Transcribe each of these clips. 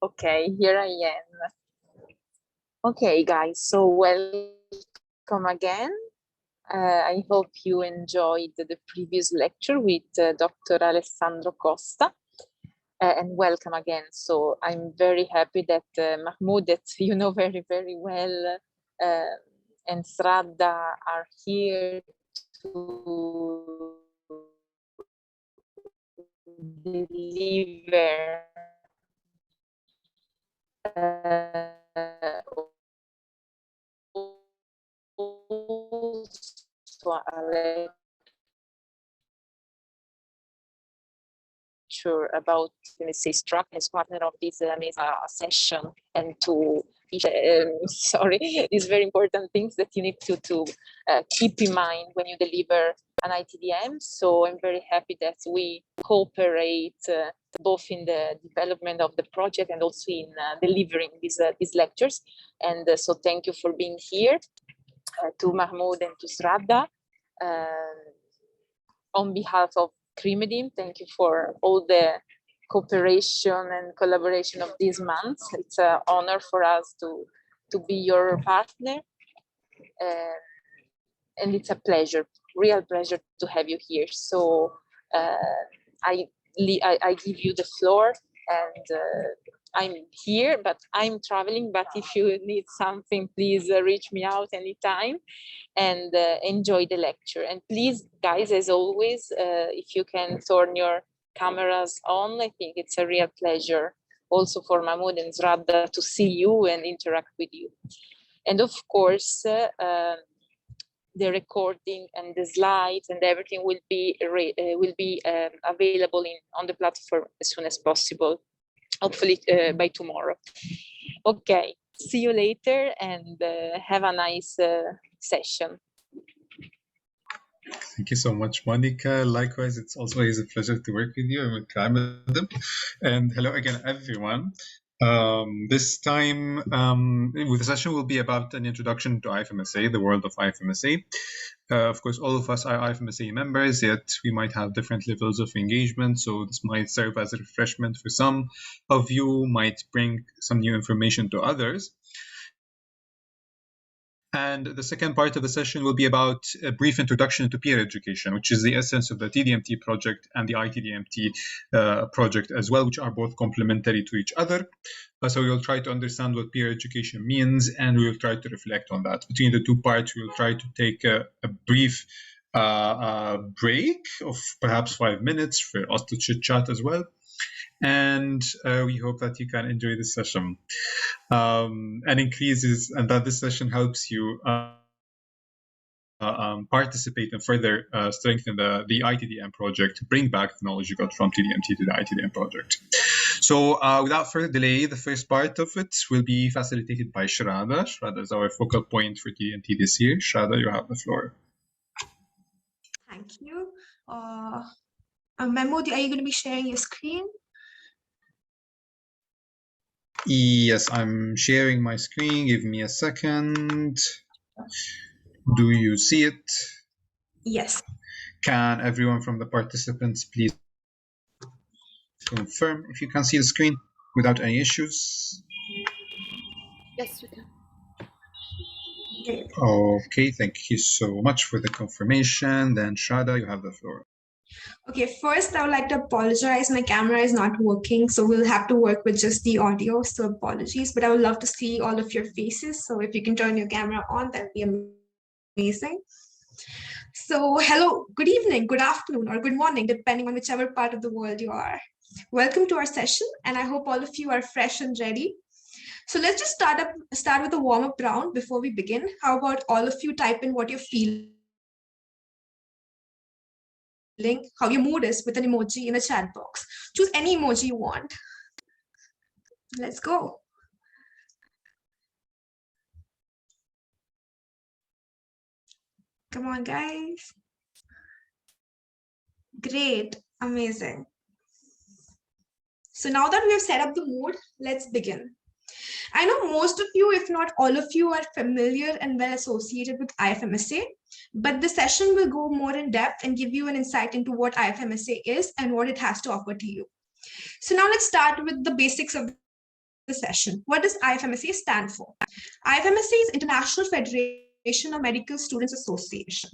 Okay, here I am. Okay, guys, so welcome again. I hope you enjoyed the previous lecture with Dr. Alessandro Costa, and welcome again. So I'm very happy that Mahmoud, that you know very, very well, and Sradha are here to deliver also a lecture about, let me say, Struck as partner of this session, and to sorry, these very important things that you need to keep in mind when you deliver an ITDM. So I'm very happy that we cooperate both in the development of the project and also in delivering these lectures. And so thank you for being here, to Mahmoud and to Sradha. On behalf of Crimedim, thank you for all the cooperation and collaboration of these months. It's an honor for us to be your partner. And it's a pleasure, real pleasure to have you here. So I give you the floor, and I'm here, but I'm traveling. But if you need something, please reach me out anytime, and enjoy the lecture. And please, guys, as always, if you can turn your cameras on, I think it's a real pleasure also for Mahmoud and Sradha to see you and interact with you. And of course, the recording and the slides and everything will be available on the platform as soon as possible, hopefully by tomorrow. Okay, see you later, and have a nice session. Thank you so much, Monica. Likewise, it's always a pleasure to work with you and with Crimedim. And hello again, everyone. This time, the session will be about an introduction to IFMSA, the world of IFMSA. Of course, all of us are IFMSA members, yet we might have different levels of engagement, so this might serve as a refreshment for some of you, might bring some new information to others. And the second part of the session will be about a brief introduction to peer education, which is the essence of the TDMT project and the ITDMT project as well, which are both complementary to each other. So we will try to understand what peer education means, and we will try to reflect on that. Between the two parts, we will try to take a brief break of perhaps 5 minutes for us to chit chat as well. And we hope that you can enjoy this session and that this session helps you participate and further strengthen the ITDM project, bring back the knowledge you got from TDMT to the ITDM project. So without further delay, the first part of it will be facilitated by Sradha. Sradha is our focal point for TDMT this year. Sradha, you have the floor. Thank you. Mahmoud, are you going to be sharing your screen? Yes, I'm sharing my screen. Give me a second. Do you see it? Yes. Can everyone from the participants please confirm if you can see the screen without any issues? Yes, we can. Okay, thank you so much for the confirmation. Then Sradha, you have the floor. Okay, first I would like to apologize. My camera is not working, so we'll have to work with just the audio, so apologies. But I would love to see all of your faces, so if you can turn your camera on, that would be amazing. So hello, good evening, good afternoon, or good morning, depending on whichever part of the world you are. Welcome to our session, and I hope all of you are fresh and ready. So let's just start with a warm-up round before we begin. How about all of you type in what you're feeling, how your mood is with an emoji in the chat box. Choose any emoji you want. Let's go. Come on, guys. Great, amazing. So now that we have set up the mood, let's begin. I know most of you, if not all of you, are familiar and well associated with IFMSA, but the session will go more in depth and give you an insight into what IFMSA is and what it has to offer to you. So now let's start with the basics of session. What does IFMSA stand for? IFMSA is International Federation of Medical Students Association.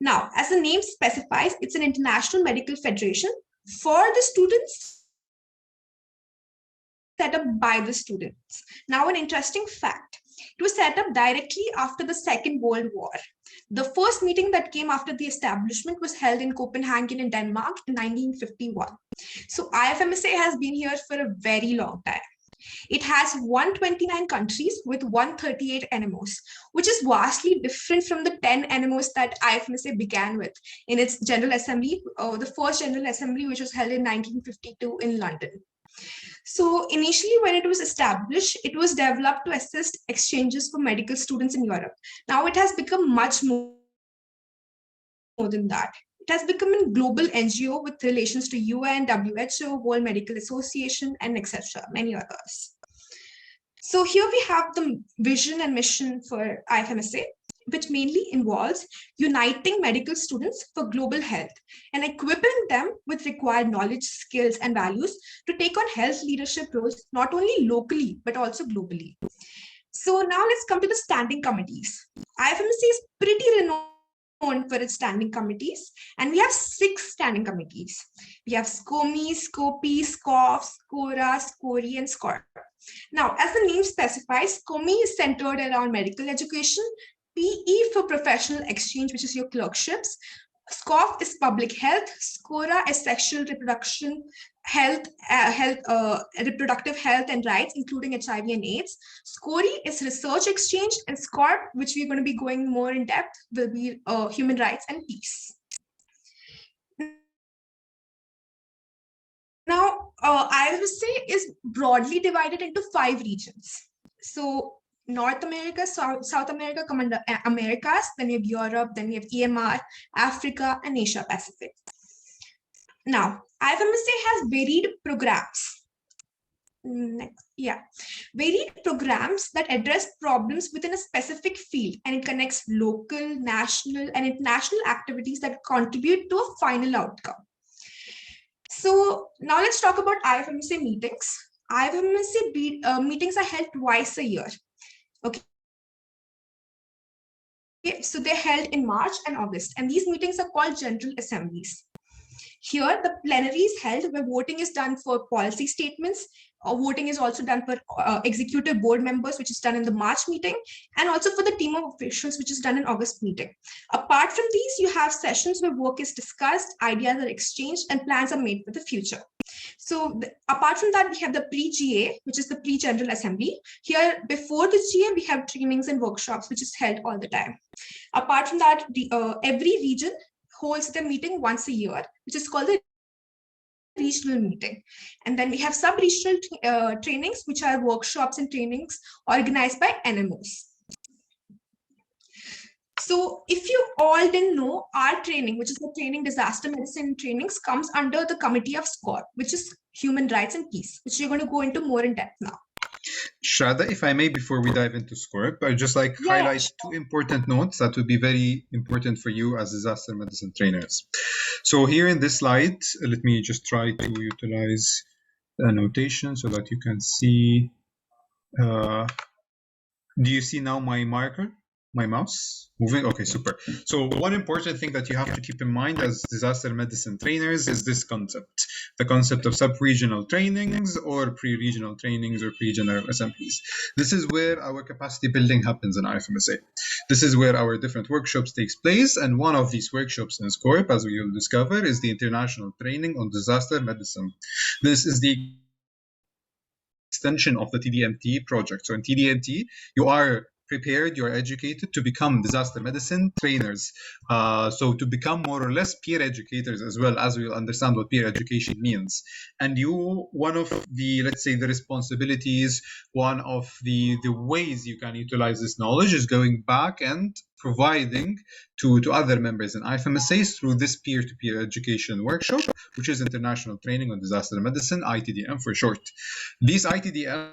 Now, as the name specifies, it's an international medical federation for the students, set up by the students. Now, an interesting fact, it was set up directly after the Second World War. The first meeting that came after the establishment was held in Copenhagen in Denmark in 1951. So IFMSA has been here for a very long time. It has 129 countries with 138 NMOs, which is vastly different from the 10 NMOs that IFMSA began with in its General Assembly, the first General Assembly, which was held in 1952 in London. So initially, when it was established, it was developed to assist exchanges for medical students in Europe. Now it has become much more than that. It has become a global NGO with relations to UN, WHO, World Medical Association, and etc., many others. So here we have the vision and mission for IFMSA, which mainly involves uniting medical students for global health and equipping them with required knowledge, skills, and values to take on health leadership roles, not only locally, but also globally. So now let's come to the standing committees. IFMSA is pretty renowned for its standing committees, and we have 6 standing committees. We have SCOMI, SCOPI, SCOF, SCORA, SCORI, and SCORP. Now, as the name specifies, SCOMI is centered around medical education, PE for professional exchange, which is your clerkships. SCOF is public health. SCORA is sexual reproduction health, reproductive health and rights, including HIV and AIDS. SCORI is research exchange, and SCORP, which we're going to be going more in depth, will be human rights and peace. Now, IFMSA is broadly divided into 5 regions. So North America, South America, Americas, then we have Europe, then we have EMR, Africa, and Asia Pacific. Now, IFMSA has varied programs. Varied programs that address problems within a specific field, and it connects local, national, and international activities that contribute to a final outcome. So now let's talk about IFMSA meetings. IFMSA meetings are held twice a year. Okay, so they're held in March and August, and these meetings are called General Assemblies. Here, the plenary is held where voting is done for policy statements. Voting is also done for executive board members, which is done in the March meeting, and also for the team of officials, which is done in August meeting. Apart from these, you have sessions where work is discussed, ideas are exchanged, and plans are made for the future. So apart from that, we have the pre-GA, which is the pre-General Assembly. Here, before the GA, we have trainings and workshops, which is held all the time. Apart from that, every region holds the meeting once a year, which is called the regional meeting. And then we have sub-regional trainings, which are workshops and trainings organized by NMOs. So if you all didn't know, our training, which is the training disaster medicine trainings, comes under the committee of SCORP, which is human rights and peace, which you're going to go into more in depth now. Shraddha, if I may, before we dive into SCORP, I'd just like to highlight 2 important notes that would be very important for you as disaster medicine trainers. So here in this slide, let me just try to utilize the annotation so that you can see. Do you see now my marker? My mouse moving? Okay, super. So one important thing that you have to keep in mind as disaster medicine trainers is this concept, the concept of sub-regional trainings or pre-regional trainings or pre-general assemblies. This is where our capacity building happens in IFMSA. This is where our different workshops takes place, and one of these workshops in SCORP, as we will discover, is the International Training on Disaster Medicine. This is the extension of the TDMT project. So in TDMT, you are prepared, you're educated to become disaster medicine trainers. So to become more or less peer educators as well, as we'll understand what peer education means. And one of the, let's say, the responsibilities, one of the ways you can utilize this knowledge is going back and providing to other members in IFMSA through this peer-to-peer education workshop, which is International Training on Disaster Medicine, ITDM for short. These ITDM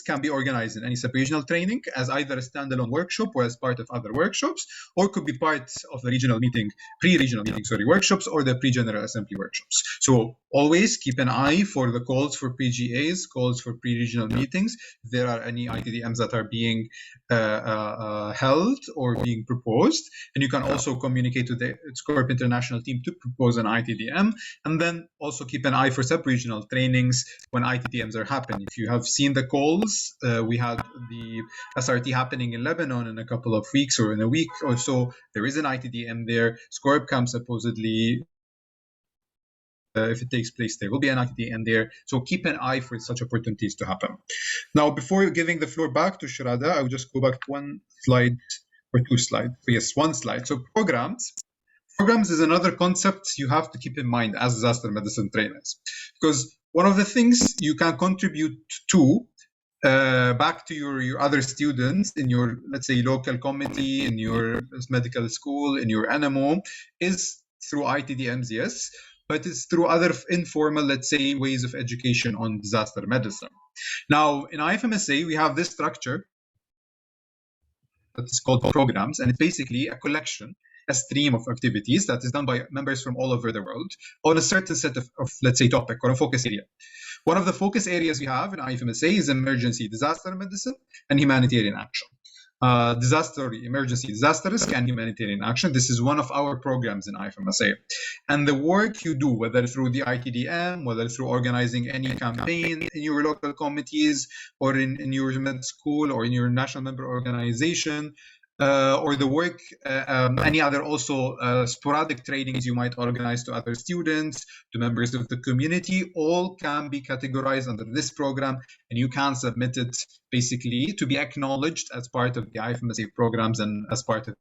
can be organized in any sub-regional training as either a standalone workshop or as part of other workshops, or could be part of the regional meeting, pre-regional meeting, workshops, or the pre-General Assembly workshops. So always keep an eye for the calls for pre-GAs, calls for pre-regional meetings. If there are any ITDMs that are being held or being proposed, and you can also communicate with the SCORP International team to propose an ITDM, and then also keep an eye for sub-regional trainings when ITDMs are happening. If you have seen the calls, we had the SRT happening in Lebanon in a couple of weeks or in a week or so. There is an ITDM there. SCORP can supposedly, if it takes place, there will be an ITDM there. So keep an eye for such opportunities to happen. Now, before giving the floor back to Sharada, I will just go back to one slide or two slides. Yes, one slide. So programs. Programs is another concept you have to keep in mind as disaster medicine trainers, because one of the things you can contribute to back to your other students in your, let's say, local committee, in your medical school, in your NMO, is through ITDMs, yes, but it's through other informal, let's say, ways of education on disaster medicine. Now, in IFMSA, we have this structure that is called programs, and it's basically a collection, a stream of activities that is done by members from all over the world on a certain set of let's say, topic or a focus area. One of the focus areas we have in IFMSA is emergency disaster medicine and humanitarian action. Emergency disaster risk and humanitarian action. This is one of our programs in IFMSA. And the work you do, whether through the ITDM, whether through organizing any campaign in your local committees or in your med school or in your national member organization, or the work, any other also sporadic trainings you might organize to other students, to members of the community, all can be categorized under this program, and you can submit it basically to be acknowledged as part of the IFMSA programs and as part of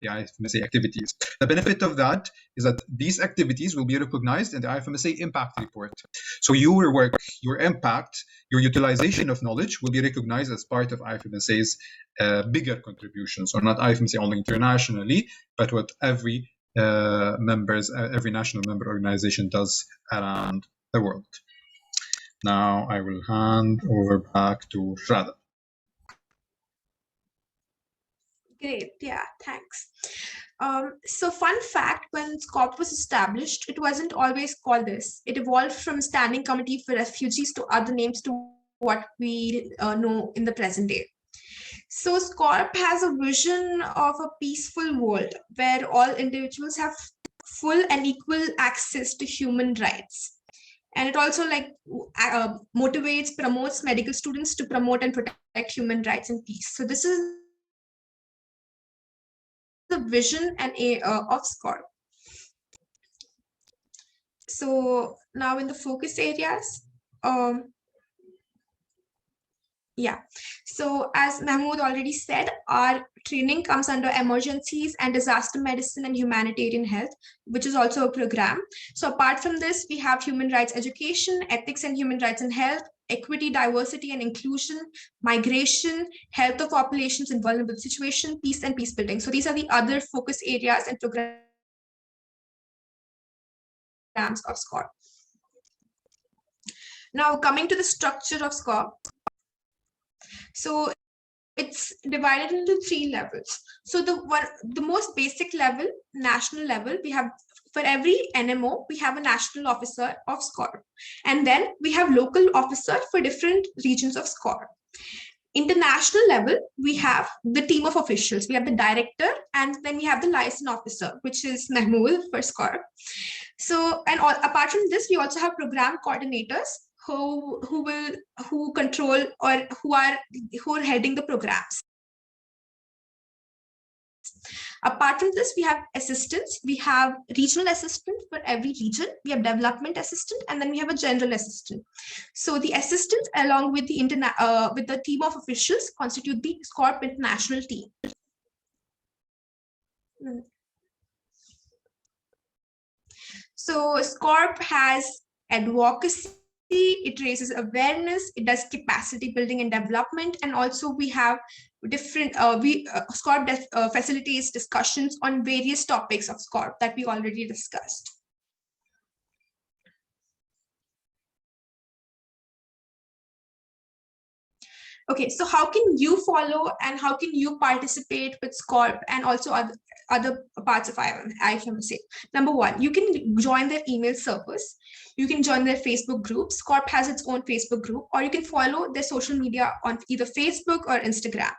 the IFMSA activities. The benefit of that is that these activities will be recognized in the IFMSA impact report. So your work, your impact, your utilization of knowledge will be recognized as part of IFMSA's bigger contributions, or not IFMSA only internationally, but what every every national member organization does around the world. Now I will hand over back to Sharada. Great, yeah, thanks. So fun fact, when SCORP was established, it wasn't always called this. It evolved from Standing Committee for Refugees to other names to what we know in the present day. So SCORP has a vision of a peaceful world where all individuals have full and equal access to human rights. And it also motivates, promotes medical students to promote and protect human rights and peace. So this is the vision and of SCORP. So now in the focus areas, so as Mahmoud already said, our training comes under emergencies and disaster medicine and humanitarian health, which is also a program. So apart from this, we have human rights education, ethics and human rights and health, equity, diversity and inclusion, migration, health of populations in vulnerable situations, peace and peace building. So these are the other focus areas and programs of SCORP. Now coming to the structure of SCORP. So it's divided into 3 levels. So the most basic level, national level, we have for every NMO, we have a national officer of SCORP. And then we have local officer for different regions of SCORP. International level, we have the team of officials. We have the director, and then we have the liaison officer, which is Mahmoud for SCORP. So, and apart from this, we also have program coordinators who control or who are heading the programs. Apart from this, we have assistants. We have regional assistant for every region. We have development assistant, and then we have a general assistant. So the assistants, along with the team of officials, constitute the SCORP international team. So SCORP has advocacy. It raises awareness, it does capacity building and development, and also we have different, SCORP facilitates discussions on various topics of SCORP that we already discussed. Okay, so how can you follow and how can you participate with SCORP and also other parts of IFMSA? Number one, you can join their email servers. You can join their Facebook groups. SCORP has its own Facebook group, or you can follow their social media on either Facebook or Instagram.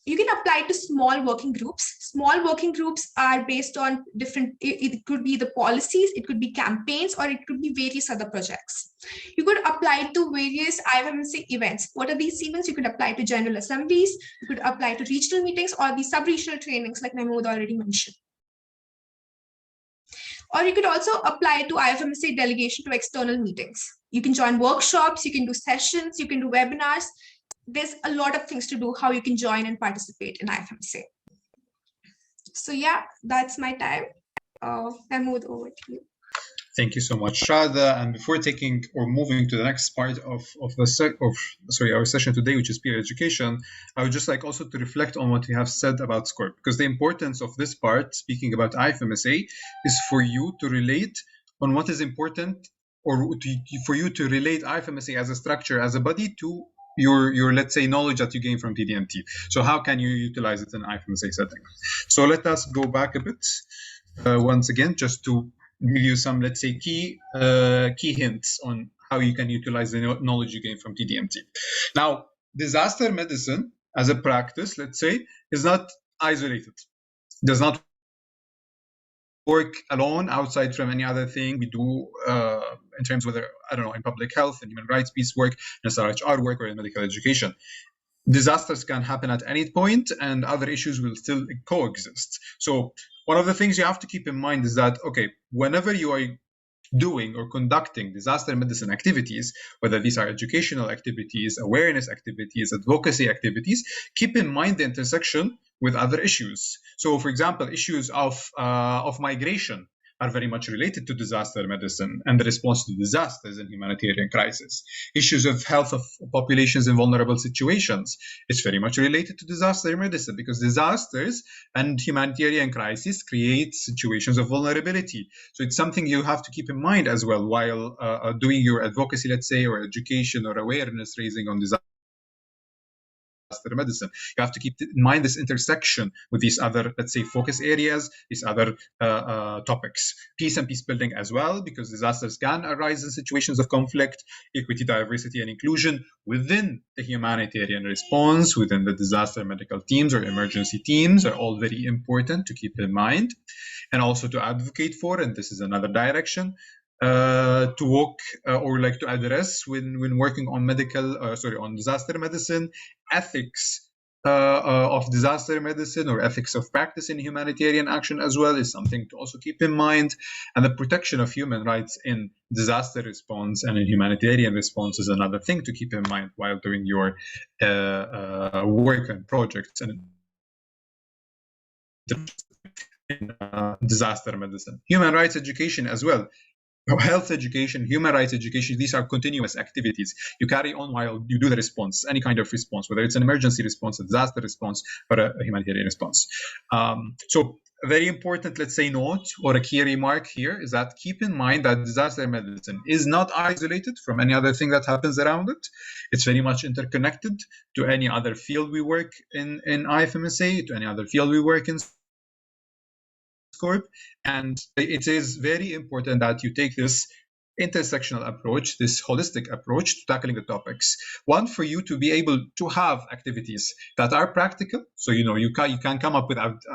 You can apply to small working groups. Small working groups are based on different, it could be the policies, it could be campaigns, or it could be various other projects. You could apply to various IFMSA events. What are these events? You could apply to general assemblies, you could apply to regional meetings or the sub-regional trainings like Mahmood already mentioned. Or you could also apply to IFMSA delegation to external meetings. You can join workshops, you can do sessions, you can do webinars. There's a lot of things to do how you can join and participate in IFMSA. So yeah, that's my time. Mahmood, over to you. Thank you so much, Shada. And before taking or moving to the next part of our session today, which is peer education, I would just like also to reflect on what we have said about SCORP, because the importance of this part, speaking about IFMSA, is for you to relate on what is important, or for you to relate IFMSA as a structure, as a body, to your let's say knowledge that you gain from TDMT. So how can you utilize it in IFMSA setting? So let us go back a bit once again, just to give you some, let's say, key hints on how you can utilize the knowledge you gain from TDMT. Now, disaster medicine as a practice, let's say, is not isolated. Does not work alone outside from any other thing we do in terms of whether, I don't know, in public health, in human rights, peace work, in SRHR work, or in medical education. Disasters can happen at any point and other issues will still coexist. So one of the things you have to keep in mind is that, okay, whenever you are doing or conducting disaster medicine activities, whether these are educational activities, awareness activities, advocacy activities, keep in mind the intersection with other issues. So, for example, issues of migration are very much related to disaster medicine and the response to disasters and humanitarian crisis. Issues of health of populations in vulnerable situations is very much related to disaster medicine, because disasters and humanitarian crises create situations of vulnerability. So it's something you have to keep in mind as well while doing your advocacy, let's say, or education or awareness raising on disaster medicine. You have to keep in mind this intersection with these other, let's say, focus areas, these other topics. Peace and peace building as well, because disasters can arise in situations of conflict. Equity, diversity, and inclusion within the humanitarian response, within the disaster medical teams or emergency teams, are all very important to keep in mind and also to advocate for. And this is another direction to work or like to address when working on on disaster medicine. Ethics of disaster medicine or ethics of practice in humanitarian action as well is something to also keep in mind. And the protection of human rights in disaster response and in humanitarian response is another thing to keep in mind while doing your work and projects and in disaster medicine. Human rights education as well. Health education, human rights education, these are continuous activities you carry on while you do the response, any kind of response, whether it's an emergency response, a disaster response, or a humanitarian response. So a very important, let's say, note or a key remark here is that keep in mind that disaster medicine is not isolated from any other thing that happens around it. It's very much interconnected to any other field we work in IFMSA, to any other field we work in SCORP, and it is very important that you take this intersectional approach, this holistic approach to tackling the topics. One, for you to be able to have activities that are practical, so you can come up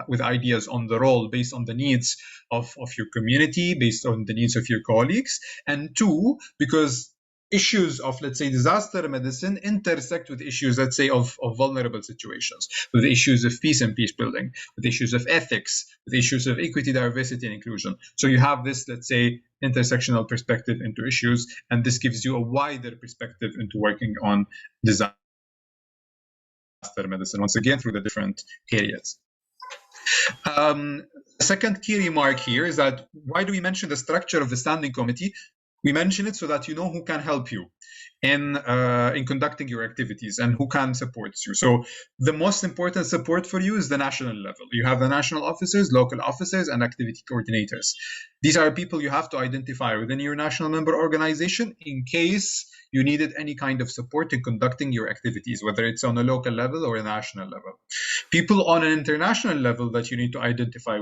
with ideas on the role based on the needs of your community, based on the needs of your colleagues, and two, because issues of, let's say, disaster medicine intersect with issues, let's say, of vulnerable situations, with issues of peace and peace building, with issues of ethics, with issues of equity, diversity, and inclusion. So you have this, let's say, intersectional perspective into issues, and this gives you a wider perspective into working on disaster medicine, once again, through the different areas. Second key remark here is that why do we mention the structure of the standing committee? We mention it so that you know who can help you in conducting your activities and who can support you. So the most important support for you is the national level. You have the national officers, local officers, and activity coordinators. These are people you have to identify within your national member organization in case you needed any kind of support in conducting your activities, whether it's on a local level or a national level. People on an international level that you need to identify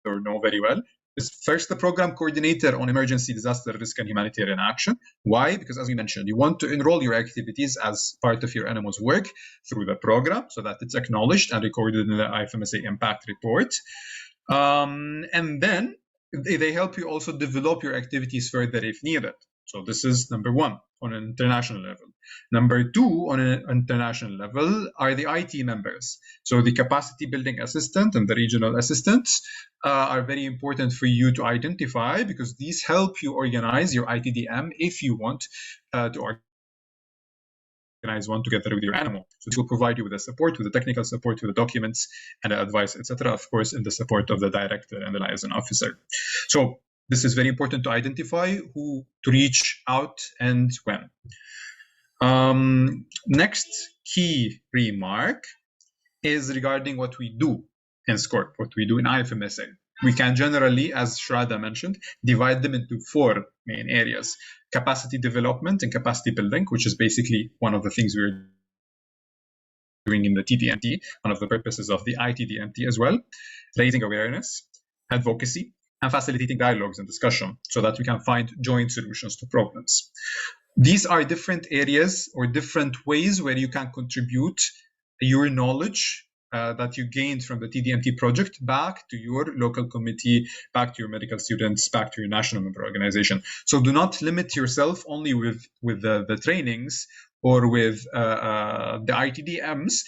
or know very well is first the program coordinator on emergency, disaster risk, and humanitarian action. Why? Because as we mentioned, you want to enroll your activities as part of your NMO's work through the program so that it's acknowledged and recorded in the IFMSA impact report. And then they help you also develop your activities further if needed. So this is number one on an international level. Number two on an international level are the IT members. So the capacity building assistant and the regional assistants are very important for you to identify because these help you organize your ITDM if you want to organize one together with your NMO. So this will provide you with the support, with the technical support, with the documents and the advice, etc. Of course, in the support of the director and the liaison officer. So this is very important to identify who to reach out and when. Next key remark is regarding what we do in SCORP, what we do in IFMSA. We can generally, as Shrada mentioned, divide them into four main areas: capacity development and capacity building, which is basically one of the things we're doing in the TDMT, one of the purposes of the ITDMT as well, raising awareness, advocacy, and facilitating dialogues and discussion so that we can find joint solutions to problems. These are different areas or different ways where you can contribute your knowledge that you gained from the TDMT project back to your local committee, back to your medical students, back to your national member organization. So do not limit yourself only with the trainings or with the ITDMs.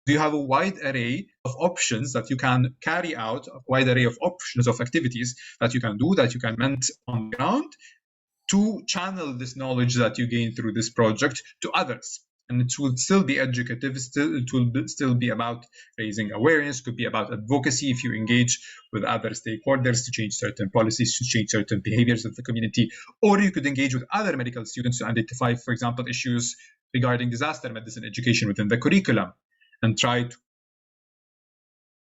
You have a wide array of options that you can carry out, a wide array of options of activities that you can do, that you can implement on the ground to channel this knowledge that you gain through this project to others. And it will still be educative, it will still be about raising awareness, could be about advocacy if you engage with other stakeholders to change certain policies, to change certain behaviors of the community, or you could engage with other medical students to identify, for example, issues regarding disaster medicine education within the curriculum and try to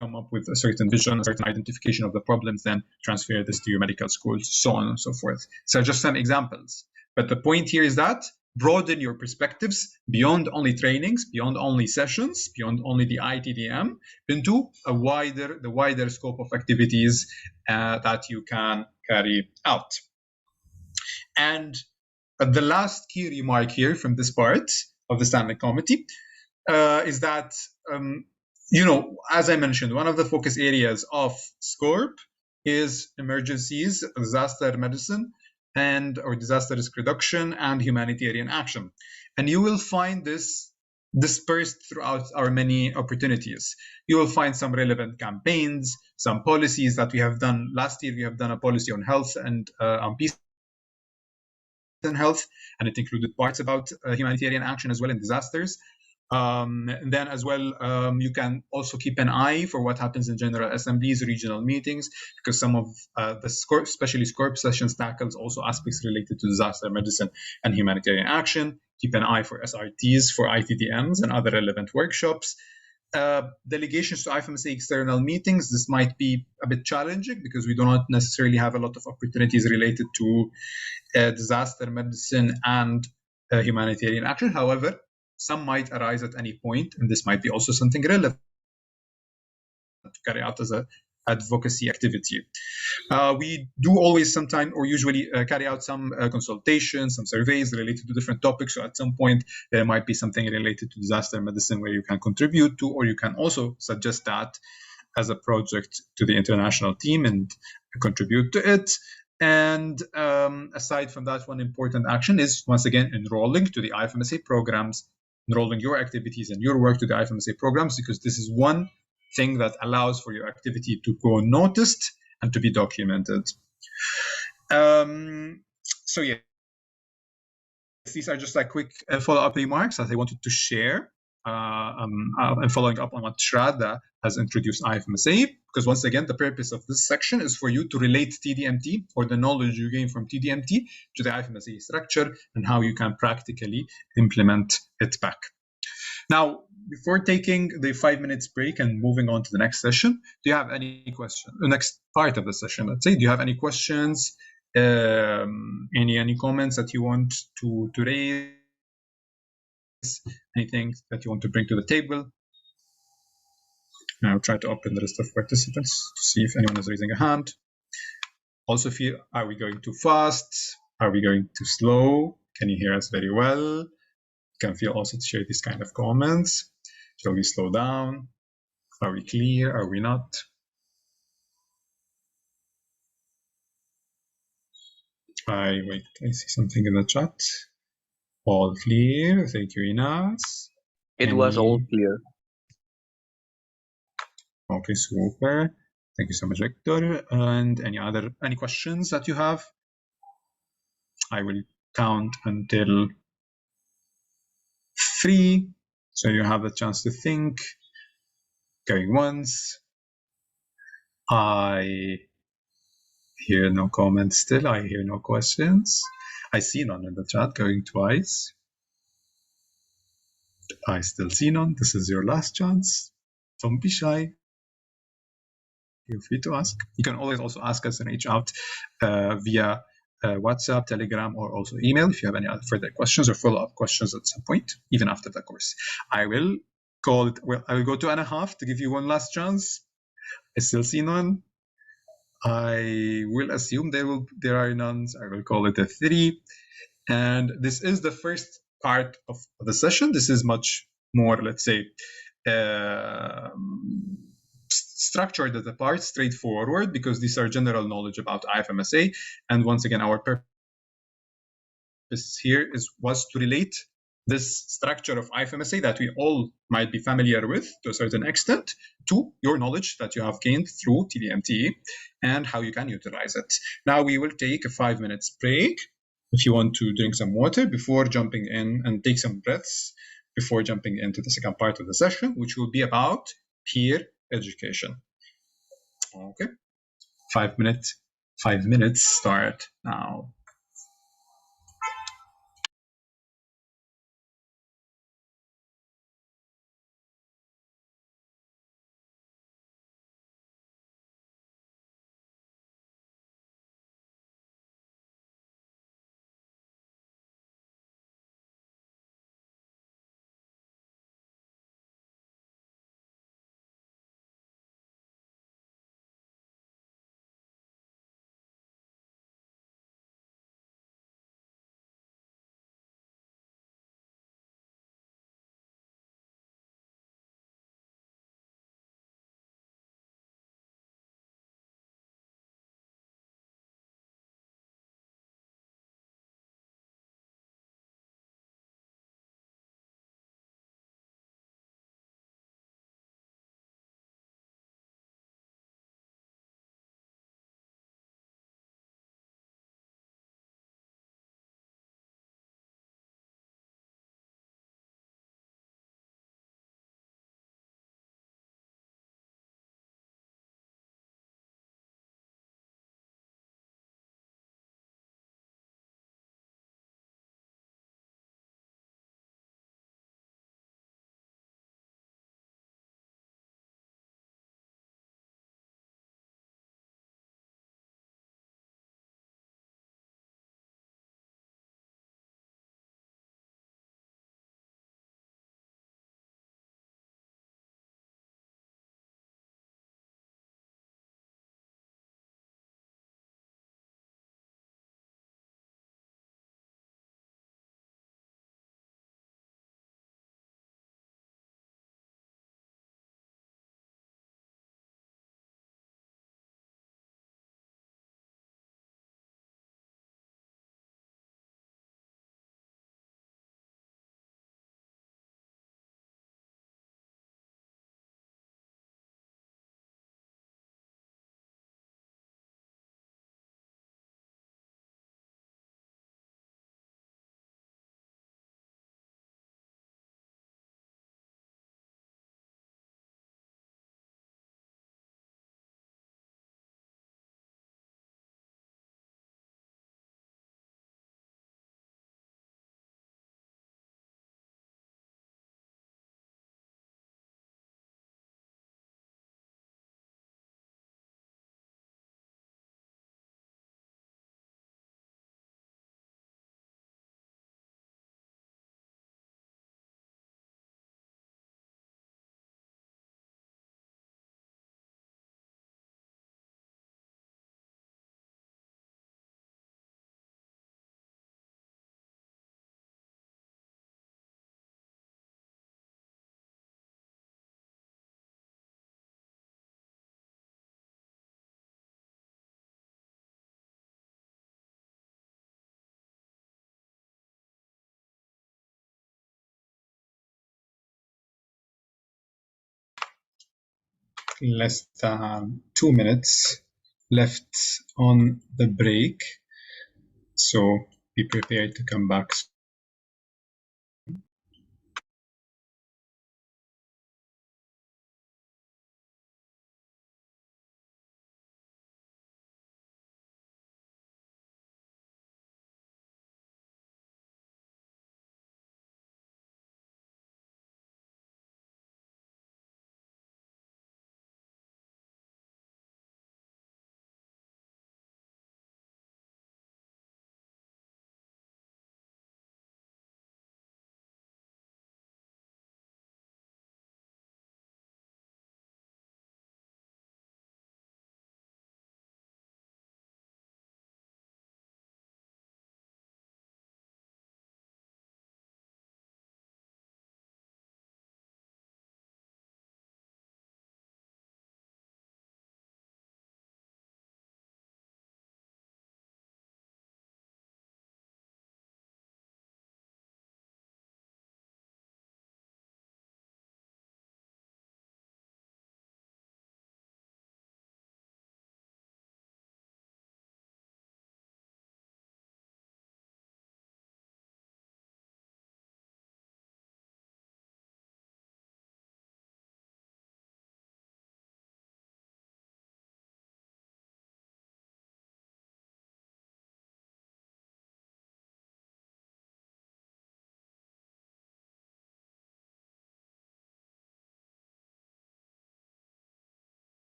come up with a certain vision, a certain identification of the problems, then transfer this to your medical schools, so on and so forth. So just some examples. But the point here is that broaden your perspectives beyond only trainings, beyond only sessions, beyond only the ITDM, into the wider scope of activities that you can carry out. And the last key remark here from this part of the Standing Committee is that, as I mentioned, one of the focus areas of SCORP is emergencies, disaster medicine, or disaster risk reduction and humanitarian action. And you will find this dispersed throughout our many opportunities. You will find some relevant campaigns, some policies that we have done. Last year, we have done a policy on health and on peace and health, and it included parts about humanitarian action as well in disasters. And then as well, you can also keep an eye for what happens in general assemblies, regional meetings, because some of the SCORP, especially SCORP sessions, tackles also aspects related to disaster medicine and humanitarian action. Keep an eye for SRTs, for ITDMs, and other relevant workshops. Delegations to IFMSA external meetings, this might be a bit challenging because we do not necessarily have a lot of opportunities related to disaster medicine and humanitarian action. However, some might arise at any point, and this might be also something relevant to carry out as an advocacy activity. We do always sometime or usually carry out some consultations, some surveys related to different topics. So at some point, there might be something related to disaster medicine where you can contribute to, or you can also suggest that as a project to the international team and contribute to it. And aside from that, one important action is, once again, enrolling to the IFMSA programs, enrolling your activities and your work to the IFMSA programs, because this is one thing that allows for your activity to go noticed and to be documented. So yeah, these are just like quick follow-up remarks that I wanted to share. And following up on what Shrada has introduced IFMSA, because once again, the purpose of this section is for you to relate TDMT or the knowledge you gain from TDMT to the IFMSA structure and how you can practically implement it back. Now, before taking the 5 minutes break and moving on to the next session, do you have any questions? The next part of the session, let's say, do you have any questions, any comments that you want to raise, anything that you want to bring to the table? I'll try to open the list of participants to see if anyone is raising a hand. Also, are we going too fast? Are we going too slow? Can you hear us very well? You can feel also to share these kind of comments. Shall we slow down? Are we clear? Are we not? I see something in the chat. All clear. Thank you, Inas. It was all clear. Okay, super. Thank you so much, Victor. And any questions that you have? I will count until 3, so you have a chance to think. Going once. I hear no comments still. I hear no questions. I see none in the chat. Going twice. I still see none. This is your last chance. Don't be shy. Feel free to ask. You can always also ask us and reach out via WhatsApp, Telegram, or also email if you have any other further questions or follow-up questions at some point, even after the course. I will call it. Well, I will go to 2.5 to give you one last chance. I still see none. I will assume there are none. I will call it a 3. And this is the first part of the session. This is much more, let's say, structured as a part, straightforward, because these are general knowledge about IFMSA. And once again, our purpose here was to relate this structure of IFMSA that we all might be familiar with to a certain extent to your knowledge that you have gained through TDMT and how you can utilize it. Now we will take a 5 minutes break. If you want to drink some water before jumping in and take some breaths before jumping into the second part of the session, which will be about peer education. Okay, 5 minutes start now. less than 2 minutes left on the break. So be prepared to come back.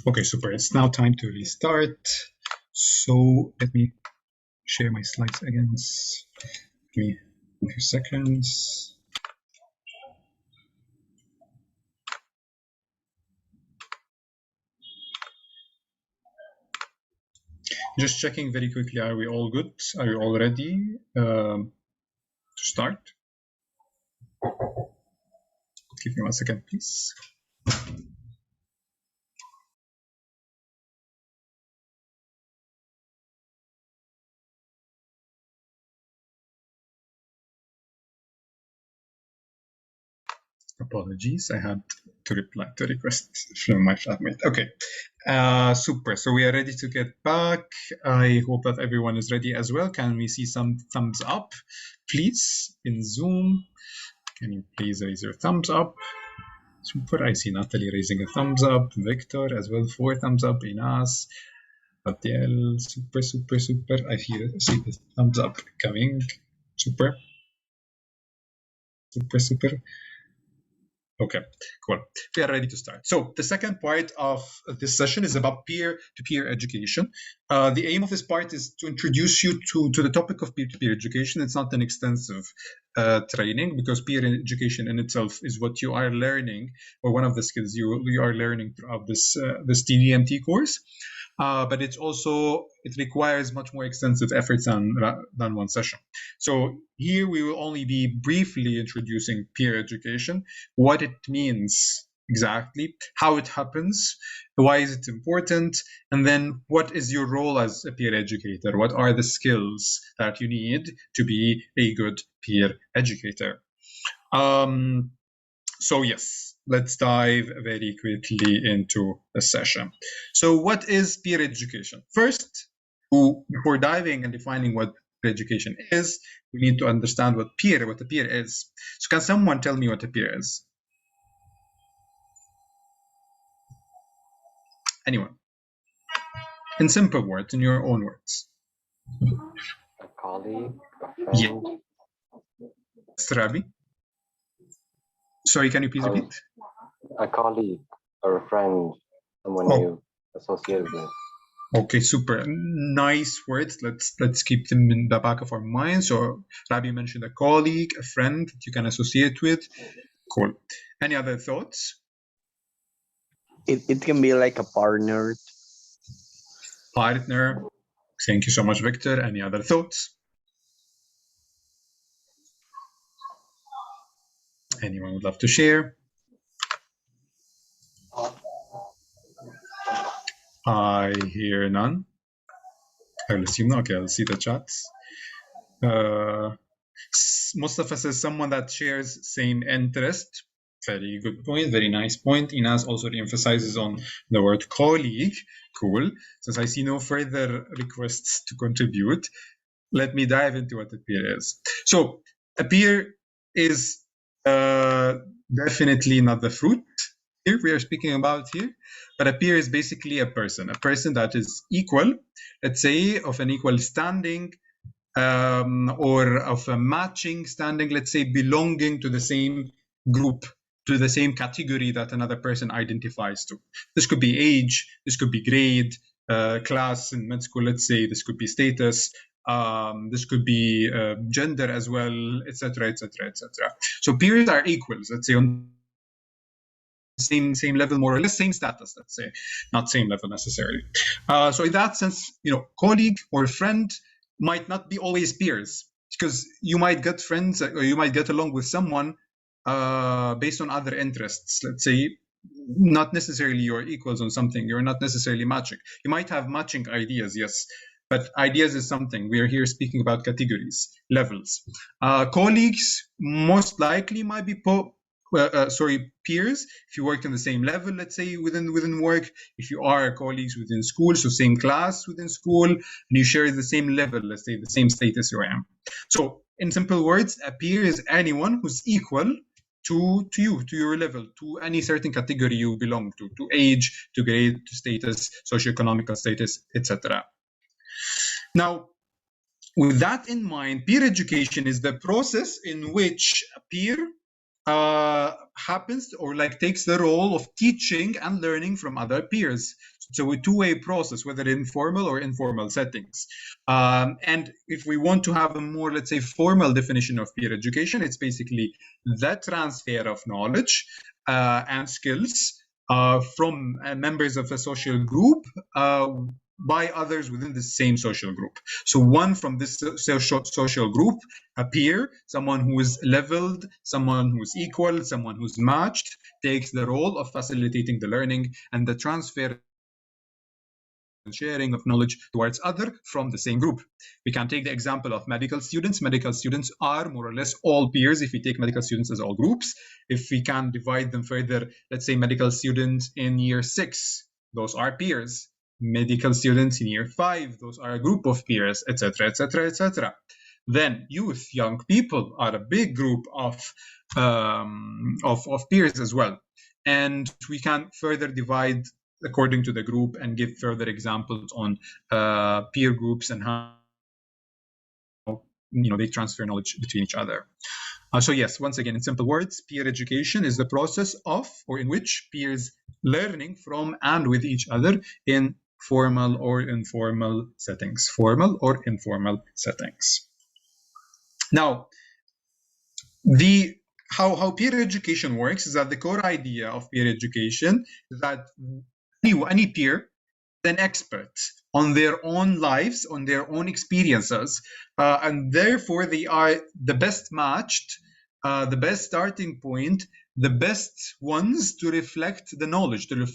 Okay, super. It's now time to restart. So let me share my slides again. Give me a few seconds. Just checking very quickly, are we all good? Are you all ready to start? Give me 1 second, please. Apologies, I had to reply to requests from my flatmate. Okay, super. So we are ready to get back. I hope that everyone is ready as well. Can we see some thumbs up, please, in Zoom? Can you please raise your thumbs up? Super. I see Natalie raising a thumbs up. Victor as well, 4 thumbs up. Inas, Abdiel, super, super, super. I see the thumbs up coming. Super. Super, super. Okay, cool. We are ready to start. So the second part of this session is about peer-to-peer education. The aim of this part is to introduce you to the topic of peer-to-peer education. It's not an extensive training, because peer education in itself is what you are learning, or one of the skills you are learning throughout this TDMT course. But it requires much more extensive efforts than one session. So here we will only be briefly introducing peer education, what it means exactly, how it happens, why is it important, and then what is your role as a peer educator? What are the skills that you need to be a good peer educator? So yes, let's dive very quickly into the session. So what is peer education? First, before diving and defining what peer education is, we need to understand what a peer is. So can someone tell me what a peer is? Anyone? In simple words, in your own words. A colleague, a friend. Yes, Rabi. Sorry, can you please repeat? A colleague or a friend, someone you associated with. Okay, super nice words. Let's keep them in the back of our minds. So Rabi mentioned a colleague, a friend that you can associate with. Cool. Any other thoughts? It can be like a partner. Partner. Thank you so much, Victor. Any other thoughts? Anyone would love to share? I hear none. I'll assume no. Okay, I'll see the chats. Mustafa says someone that shares same interest. Very good point. Very nice point. Inaz also emphasizes on the word colleague. Cool. Since I see no further requests to contribute, let me dive into what a peer is. So a peer is definitely not the fruit here we are speaking about here, but a peer is basically a person that is equal, let's say, of an equal standing, or of a matching standing, let's say, belonging to the same group, to the same category that another person identifies to. This could be age, this could be grade, class in med school, let's say, this could be status, this could be gender as well, etc., etc., etc. So peers are equals, let's say, on same level, more or less, same status, let's say, not same level necessarily. So in that sense, colleague or friend might not be always peers, because you might get friends or you might get along with someone based on other interests. Let's say, not necessarily you're equals on something, you're not necessarily matching. You might have matching ideas, yes, but ideas is something. We are here speaking about categories, levels. Colleagues most likely might be peers if you work in the same level, let's say, within work. If you are colleagues within school, so same class within school, and you share the same level, let's say, the same status you am. So in simple words, a peer is anyone who's equal to you, to your level, to any certain category you belong to age, to grade, to status, socioeconomical status, etc. Now, with that in mind, peer education is the process in which a peer happens or takes the role of teaching and learning from other peers. So a two-way process, whether in formal or informal settings. And if we want to have a more, let's say, formal definition of peer education, it's basically the transfer of knowledge and skills from members of a social group by others within the same social group. So one from this social group, a peer, someone who is leveled, someone who is equal, someone who's matched, takes the role of facilitating the learning and the transfer and sharing of knowledge towards other from the same group. We can take the example of medical students. Medical students are more or less all peers if we take medical students as all groups. If we can divide them further, let's say medical students in year 6, those are peers. Medical students in year 5, those are a group of peers, etc., etc., etc. Then youth, young people, are a big group of peers as well, and we can further divide according to the group and give further examples on peer groups and how they transfer knowledge between each other. So yes, once again, in simple words, peer education is the process of or in which peers learning from and with each other in formal or informal settings. Formal or informal settings. Now, how peer education works is that the core idea of peer education is that any peer is an expert on their own lives, on their own experiences, and therefore they are the best matched, the best starting point, the best ones to reflect the knowledge, to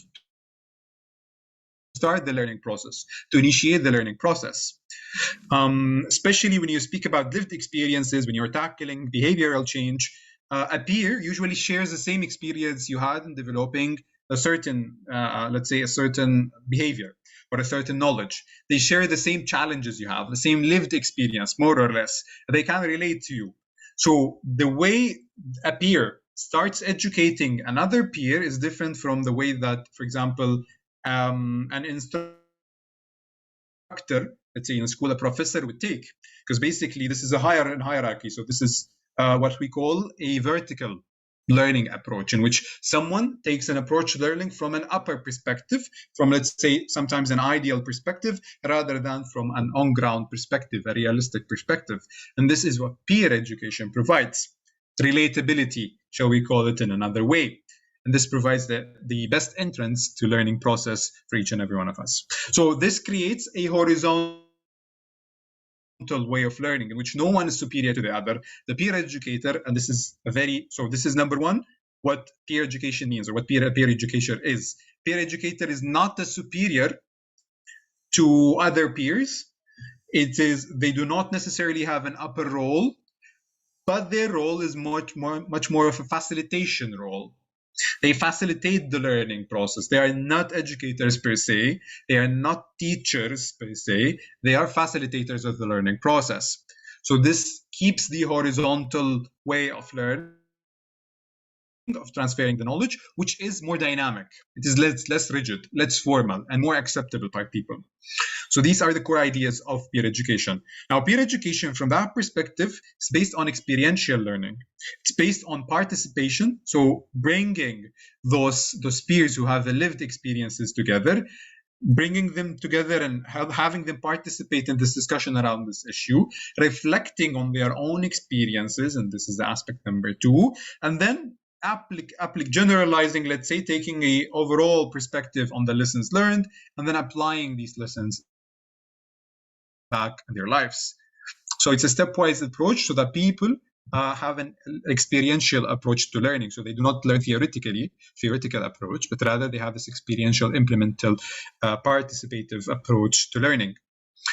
start the learning process, to initiate the learning process. Especially when you speak about lived experiences, when you're tackling behavioral change, a peer usually shares the same experience you had in developing a certain, let's say, a certain behavior or a certain knowledge. They share the same challenges you have, the same lived experience, more or less. They can relate to you. So the way a peer starts educating another peer is different from the way that, for example, an instructor, let's say in school, a professor would take. Because basically this is a hierarchy. So this is what we call a vertical learning approach, in which someone takes an approach to learning from an upper perspective, from, let's say, sometimes an ideal perspective, rather than from an on-ground perspective, a realistic perspective. And this is what peer education provides. Relatability, shall we call it in another way. And this provides the best entrance to learning process for each and every one of us. So this creates a horizontal way of learning in which no one is superior to the other. The peer educator, and this is this is number one, what peer education means, or what peer education is. Peer educator is not a superior to other peers. They do not necessarily have an upper role, but their role is much more of a facilitation role. They facilitate the learning process. They are not educators per se. They are not teachers per se. They are facilitators of the learning process. So this keeps the horizontal way of learning, of transferring the knowledge, which is more dynamic. It is less rigid, less formal, and more acceptable by people. So these are the core ideas of peer education. Now, peer education from that perspective is based on experiential learning. It's based on participation, so bringing those peers who have the lived experiences together, bringing them together and having them participate in this discussion around this issue, reflecting on their own experiences, and this is the aspect number 2, and then generalizing, let's say, taking a overall perspective on the lessons learned, and then applying these lessons back in their lives. So it's a stepwise approach so that people have an experiential approach to learning. So they do not learn theoretical approach, but rather they have this experiential, implemental, participative approach to learning.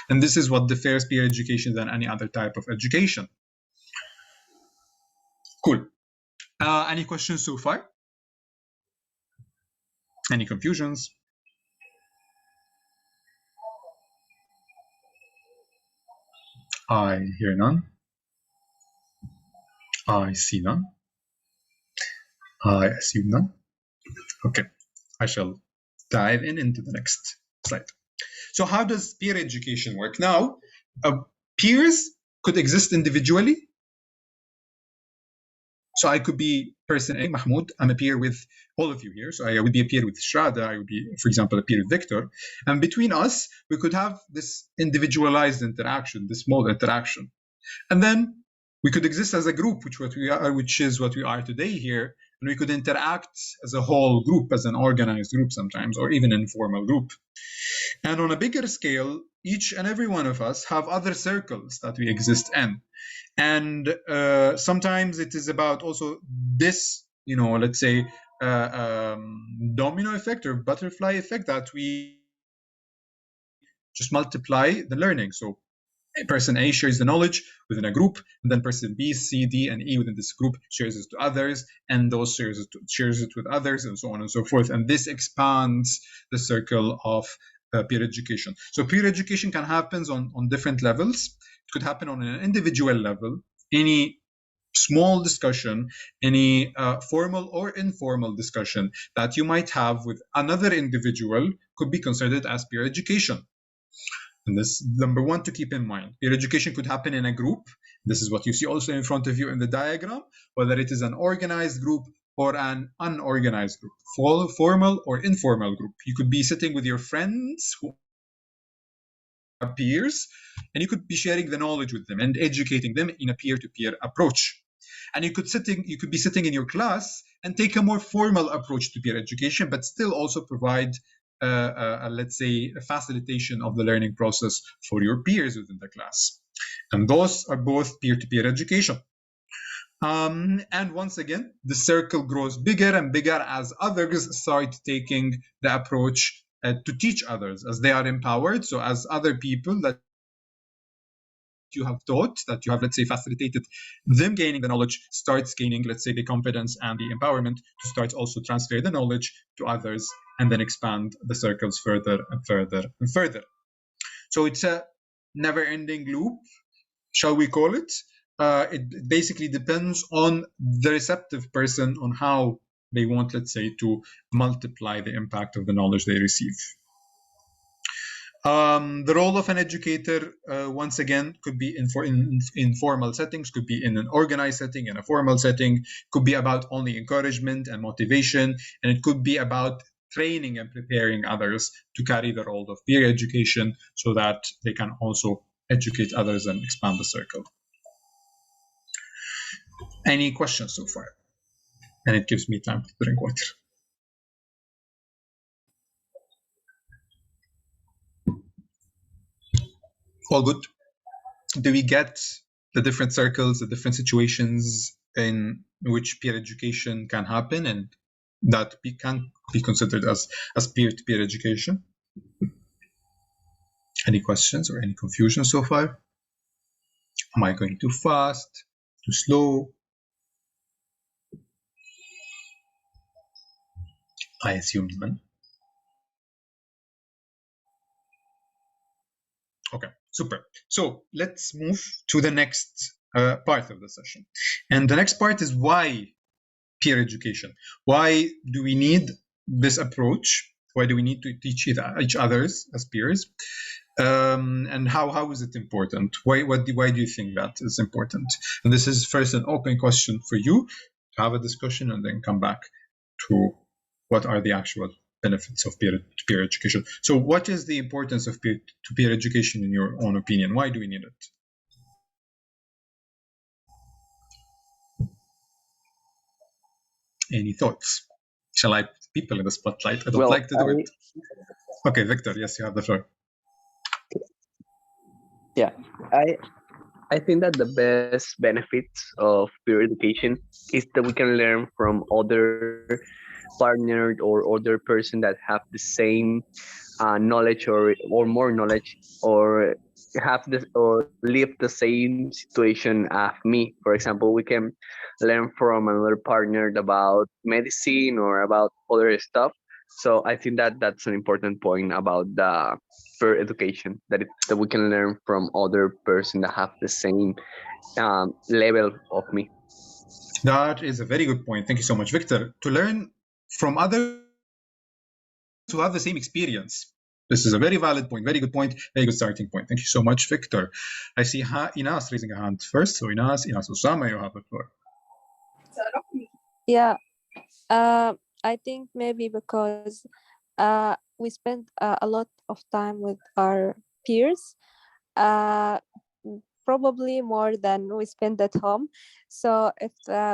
And this is what differs peer education than any other type of education. Cool. Any questions so far? Any confusions? I hear none. I see none. I assume none. Okay, I shall dive into the next slide. So how does peer education work? Now, peers could exist individually. So I could be person A, Mahmoud, I'm a peer with all of you here. So I would be a peer with Shrada, I would be, for example, a peer with Victor. And between us, we could have this individualized interaction, this small interaction. And then we could exist as a group, which is what we are today here. And we could interact as a whole group, as an organized group sometimes, or even an informal group. And on a bigger scale, each and every one of us have other circles that we exist in. And sometimes it is about also this, let's say, domino effect or butterfly effect, that we just multiply the learning. So person A shares the knowledge within a group, and then person B, C, D, and E within this group shares it to others, and those shares it with others, and so on and so forth. And this expands the circle of peer education. So peer education can happen on different levels. It could happen on an individual level. Any small discussion, any formal or informal discussion that you might have with another individual could be considered as peer education. And this number one to keep in mind. Peer education could happen in a group. This is what you see also in front of you in the diagram, whether it is an organized group or an unorganized group, formal or informal group. You could be sitting with your friends who are peers, and you could be sharing the knowledge with them and educating them in a peer-to-peer approach. And you could be sitting in your class and take a more formal approach to peer education, but still also provide let's say, a facilitation of the learning process for your peers within the class. And those are both peer-to-peer education. And once again, the circle grows bigger and bigger as others start taking the approach to teach others, as they are empowered. So as other people that you have taught, that you have, let's say, facilitated them gaining the knowledge, starts gaining, let's say, the confidence and the empowerment to start also transfer the knowledge to others, and then expand the circles further and further and further. So it's a never-ending loop, shall we call it? It basically depends on the receptive person on how they want, let's say, to multiply the impact of the knowledge they receive. The role of an educator, once again, could be in formal settings, could be in an organized setting, in a formal setting, could be about only encouragement and motivation, and it could be about training and preparing others to carry the role of peer education so that they can also educate others and expand the circle. Any questions so far? And it gives me time to drink water. All good. Do we get the different circles, the different situations in which peer education can happen and that can be considered as peer-to-peer education? Any questions or any confusion so far? Am I going too fast, too slow? I assumed none. Okay, super. So let's move to the next part of the session. And the next part is why peer education? Why do we need this approach? Why do we need to teach each others as peers? And how is it important? Why do you think that is important? And this is first an open question for you to have a discussion and then come back to what are the actual benefits of peer-to-peer education. So what is the importance of peer-to-peer education in your own opinion? Why do we need it? Any thoughts? Shall I put people in the spotlight? I don't like to do it. Okay, Victor, yes, you have the floor. Yeah, I think that the best benefits of peer education is that we can learn from other partners or other person that have the same knowledge or more knowledge or have this or live the same situation as me. For example, we can learn from another partner about medicine or about other stuff. So I think that that's an important point about the peer education, that we can learn from other person that have the same level of me. That is a very good point. Thank you so much, Victor. To learn from others who have the same experience. This is a very valid point, very good point, very good starting point. Thank you so much, Victor. I see Inas raising a hand first. So Inas Osama, you have the floor. Yeah, I think maybe because we spend a lot of time with our peers, probably more than we spend at home. So if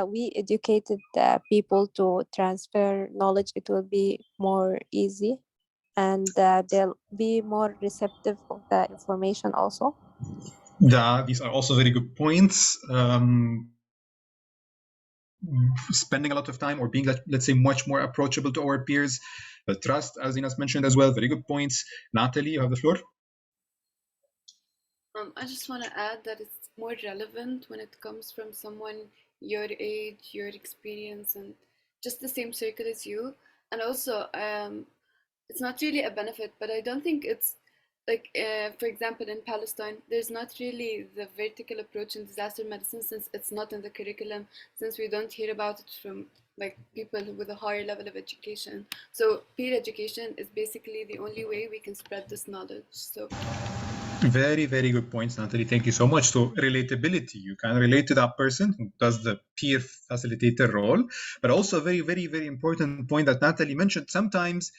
we educated people to transfer knowledge, it will be more easy, and they'll be more receptive of the information also. These are also very good points. Spending a lot of time or being, let's say, much more approachable to our peers. The trust, as Inas mentioned as well, very good points. Natalie, you have the floor. I just want to add that it's more relevant when it comes from someone your age, your experience, and just the same circle as you. And also, it's not really a benefit, but I don't think it's like, for example, in Palestine, there's not really the vertical approach in disaster medicine, since it's not in the curriculum, since we don't hear about it from like people with a higher level of education. So peer education is basically the only way we can spread this knowledge. So very, very good points, Natalie. Thank you so much. So relatability, you can relate to that person who does the peer facilitator role, but also a very, very, very important point that Natalie mentioned. Sometimes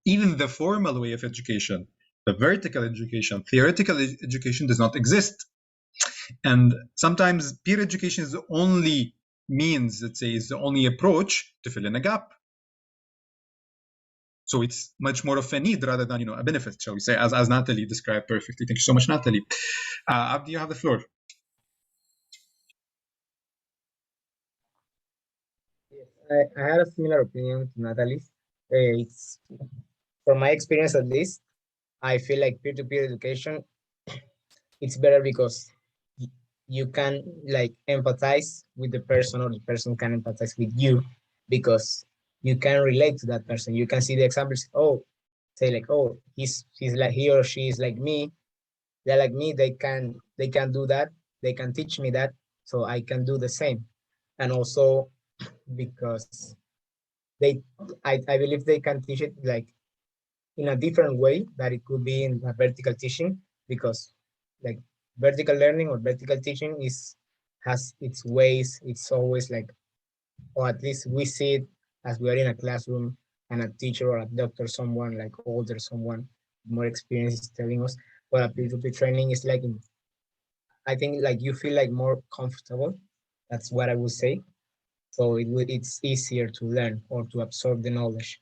even the formal way of education, the vertical education, theoretical education does not exist. And sometimes peer education is the only means, let's say, is the only approach to fill in a gap. So it's much more of a need rather than, a benefit, shall we say, as Natalie described perfectly. Thank you so much, Natalie. Abdi, you have the floor. Yes, I had a similar opinion to Natalie's. It's, from my experience at least, I feel like peer-to-peer education, it's better because you can like empathize with the person, or the person can empathize with you, because you can relate to that person. You can see the examples. Oh, say like, oh, he's like, he or she is like me. They're like me. They can do that. They can teach me that, so I can do the same. And also because I believe they can teach it like in a different way, that it could be in a vertical teaching, because like vertical learning or vertical teaching has its ways. It's always like, or at least we see it as we are in a classroom and a teacher or a doctor, someone like older, someone more experienced is telling us. But a peer-to-peer training is like, I think like you feel like more comfortable. That's what I would say. So it's easier to learn or to absorb the knowledge.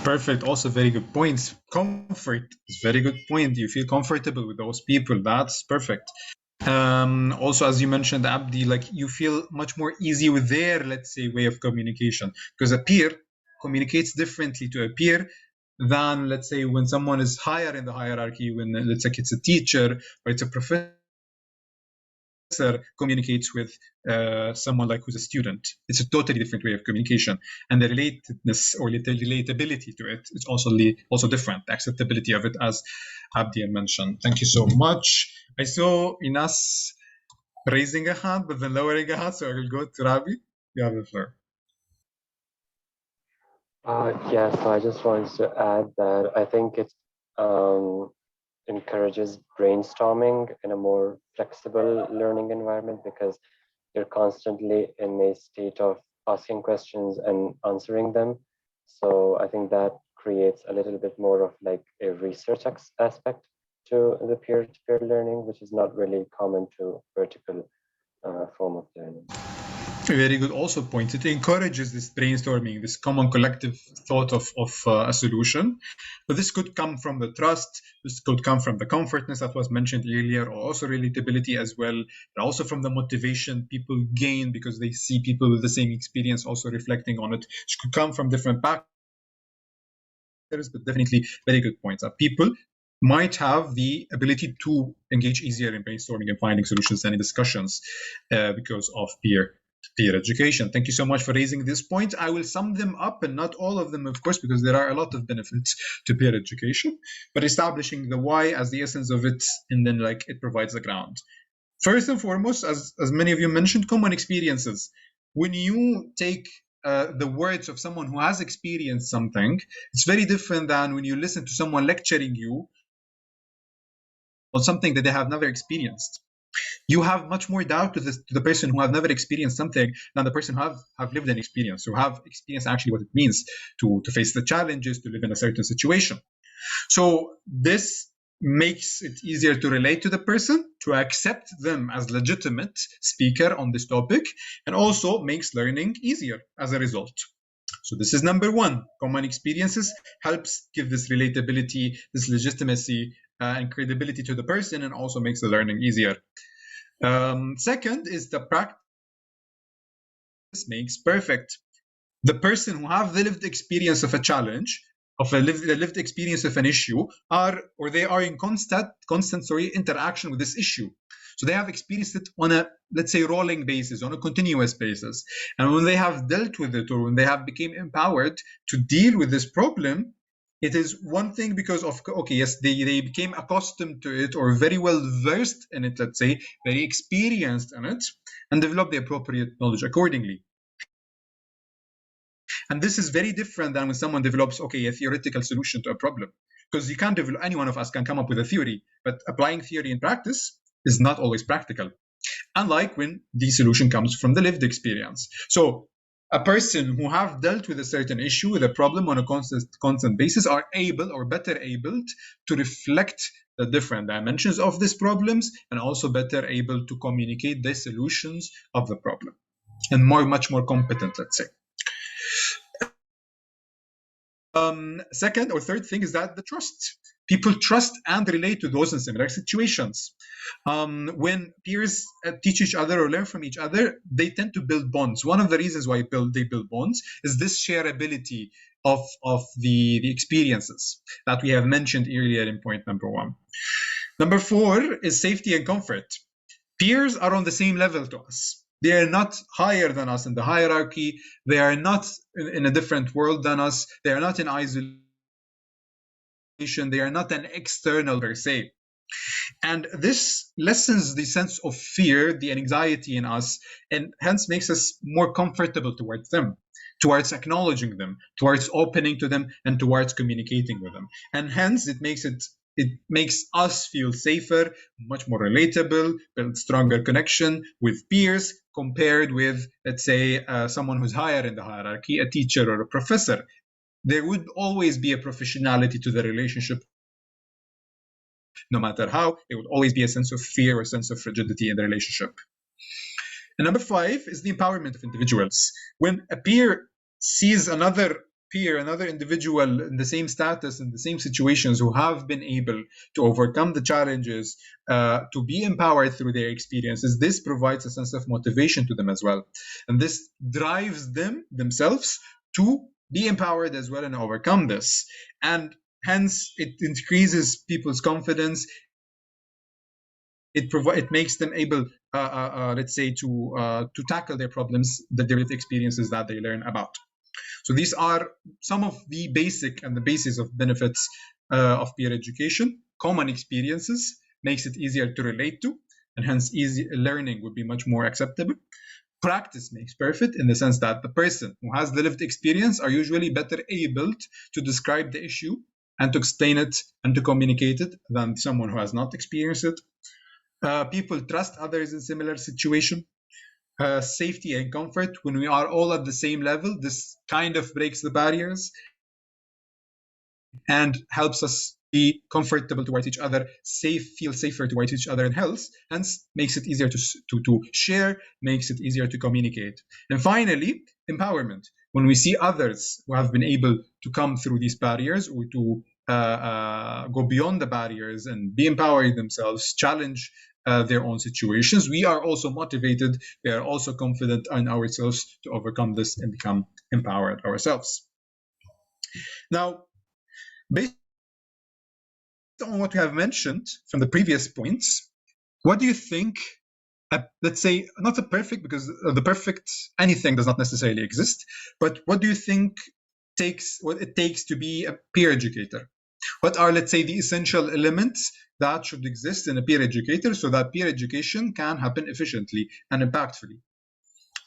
Perfect. Also, very good points. Comfort is very good point. You feel comfortable with those people. That's perfect. Also, as you mentioned, Abdi, like you feel much more easy with their, let's say, way of communication, because a peer communicates differently to a peer than, let's say, when someone is higher in the hierarchy, when let's say it's a teacher or it's a professor communicates with someone like who's a student. It's a totally different way of communication, and the relatedness or relatability to it is also different. The acceptability of it, as Abdi mentioned. Thank you so much. I saw Inas raising a hand but then lowering a hand, so I will go to Rabi. You have the floor. Yeah, so I just wanted to add that I think it encourages brainstorming in a more flexible learning environment, because you're constantly in a state of asking questions and answering them. So I think that creates a little bit more of like a research aspect to the peer-to-peer learning, which is not really common to vertical form of learning. Very good also point. It encourages this brainstorming, this common collective thought of a solution. But this could come from the trust, this could come from the comfortness that was mentioned earlier, or also relatability as well, and also from the motivation people gain because they see people with the same experience also reflecting on it. It could come from different factors, but definitely very good points. People might have the ability to engage easier in brainstorming and finding solutions and in discussions because of peer education. Thank you so much for raising this point. I will sum them up, and not all of them, of course, because there are a lot of benefits to peer education, but establishing the why as the essence of it, and then like it provides the ground. First and foremost, as many of you mentioned, common experiences. When you take the words of someone who has experienced something, it's very different than when you listen to someone lecturing you on something that they have never experienced. You have much more doubt to the person who have never experienced something than the person who have lived an experience, who have experienced actually what it means to face the challenges, to live in a certain situation. So this makes it easier to relate to the person, to accept them as legitimate speaker on this topic, and also makes learning easier as a result. So this is number one. Common experiences helps give this relatability, this legitimacy, and credibility to the person, and also makes the learning easier. Second is the practice makes perfect. The person who have the lived experience of a challenge, of the lived experience of an issue, they are in constant interaction with this issue. So they have experienced it on a, let's say, rolling basis, on a continuous basis. And when they have dealt with it, or when they have become empowered to deal with this problem, it is one thing because of, okay, yes, they became accustomed to it or very well versed in it, let's say, very experienced in it, and developed the appropriate knowledge accordingly. And this is very different than when someone develops, okay, a theoretical solution to a problem. Because you can't develop, any one of us can come up with a theory, but applying theory in practice is not always practical. Unlike when the solution comes from the lived experience. So a person who have dealt with a certain issue, with a problem on a constant basis, are able or better able to reflect the different dimensions of these problems, and also better able to communicate the solutions of the problem, and much more competent, let's say. Second or third thing is that the trust. People trust and relate to those in similar situations. When peers teach each other or learn from each other, they tend to build bonds. One of the reasons why they build bonds is this shareability of the experiences that we have mentioned earlier in point number one. Number four is safety and comfort. Peers are on the same level to us. They are not higher than us in the hierarchy. They are not in a different world than us. They are not in isolation. They are not an external per se. And this lessens the sense of fear, the anxiety in us, and hence makes us more comfortable towards them, towards acknowledging them, towards opening to them, and towards communicating with them. And hence it makes us feel safer, much more relatable, build stronger connection with peers compared with, let's say, someone who's higher in the hierarchy, a teacher or a professor. There would always be a professionality to the relationship. No matter how, there would always be a sense of fear or a sense of rigidity in the relationship. And number 5 is the empowerment of individuals. When a peer sees another peer, another individual in the same status, in the same situations, who have been able to overcome the challenges, to be empowered through their experiences, this provides a sense of motivation to them as well. And this drives them themselves to be empowered as well and overcome this. And hence, it increases people's confidence. It makes them able, let's say, to tackle their problems, the different experiences that they learn about. So these are some of the basic and the basis of benefits of peer education. Common experiences makes it easier to relate to, and hence easy learning would be much more acceptable. Practice makes perfect, in the sense that the person who has the lived experience are usually better able to describe the issue and to explain it and to communicate it than someone who has not experienced it. People trust others in similar situation. Safety and comfort, when we are all at the same level, this kind of breaks the barriers and helps us be comfortable towards each other, feel safer towards each other, and hence makes it easier to share, makes it easier to communicate. And finally, empowerment. When we see others who have been able to come through these barriers, or to go beyond the barriers and be empowered themselves, challenge their own situations, we are also motivated, we are also confident in ourselves to overcome this and become empowered ourselves. Now, based on what we have mentioned from the previous points, what do you think, let's say, not the perfect, because the perfect anything does not necessarily exist, but what do you think what it takes to be a peer educator? What are, let's say, the essential elements that should exist in a peer educator so that peer education can happen efficiently and impactfully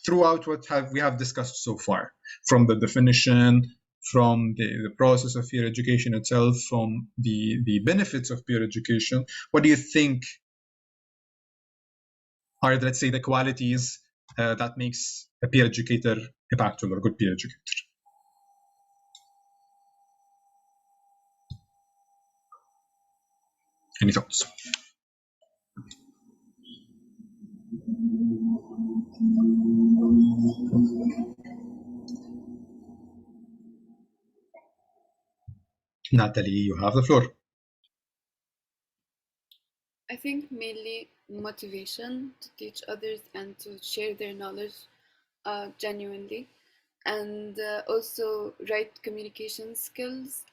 throughout what we have discussed so far, from the definition, from the process of peer education itself, from the benefits of peer education? What do you think are, let's say, the qualities that makes a peer educator impactful or a good peer educator? Any thoughts? Natalie, you have the floor. I think mainly motivation to teach others and to share their knowledge genuinely, and also right communication skills,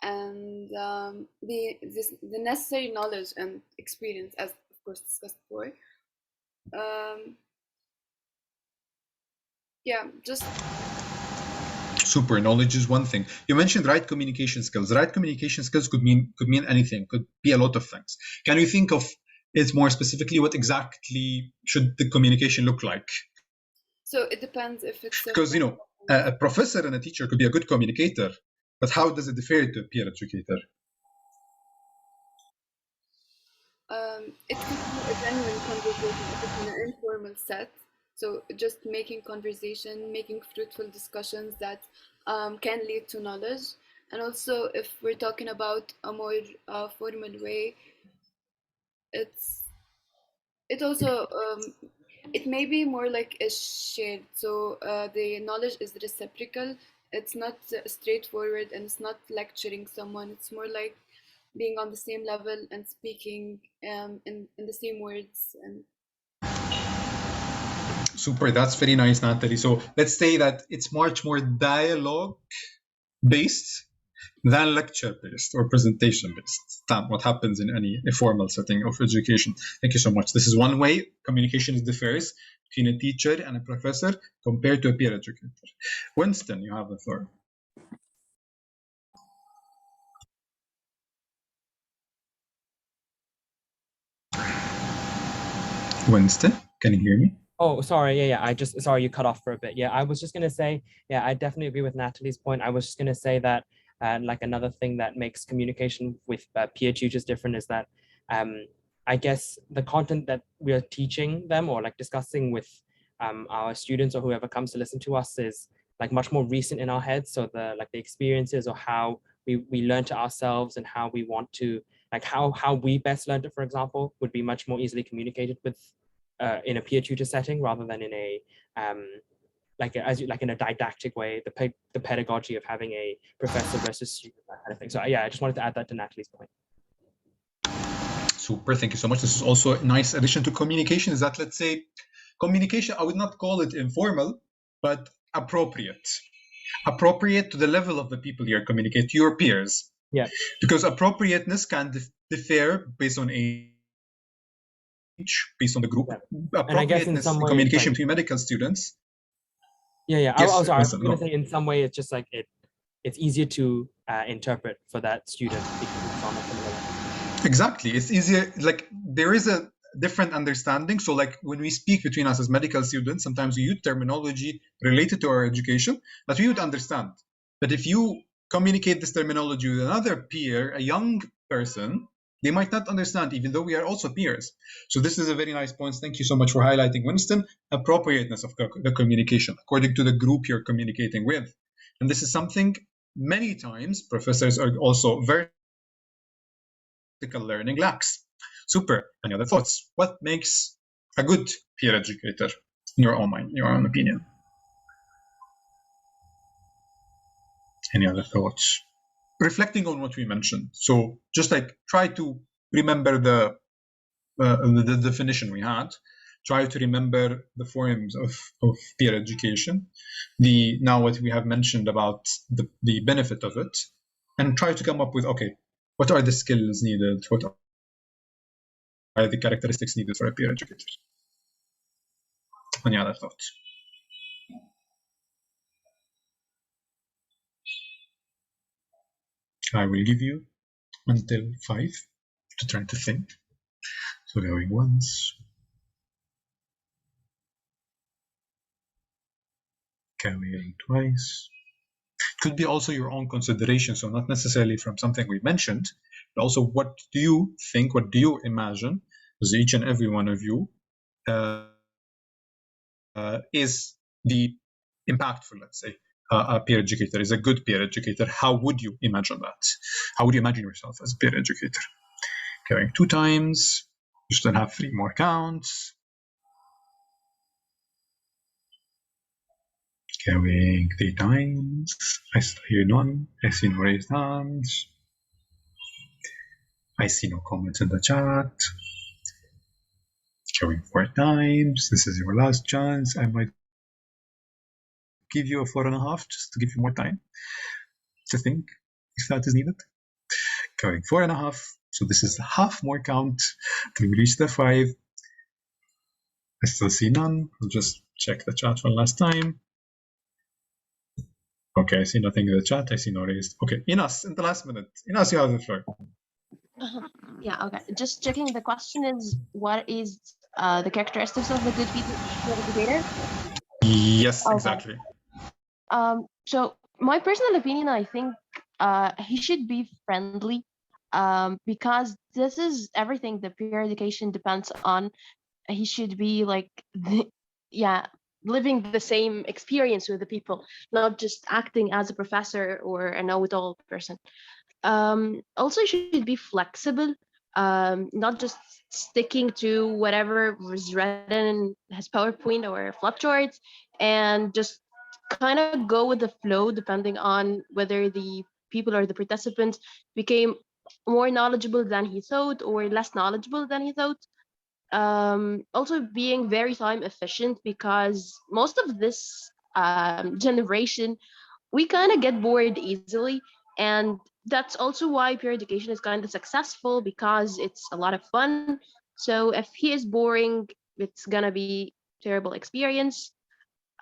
and the necessary knowledge and experience, as of course discussed before. Yeah, just super. Knowledge is one thing. You mentioned right communication skills. Right communication skills could mean anything, could be a lot of things. Can you think of it more specifically? What exactly should the communication look like? So it depends if it's because, you know, a professor and a teacher could be a good communicator, but how does it differ to a peer educator? It could be a genuine conversation if it's in an informal set. So just making conversation, making fruitful discussions that can lead to knowledge. And also, if we're talking about a more formal way, it also it may be more like a shared. So the knowledge is reciprocal. It's not straightforward, and it's not lecturing someone. It's more like being on the same level and speaking in the same words. And super, that's very nice, Natalie. So let's say that it's much more dialogue based than lecture-based or presentation-based, than what happens in any formal setting of education. Thank you so much. This is one way communication differs between a teacher and a professor compared to a peer educator. Winston, you have the floor. Winston, can you hear me? Oh, sorry. Yeah. Sorry, you cut off for a bit. Yeah, I was just going to say, yeah, I definitely agree with Natalie's point. I was just going to say that like another thing that makes communication with peer tutors different is that I guess the content that we are teaching them or like discussing with our students or whoever comes to listen to us is like much more recent in our heads. So the experiences or how we learn to ourselves and how we want to, like how we best learned it, for example, would be much more easily communicated with in a peer tutor setting rather than in a like in a didactic way, the pedagogy of having a professor versus student, that kind of thing. So yeah, I just wanted to add that to Natalie's point. Super, thank you so much. This is also a nice addition to communication, is that, let's say, communication, I would not call it informal, but appropriate to the level of the people you communicate, to your peers. Yeah. Because appropriateness can differ based on age, based on the group. Yeah. Appropriateness in communication between medical students. Yeah. Yes, I was listen, going to say in some way it's just like it's easier to interpret for that student because it's on a similar level. Exactly, it's easier. Like there is a different understanding. So like when we speak between us as medical students, sometimes we use terminology related to our education that we would understand. But if you communicate this terminology with another peer, a young person, they might not understand, even though we are also peers. So this is a very nice point. Thank you so much for highlighting, Winston. Appropriateness of the communication according to the group you're communicating with. And this is something many times professors are also vertical learning lacks. Super. Any other thoughts? What makes a good peer educator in your own mind, your own opinion? Any other thoughts? Reflecting on what we mentioned. So just like try to remember the definition we had. Try to remember the forms of peer education. Now what we have mentioned about the benefit of it, and try to come up with, okay, what are the skills needed? What are the characteristics needed for a peer educator? Any other thoughts? I will give you until 5 to try to think. So going once. Going twice. Could be also your own consideration, so not necessarily from something we mentioned, but also what do you think, what do you imagine, as each and every one of you is the impactful, let's say, a peer educator, is a good peer educator. How would you imagine that? How would you imagine yourself as a peer educator? Going 2 times, you still have 3 more counts. Going 3 times, I still hear none. I see no raised hands. I see no comments in the chat. Going 4 times, this is your last chance. I might give you a 4.5 just to give you more time to think if that is needed. Going 4.5, so this is half more count till we reach the 5. I still see none. I'll just check the chat one last time. Okay, I see nothing in the chat. I see no raised. Okay, Inas, in the last minute. Inas, you have the floor. Yeah, okay. Just checking. The question is, what is the characteristics of the good peer educator? Yes, Okay. exactly. So my personal opinion, I think he should be friendly because this is everything the peer education depends on. He should be like, living the same experience with the people, not just acting as a professor or a know-it-all person. Also, he should be flexible, not just sticking to whatever was written in his PowerPoint or flipcharts, and just kind of go with the flow depending on whether the people or the participants became more knowledgeable than he thought or less knowledgeable than he thought. Also being very time efficient, because most of this generation, we kind of get bored easily, and that's also why peer education is kind of successful, because it's a lot of fun. So if he is boring, it's gonna be terrible experience.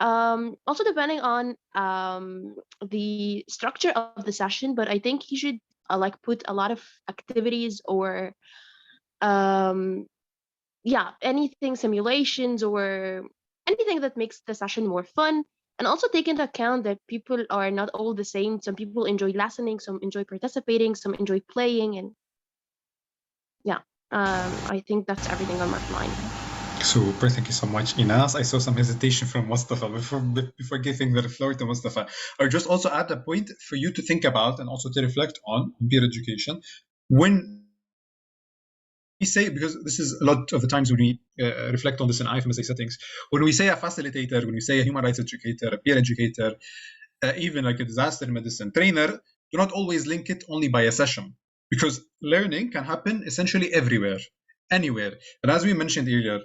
Also depending on the structure of the session, but I think he should like put a lot of activities or um, yeah, anything, simulations or anything that makes the session more fun. And also take into account that people are not all the same. Some people enjoy listening, some enjoy participating, some enjoy playing, and yeah, I think that's everything on my mind. Super, thank you so much, Inas. I saw some hesitation from Mustafa before giving the floor to Mustafa. I just also add a point for you to think about and also to reflect on peer education. When we say, because this is a lot of the times when we reflect on this in IFMSA settings, when we say a facilitator, when we say a human rights educator, a peer educator, even like a disaster medicine trainer, do not always link it only by a session, because learning can happen essentially everywhere, anywhere. And as we mentioned earlier,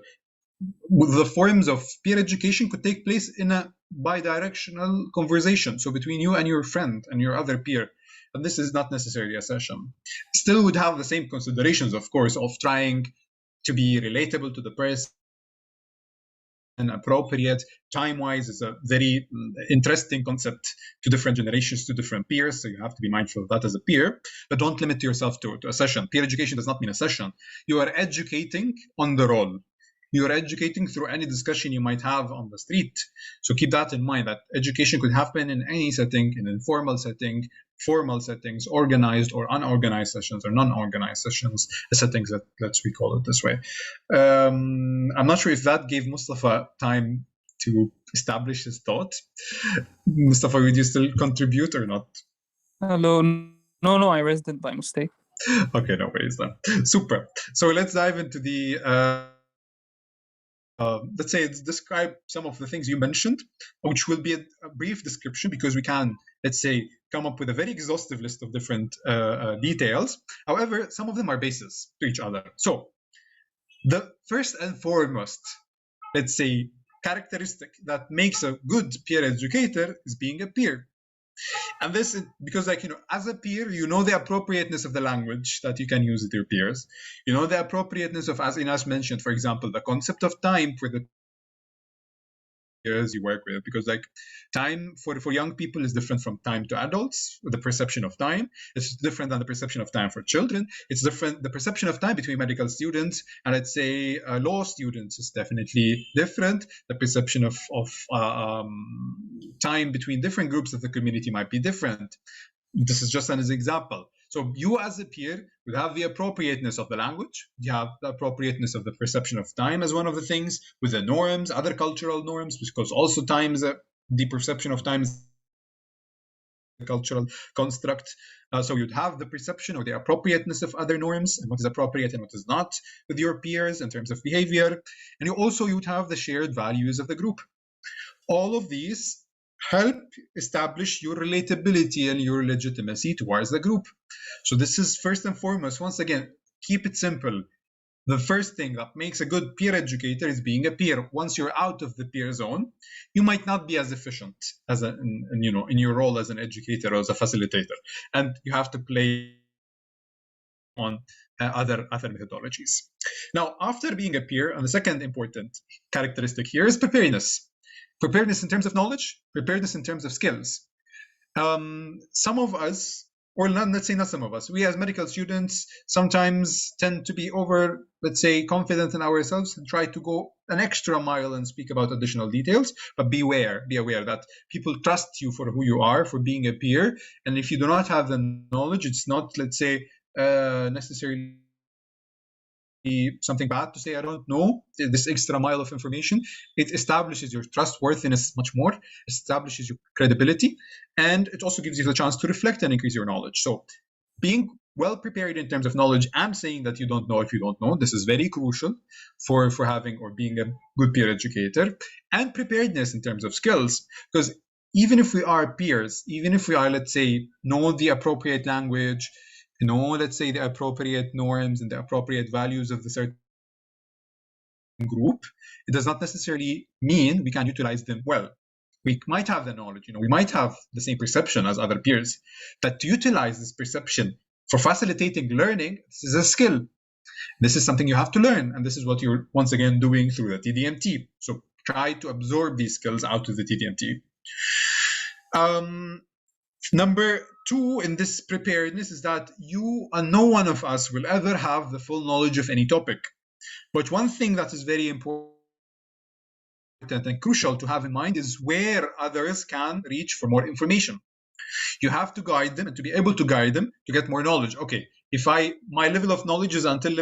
the forms of peer education could take place in a bi-directional conversation, so between you and your friend and your other peer. And this is not necessarily a session. Still would have the same considerations, of course, of trying to be relatable to the person and appropriate. Time-wise is a very interesting concept to different generations, to different peers, so you have to be mindful of that as a peer, but don't limit yourself to a session. Peer education does not mean a session. You are educating on the role. You're educating through any discussion you might have on the street. So keep that in mind, that education could happen in any setting, in informal setting, formal settings, organized or unorganized sessions, or non-organized sessions, settings, that let's recall it this way. I'm not sure if that gave Mustafa time to establish his thought. Mustafa, would you still contribute or not? Hello. No, I raised it by mistake. Okay, no worries then. Super. So let's dive into the let's say describe some of the things you mentioned, which will be a brief description, because we can, let's say, come up with a very exhaustive list of different details. However, some of them are bases to each other. So the first and foremost, let's say, characteristic that makes a good peer educator is being a peer. And this is because, like, as a peer, you know the appropriateness of the language that you can use with your peers. You know the appropriateness of, as Inas mentioned, for example, the concept of time for the peers you work with, because like time for young people is different from time to adults. The perception of time is different than the perception of time for children. It's different. The perception of time between medical students and, let's say, law students is definitely different. The perception of time between different groups of the community might be different. This is just an example. So you as a peer would have the appropriateness of the language. You have the appropriateness of the perception of time as one of the things, with the norms, other cultural norms, because also time is the perception of time is a cultural construct. So you'd have the perception or the appropriateness of other norms and what is appropriate and what is not with your peers in terms of behavior. And you'd have the shared values of the group. All of these help establish your relatability and your legitimacy towards the group. So this is first and foremost. Once again, keep it simple. The first thing that makes a good peer educator is being a peer. Once you're out of the peer zone, you might not be as efficient as in your role as an educator or as a facilitator, and you have to play on other methodologies. Now, after being a peer, and the second important characteristic here is preparedness. Preparedness in terms of knowledge, preparedness in terms of skills. Some of us, or let's say not some of us, we as medical students sometimes tend to be let's say, confident in ourselves and try to go an extra mile and speak about additional details. But be aware that people trust you for who you are, for being a peer. And if you do not have the knowledge, it's not, let's say, necessarily something bad to say, I don't know. This extra mile of information, it establishes your trustworthiness much more, establishes your credibility, and it also gives you the chance to reflect and increase your knowledge. So being well prepared in terms of knowledge and saying that you don't know if you don't know, this is very crucial for having or being a good peer educator. And preparedness in terms of skills, because even if we are peers, even if we are, let's say, know the appropriate language, let's say, the appropriate norms and the appropriate values of the certain group, it does not necessarily mean we can utilize them well. we might have the knowledge, we might have the same perception as other peers, but to utilize this perception for facilitating learning, this is a skill. This is something you have to learn, and this is what you're once again doing through the TDMT. So try to absorb these skills out of the TDMT. Number 2 in this preparedness is that you and no one of us will ever have the full knowledge of any topic. But one thing that is very important and crucial to have in mind is where others can reach for more information. You have to guide them, and to be able to guide them to get more knowledge. Okay, if my level of knowledge is until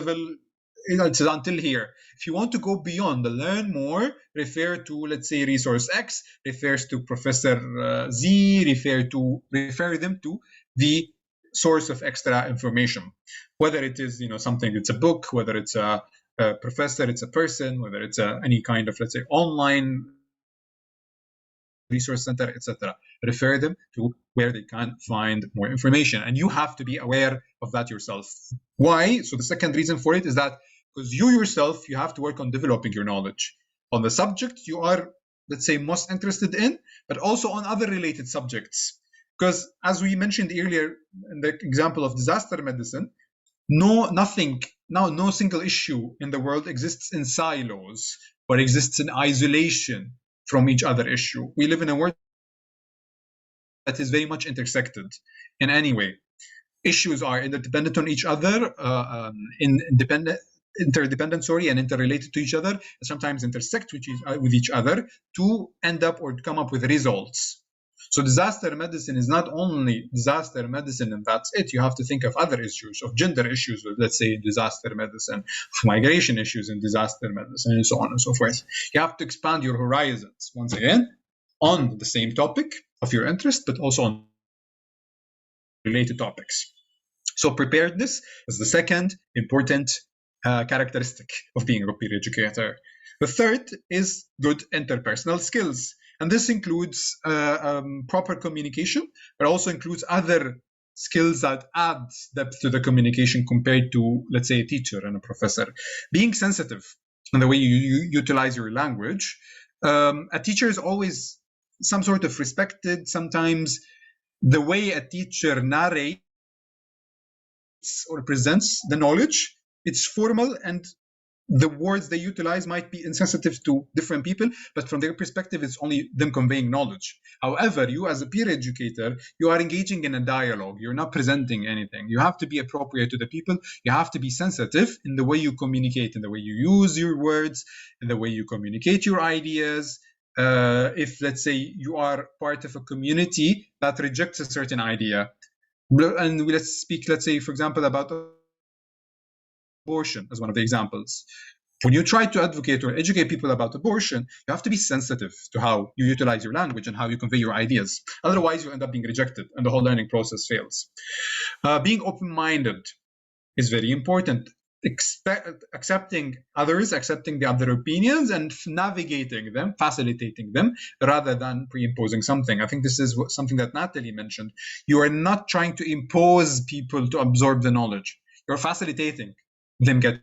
it's until here. If you want to go beyond, learn more, refer to, let's say, resource X, refers to Professor Z, refer them to the source of extra information. Whether it is, something, it's a book, whether it's a professor, it's a person, whether it's any kind of, let's say, online resource center, etc. Refer them to where they can find more information, and you have to be aware of that yourself. Why? So the second reason for it is that because you yourself, you have to work on developing your knowledge on the subject you are, let's say, most interested in, but also on other related subjects. Because as we mentioned earlier in the example of disaster medicine, no single issue in the world exists in silos or exists in isolation from each other issue. We live in a world that is very much intersected in any way. Issues are interdependent on each other, interdependent, and interrelated to each other, and sometimes intersect with each other to end up or to come up with results. So disaster medicine is not only disaster medicine and that's it. You have to think of other issues, of gender issues, let's say, in disaster medicine, of migration issues in disaster medicine, and so on and so forth. You have to expand your horizons, once again, on the same topic of your interest, but also on related topics. So preparedness is the second important characteristic of being a peer educator. The third is good interpersonal skills. And this includes proper communication, but also includes other skills that add depth to the communication compared to, let's say, a teacher and a professor. Being sensitive in the way you utilize your language. A teacher is always some sort of respected. Sometimes the way a teacher narrates or presents the knowledge, it's formal, and the words they utilize might be insensitive to different people, but from their perspective, it's only them conveying knowledge. However, you as a peer educator, you are engaging in a dialogue. You're not presenting anything. You have to be appropriate to the people. You have to be sensitive in the way you communicate, in the way you use your words, in the way you communicate your ideas. If, let's say, you are part of a community that rejects a certain idea, and let's speak, let's say, for example, about abortion as one of the examples. When you try to advocate or educate people about abortion, you have to be sensitive to how you utilize your language and how you convey your ideas. Otherwise, you end up being rejected and the whole learning process fails. Being open-minded is very important. Accepting others, accepting the other opinions, and navigating them, facilitating them, rather than pre-imposing something. I think this is something that Natalie mentioned. You are not trying to impose people to absorb the knowledge. You're facilitating them get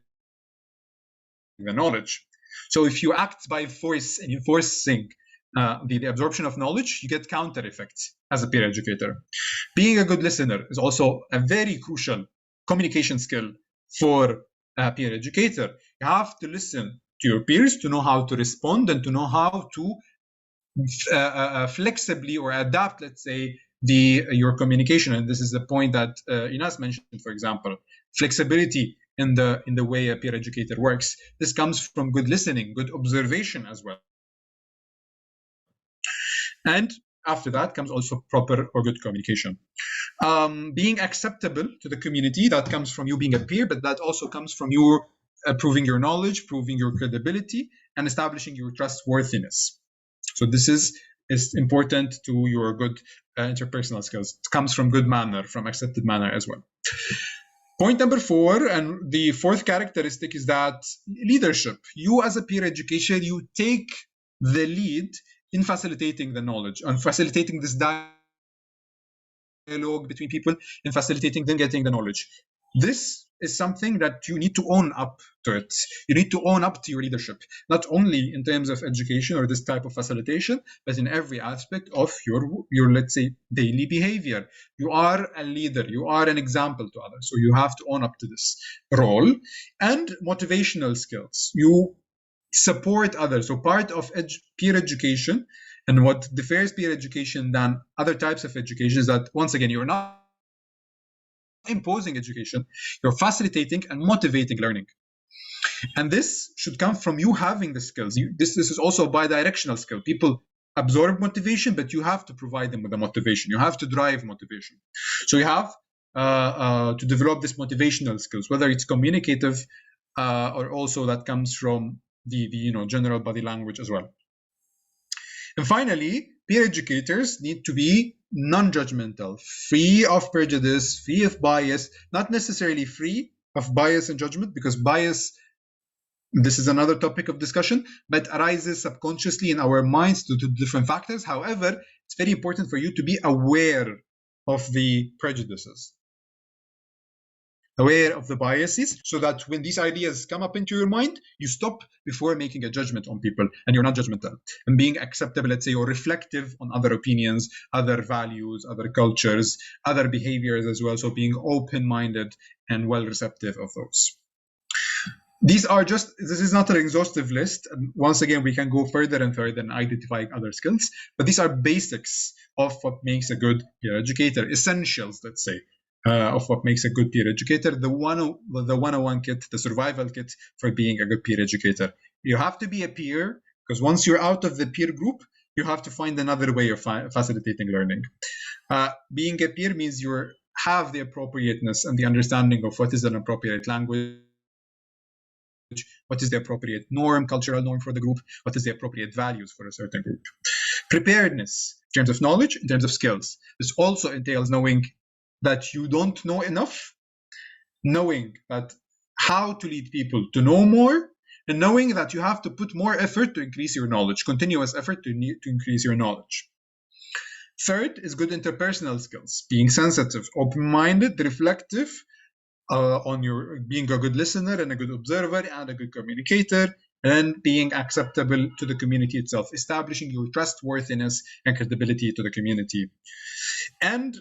the knowledge. So if you act by force and enforcing the absorption of knowledge, you get counter effects as a peer educator. Being a good listener is also a very crucial communication skill for a peer educator. You have to listen to your peers to know how to respond and to know how to flexibly or adapt, let's say, your communication. And this is the point that Inas mentioned, for example, flexibility in the way a peer educator works. This comes from good listening, good observation as well. And after that comes also proper or good communication. Being acceptable to the community, that comes from you being a peer, but that also comes from you proving your knowledge, proving your credibility, and establishing your trustworthiness. So this is important to your good interpersonal skills. It comes from good manner, from accepted manner as well. Point number 4, and the fourth characteristic, is that leadership. You as a peer educator, you take the lead in facilitating the knowledge and facilitating this dialogue between people and facilitating them getting the knowledge. This is something that you need to own up to it. You need to own up to your leadership, not only in terms of education or this type of facilitation, but in every aspect of your let's say, daily behavior. You are a leader. You are an example to others. So you have to own up to this role. And motivational skills. You support others. So part of peer education, and what differs peer education than other types of education, is that, once again, you're not imposing education, you're facilitating and motivating learning. And this should come from you having the skills. This is also a bi-directional skill. People absorb motivation, but you have to provide them with the motivation. You have to drive motivation. So you have to develop this motivational skills, whether it's communicative or also that comes from the general body language as well. And finally, peer educators need to be non-judgmental, free of prejudice, free of bias, not necessarily free of bias and judgment, because bias, this is another topic of discussion, but arises subconsciously in our minds due to different factors. However, it's very important for you to be aware of the prejudices, aware of the biases, so that when these ideas come up into your mind, you stop before making a judgment on people, and you're not judgmental, and being acceptable, let's say, or reflective on other opinions, other values, other cultures, other behaviors as well. So being open-minded and well receptive of those. This is not an exhaustive list. And once again, we can go further and further in identifying other skills, but these are basics of what makes a good peer educator, essentials, let's say, of what makes a good peer educator, the 101 kit, the survival kit for being a good peer educator. You have to be a peer, because once you're out of the peer group, you have to find another way of facilitating learning. Being a peer means you have the appropriateness and the understanding of what is an appropriate language, what is the appropriate norm, cultural norm for the group, what is the appropriate values for a certain group. Preparedness in terms of knowledge, in terms of skills. This also entails knowing that you don't know enough, knowing that how to lead people to know more, and knowing that you have to put more effort to increase your knowledge, continuous effort to increase your knowledge. Third is good interpersonal skills, being sensitive, open-minded, reflective, on your being a good listener and a good observer and a good communicator, and being acceptable to the community itself, establishing your trustworthiness and credibility to the community. And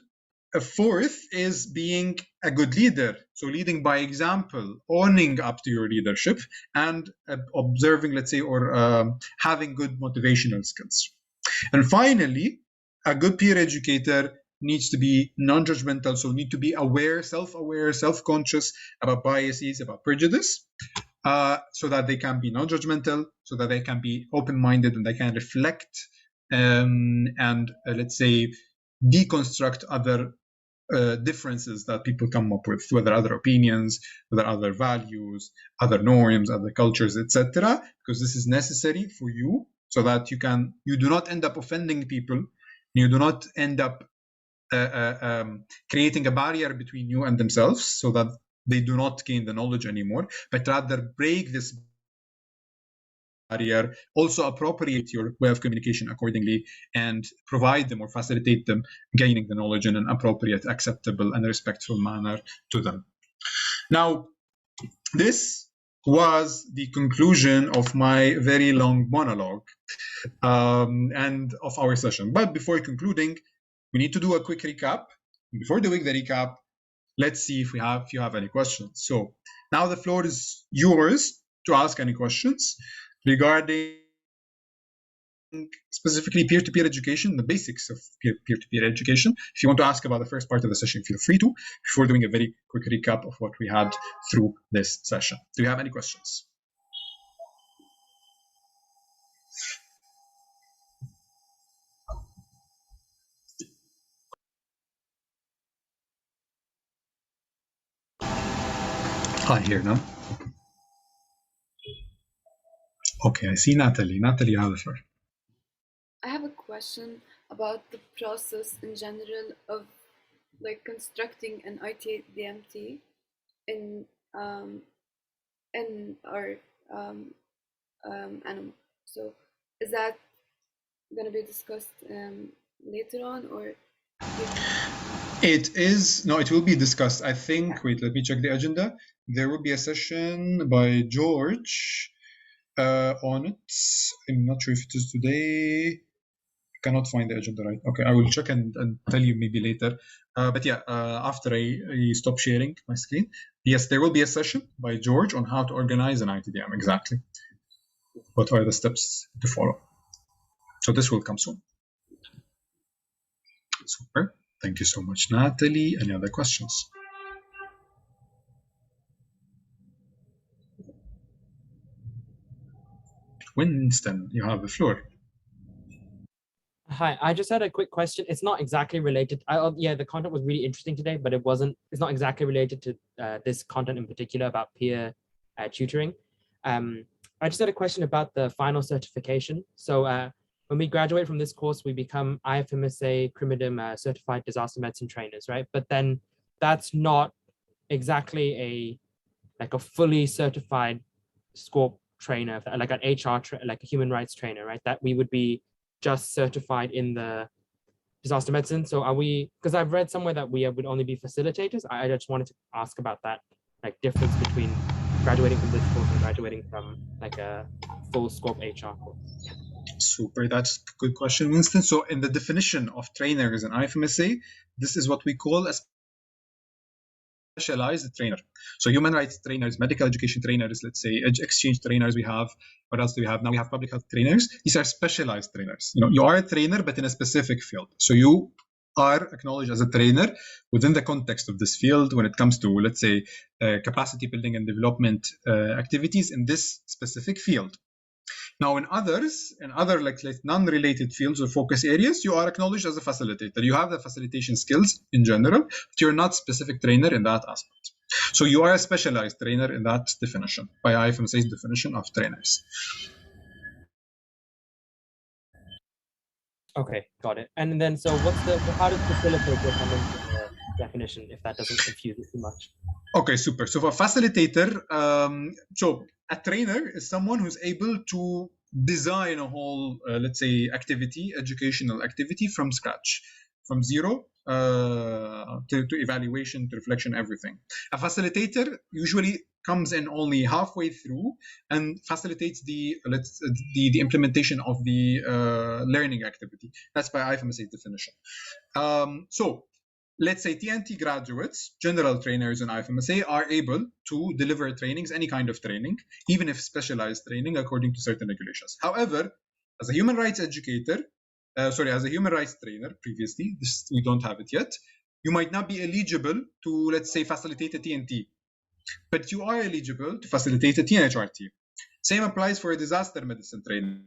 a fourth is being a good leader, so leading by example, owning up to your leadership, and observing, let's say, or having good motivational skills. And finally, a good peer educator needs to be non-judgmental, so need to be aware, self-aware, self-conscious about biases, about prejudice, so that they can be non-judgmental, so that they can be open-minded, and they can reflect and let's say, deconstruct other differences that people come up with, whether other opinions, whether other values, other norms, other cultures, etc. Because this is necessary for you, so that you do not end up offending people, you do not end up creating a barrier between you and themselves, so that they do not gain the knowledge anymore, but rather break this barrier, also appropriate your way of communication accordingly, and provide them or facilitate them gaining the knowledge in an appropriate, acceptable, and respectful manner to them. Now, this was the conclusion of my very long monologue and of our session. But before concluding, we need to do a quick recap. Before doing the recap, let's see if you have any questions. So now the floor is yours to ask any questions regarding specifically peer-to-peer education, the basics of peer-to-peer education. If you want to ask about the first part of the session, feel free to, before doing a very quick recap of what we had through this session. Do you have any questions? Hi, here now. Okay, I see Natalie. Natalie, you have the floor. I have a question about the process in general of like constructing an ITDMT in our animal. So is that going to be discussed later on, or? It is, no, it will be discussed. I think, wait, let me check the agenda. There will be a session by George on it. I'm not sure if it is today. I cannot find the agenda right. Okay, I will check and tell you maybe later. But yeah, after I stop sharing my screen. Yes, there will be a session by George on how to organize an ITDM, exactly. What are the steps to follow? So this will come soon. Super. Thank you so much, Natalie. Any other questions? Winston, you have the floor. Hi, I just had a quick question. It's not exactly related. Yeah, the content was really interesting today, but it's not exactly related to this content in particular about peer tutoring. I just had a question about the final certification. So when we graduate from this course, we become IFMSA CRIMIDIM certified disaster medicine trainers, right? But then that's not exactly a fully certified SCORP trainer, like an HR, like a human rights trainer, right? That we would be just certified in the disaster medicine. So are we, because I've read somewhere that we would only be facilitators. I just wanted to ask about that, like difference between graduating from this course and graduating from like a full SCORP HR course. Super, that's a good question, Winston. So in the definition of trainers in IFMSA, this is what we call a specialized trainer. So human rights trainers, medical education trainers, let's say exchange trainers we have. What else do we have? Now we have public health trainers. These are specialized trainers. You are a trainer, but in a specific field. So you are acknowledged as a trainer within the context of this field when it comes to, let's say, capacity building and development activities in this specific field. Now, in other like non-related fields or focus areas, you are acknowledged as a facilitator. You have the facilitation skills in general, but you're not specific trainer in that aspect. So you are a specialized trainer in that definition, by IFMSA's definition of trainers. Okay, got it. And then, so how does facilitator come into the definition, if that doesn't confuse it too much? Okay, super. So for facilitator, so a trainer is someone who's able to design a whole, let's say, educational activity from scratch, from zero to evaluation, to reflection, everything. A facilitator usually comes in only halfway through and facilitates the implementation of the learning activity. That's by IFMSA's definition. So let's say TNT graduates, general trainers in IFMSA, are able to deliver trainings, any kind of training, even if specialized training according to certain regulations. However, as a human rights educator, as a human rights trainer previously, we don't have it yet, you might not be eligible to, let's say, facilitate a TNT, but you are eligible to facilitate a TNHRT. Same applies for a disaster medicine trainer.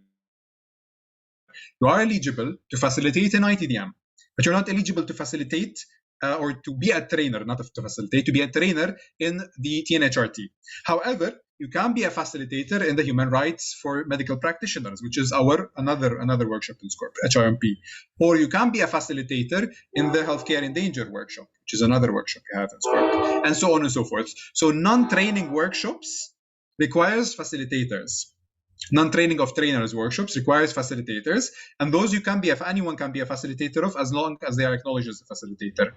You are eligible to facilitate an ITDM, but you're not eligible to facilitate or to be a trainer, not to facilitate, to be a trainer in the TNHRT. However, you can be a facilitator in the human rights for medical practitioners, which is another workshop in SCORP, HRMP. Or you can be a facilitator in the healthcare in danger workshop, which is another workshop you have in SCORP, and so on and so forth. So non-training workshops requires facilitators. Non-training of trainers workshops requires facilitators, and those anyone can be a facilitator of, as long as they are acknowledged as a facilitator.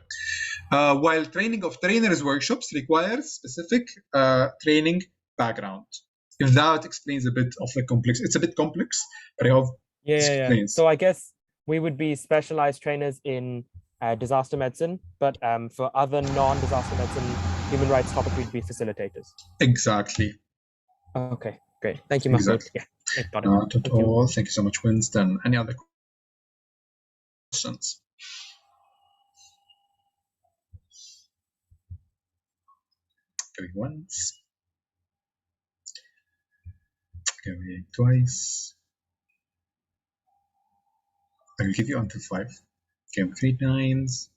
While training of trainers workshops requires specific training background. If that explains a bit of the complex, it's a bit complex, but I hope yeah. So I guess we would be specialized trainers in disaster medicine, but for other non-disaster medicine human rights topics, we'd be facilitators. Exactly. Okay. Great. Thank you, Mahmoud. Exactly. Yeah, got it. Not at all. Thank you so much, Winston. Any other questions? Going once. Going twice. I will give you until 5. Game 3 times.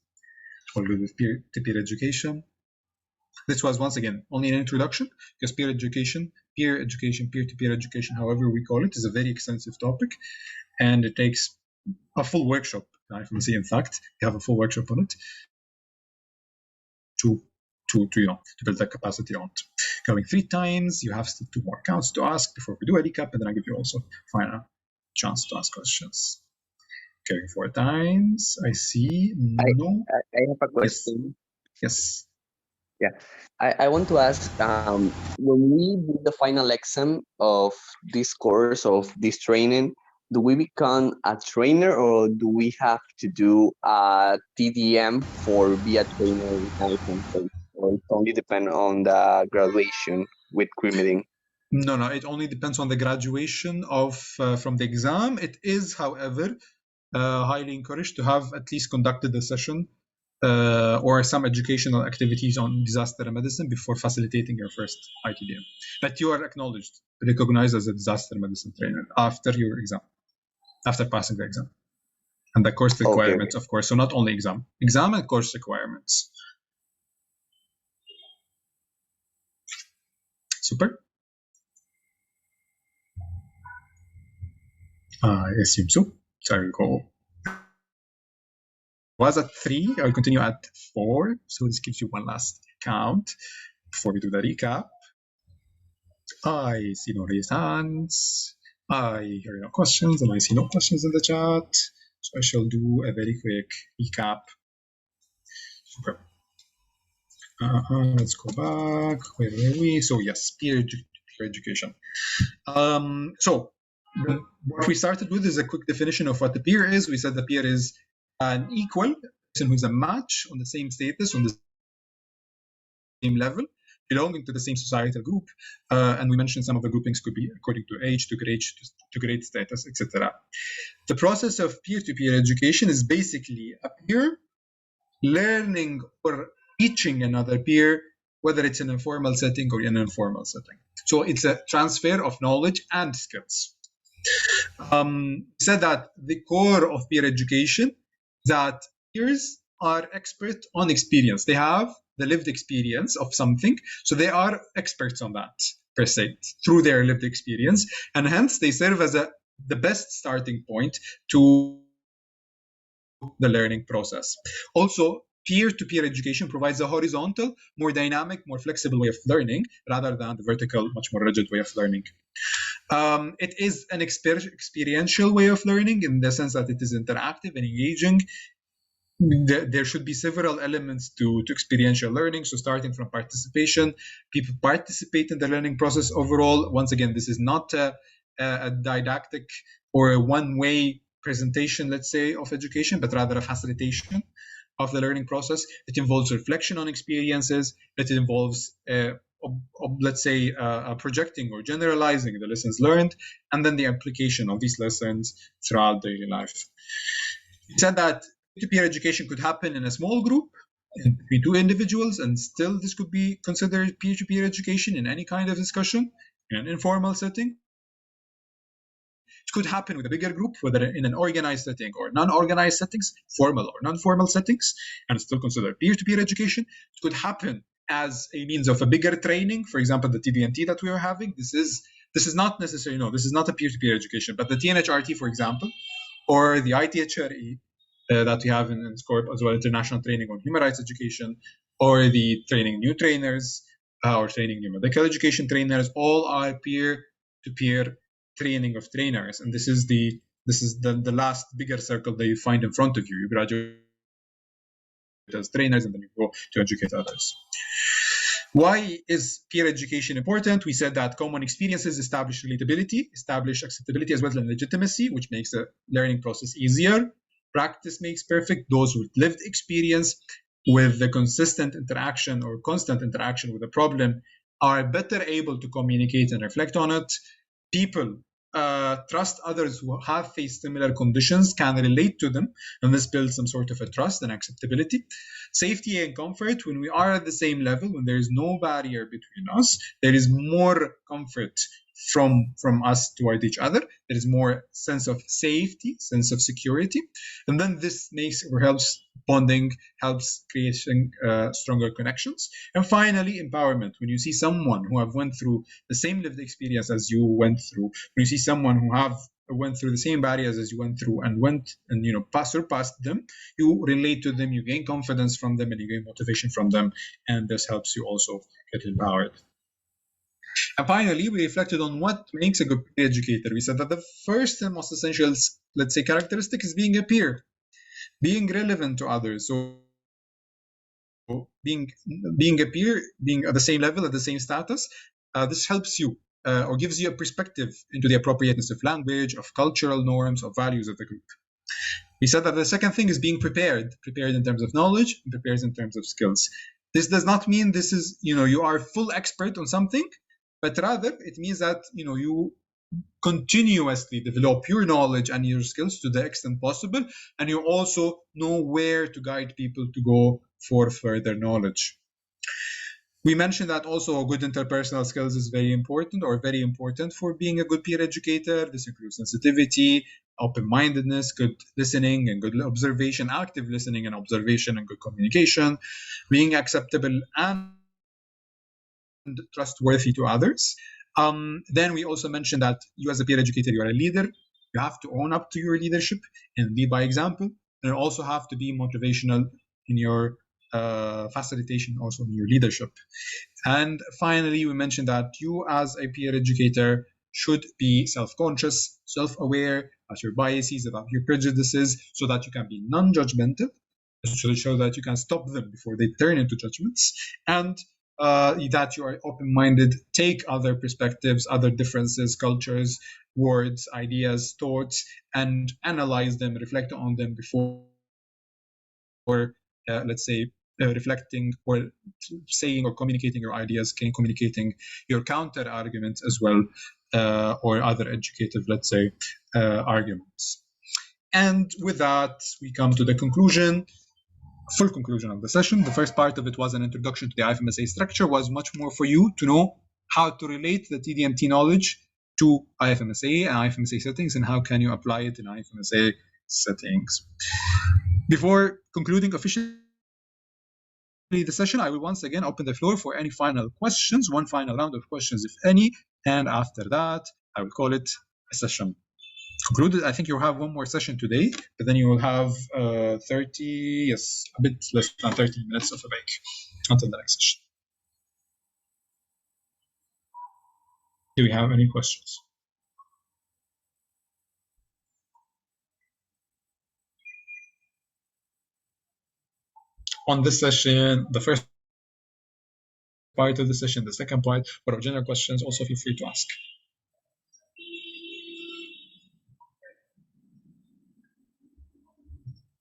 All good with peer-to-peer education. This was, once again, only an introduction, because peer education, peer-to-peer education, however we call it, is a very extensive topic, and it takes a full workshop. IFMSA, in fact, we have a full workshop on it to build that capacity on it. Going 3 times, you have still 2 more accounts to ask before we do a recap, and then I give you also final chance to ask questions. Okay, 4 times. I see. No. I have a question. Yes. Yeah, I want to ask, when we do the final exam of this course, of this training, do we become a trainer, or do we have to do a TDM for be a trainer at some point, or it only depend on the graduation with cremating? No, it only depends on the graduation of from the exam. It is, however, highly encouraged to have at least conducted the session or some educational activities on disaster medicine before facilitating your first ITDM. That you are acknowledged, recognized as a disaster medicine trainer after your exam, after passing the exam. And the course requirements, of course. So not only exam and course requirements. Super. I assume so. So I will go. Was at 3. I'll continue at 4. So this gives you one last count before we do the recap. I see no raised hands. I hear no questions, and I see no questions in the chat. So I shall do a very quick recap. Super. Let's go back. Where were we? So yes, peer education. So what we started with is a quick definition of what the peer is. We said the peer is an equal person who's a match on the same status, on the same level, belonging to the same societal group. And we mentioned some of the groupings could be according to age, to grade status, etc. The process of peer-to-peer education is basically a peer learning or teaching another peer, whether it's in a formal setting or in an informal setting. So it's a transfer of knowledge and skills. Said that the core of peer education, that peers are expert on experience. They have the lived experience of something, so they are experts on that per se through their lived experience, and hence they serve as the best starting point to the learning process. Also, peer-to-peer education provides a horizontal, more dynamic, more flexible way of learning rather than the vertical, much more rigid way of learning. It is an experiential way of learning in the sense that it is interactive and engaging. There should be several elements to experiential learning. So starting from participation, people participate in the learning process overall. Once again, this is not a didactic or a one-way presentation, let's say, of education, but rather a facilitation of the learning process. It involves reflection on experiences. It involves, let's say, projecting or generalizing the lessons learned, and then the application of these lessons throughout daily life. It said that peer-to-peer education could happen in a small group, between 2 individuals, and still this could be considered peer-to-peer education in any kind of discussion, in an informal setting. It could happen with a bigger group, whether in an organized setting or non-organized settings, formal or non-formal settings, and it's still considered peer-to-peer education. It could happen as a means of a bigger training, for example, the TDMT that we are having. This is not necessarily, no, this is not a peer-to-peer education, but the TNHRT, for example, or the ITHRE that we have in SCORP, as well, international training on human rights education, or the training new trainers, or training new medical education trainers, all are peer-to-peer training of trainers. And this is the last bigger circle that you find in front of you. You graduate as trainers, and then you go to educate others. Why is peer education important? We said that common experiences establish relatability, establish acceptability, as well as legitimacy, which makes the learning process easier. Practice makes perfect. Those with lived experience, with the constant interaction with a problem, are better able to communicate and reflect on it. People trust others who have faced similar conditions, can relate to them, and this builds some sort of a trust and acceptability. Safety and comfort, when we are at the same level, when there is no barrier between us, there is more comfort from us toward each other. There is more sense of safety, sense of security, and then this makes or helps bonding, helps creating stronger connections. And finally, empowerment. When you see someone who have went through the same lived experience as you went through, when you see someone who have went through the same barriers as you went through and surpassed them, you relate to them, you gain confidence from them, and you gain motivation from them, and this helps you also get empowered. And finally, we reflected on what makes a good peer educator. We said that the first and most essential, let's say, characteristic is being a peer, being relevant to others. So being a peer, being at the same level, at the same status, this helps you or gives you a perspective into the appropriateness of language, of cultural norms, of values of the group. We said that the second thing is being prepared in terms of knowledge, and prepared in terms of skills. This does not mean this is, you are full expert on something, but rather it means that, you continuously develop your knowledge and your skills to the extent possible, and you also know where to guide people to go for further knowledge. We mentioned that also good interpersonal skills is very important for being a good peer educator. This includes sensitivity, open-mindedness, good listening and good observation, active listening and observation, and good communication, being acceptable and trustworthy to others. Then we also mentioned that you as a peer educator, you are a leader. You have to own up to your leadership and lead by example. And you also have to be motivational in your facilitation, also in your leadership. And finally, we mentioned that you as a peer educator should be self-conscious, self-aware about your biases, about your prejudices, so that you can be non-judgmental, so that you can stop them before they turn into judgments, and that you are open-minded, take other perspectives, other differences, cultures, words, ideas, thoughts, and analyze them, reflect on them before, let's say, reflecting or saying or communicating your ideas, communicating your counter arguments as well, or other educative, let's say, arguments. And with that, we come to the conclusion. Full conclusion of the session. The first part of it was an introduction to the IFMSA structure, was much more for you to know how to relate the TDMT knowledge to IFMSA and IFMSA settings, and how can you apply it in IFMSA settings. Before concluding officially the session, I will once again open the floor for any final questions, one final round of questions, if any, and after that, I will call it a session concluded. I think you'll have one more session today, but then you will have a bit less than 30 minutes of a break until the next session. Do we have any questions? On this session, the first part of the session, the second part, or general questions, also feel free to ask.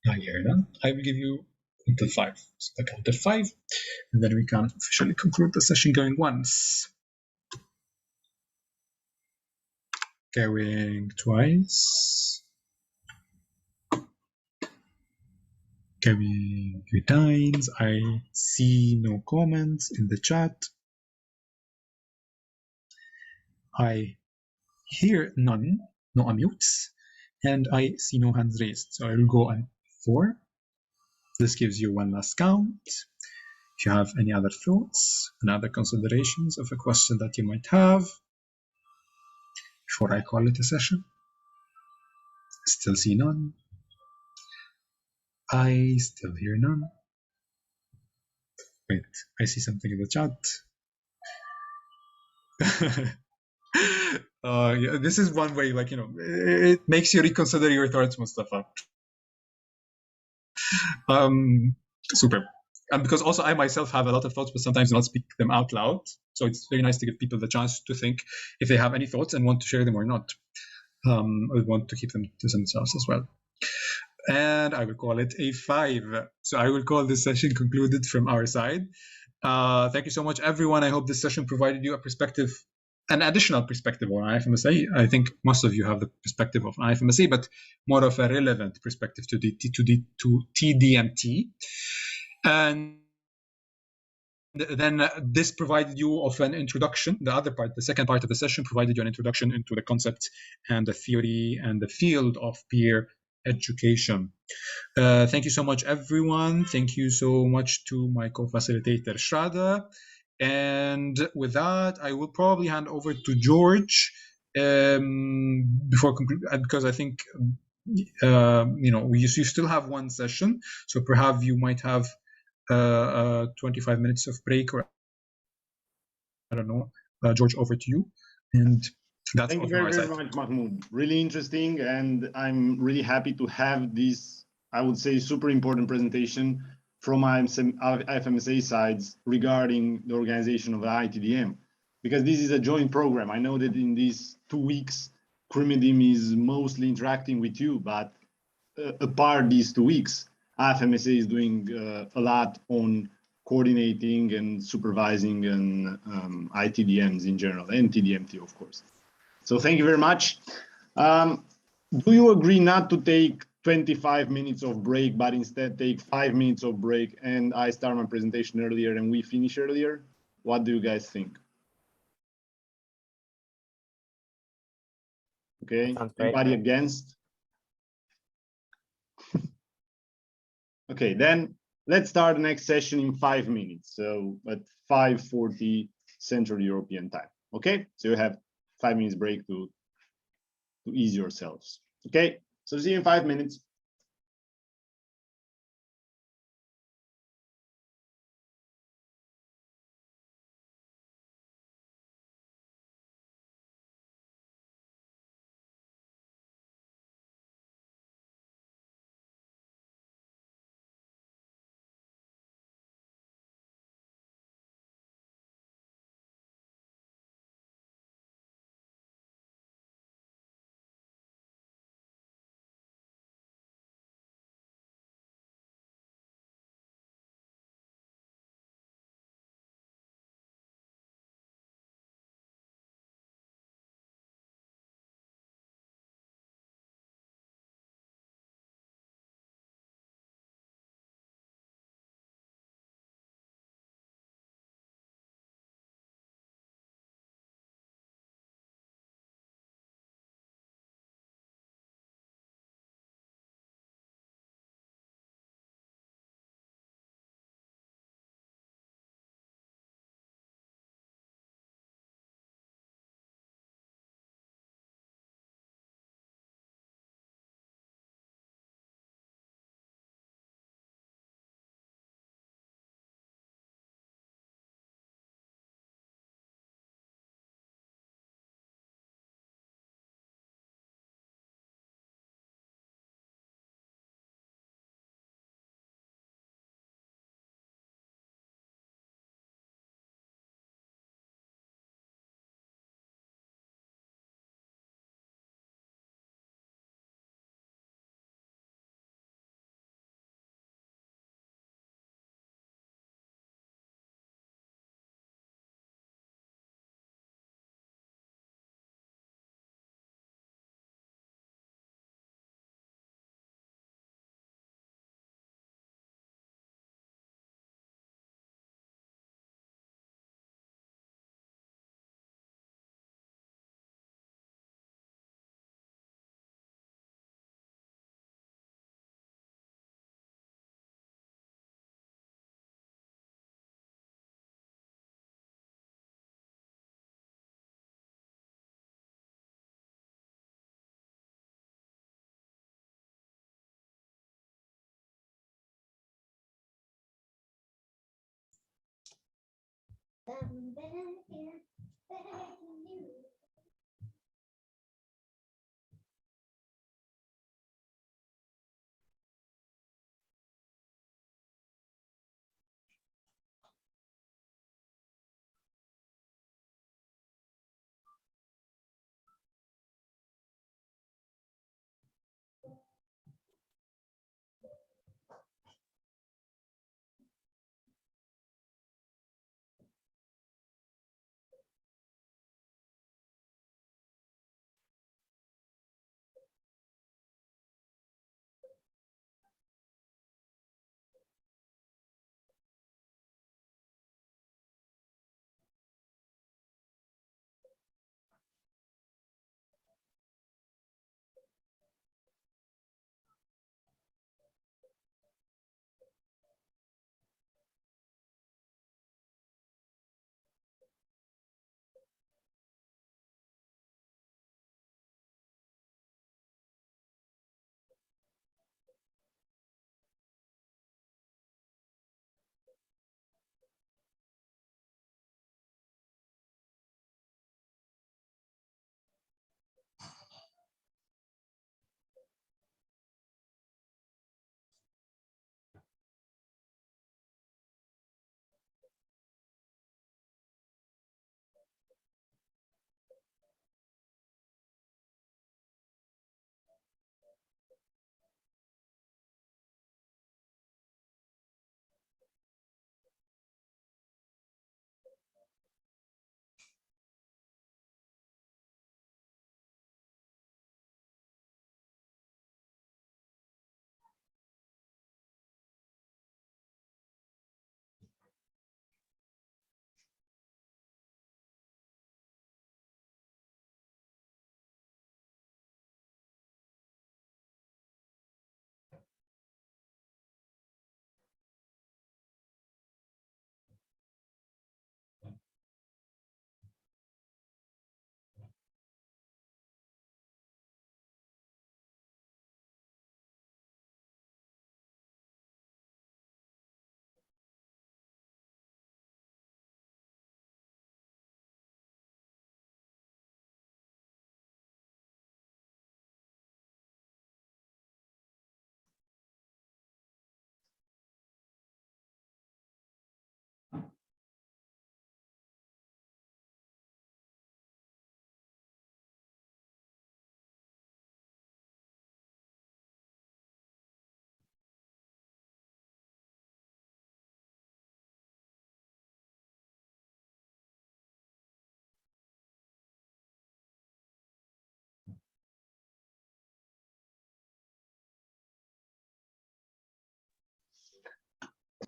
I hear that. I will give you until 5. So I count to 5, and then we can officially conclude the session going once. Going twice. Going 3 times. I see no comments in the chat. I hear none, no unmutes, and I see no hands raised. So I will go on 4. This gives you one last count. If you have any other thoughts and other considerations of a question that you might have before I call it a session. Still see none. I still hear none. Wait, I see something in the chat. Yeah, this is one way, like, it makes you reconsider your thoughts, Mustafa. Super. And because also I myself have a lot of thoughts, but sometimes not speak them out loud. So it's very nice to give people the chance to think if they have any thoughts and want to share them or not. I want to keep them to themselves as well. And I will call it a 5. So I will call this session concluded from our side. Thank you so much, everyone. I hope this session provided you a perspective, an additional perspective on IFMSA. I think most of you have the perspective of IFMSA, but more of a relevant perspective to TDMT. And then this provided you of an introduction. The other part, the second part of the session, provided you an introduction into the concept and the theory and the field of peer education. Thank you so much, everyone. Thank you so much to my co-facilitator, Shraddha. And with that, I will probably hand over to George before concluding, because I think you still have one session, so perhaps you might have 25 minutes of break, or I don't know, George, over to you. And that's Thank all you from very, my very side. much, Mahmoud. Really interesting, and I'm really happy to have this, I would say, super important presentation from IFMSA sides regarding the organization of the ITDM, because this is a joint program. I know that in these 2 weeks, Crimidim is mostly interacting with you, but apart these 2 weeks, IFMSA is doing a lot on coordinating and supervising and ITDMs in general, and TDMT, of course. So thank you very much. Do you agree not to take 25 minutes of break, but instead take 5 minutes of break and I start my presentation earlier and we finish earlier? What do you guys think? Okay, Sounds great. anybody against? Okay, then let's start the next session in 5 minutes. So at 5:40 Central European time. Okay, so you have 5 minutes break to ease yourselves. Okay, so see you in 5 minutes.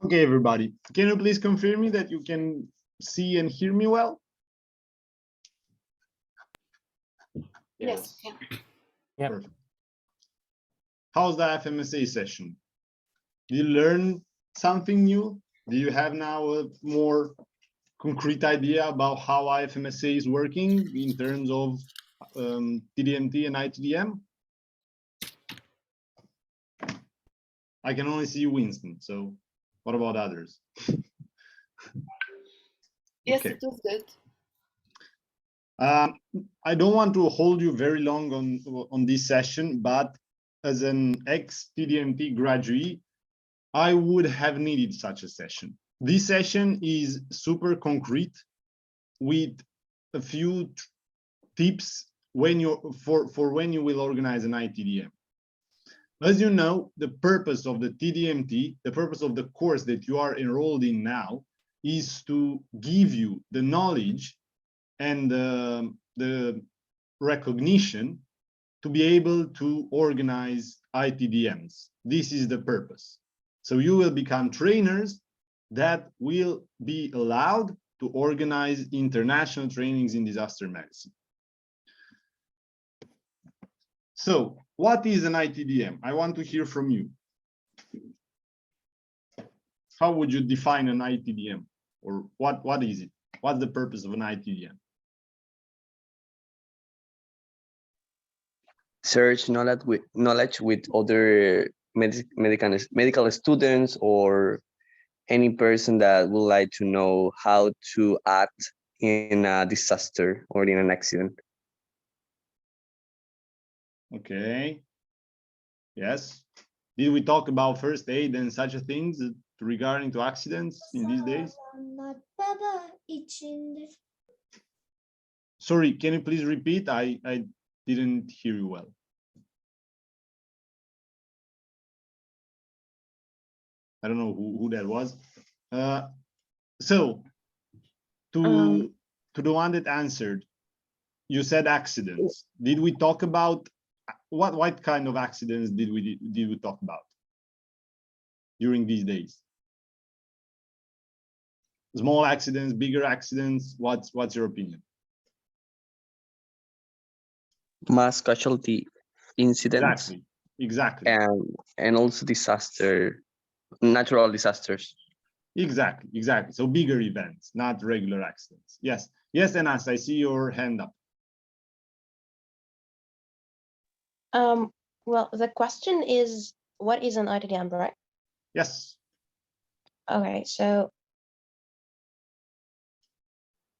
Okay, everybody, can you please confirm me that you can see and hear me well? Yes. Yeah. Perfect. How's the FMSA session? Did you learn something new? Do you have now a more concrete idea about how IFMSA is working in terms of TDMT and ITDM? I can only see Winston, so what about others? Yes, Okay. it was good. I don't want to hold you very long on this session, but as an ex-TDMT graduate, I would have needed such a session. This session is super concrete with a few tips when when you will organize an ITDM. As you know, the purpose of the TDMT, the purpose of the course that you are enrolled in now, is to give you the knowledge and the recognition to be able to organize ITDMs. This is the purpose. So you will become trainers that will be allowed to organize international trainings in disaster medicine. So what is an ITDM? I want to hear from you. How would you define an ITDM? Or what is it? What's the purpose of an ITDM? Search knowledge with other medical students or any person that would like to know how to act in a disaster or in an accident. Okay. Yes. Did we talk about first aid and such things regarding to accidents in these days? Sorry, can you please repeat? I didn't hear you well. I don't know who that was. So to the one that answered, you said accidents. Did we talk about what kind of accidents did we talk about during these days? Small accidents, bigger accidents. What's your opinion? Mass casualty incidents. Exactly. And also natural disasters. Exactly. So bigger events, not regular accidents. Yes, Anas, I see your hand up. Well, the question is, what is an ITDM, right? Yes. Okay, so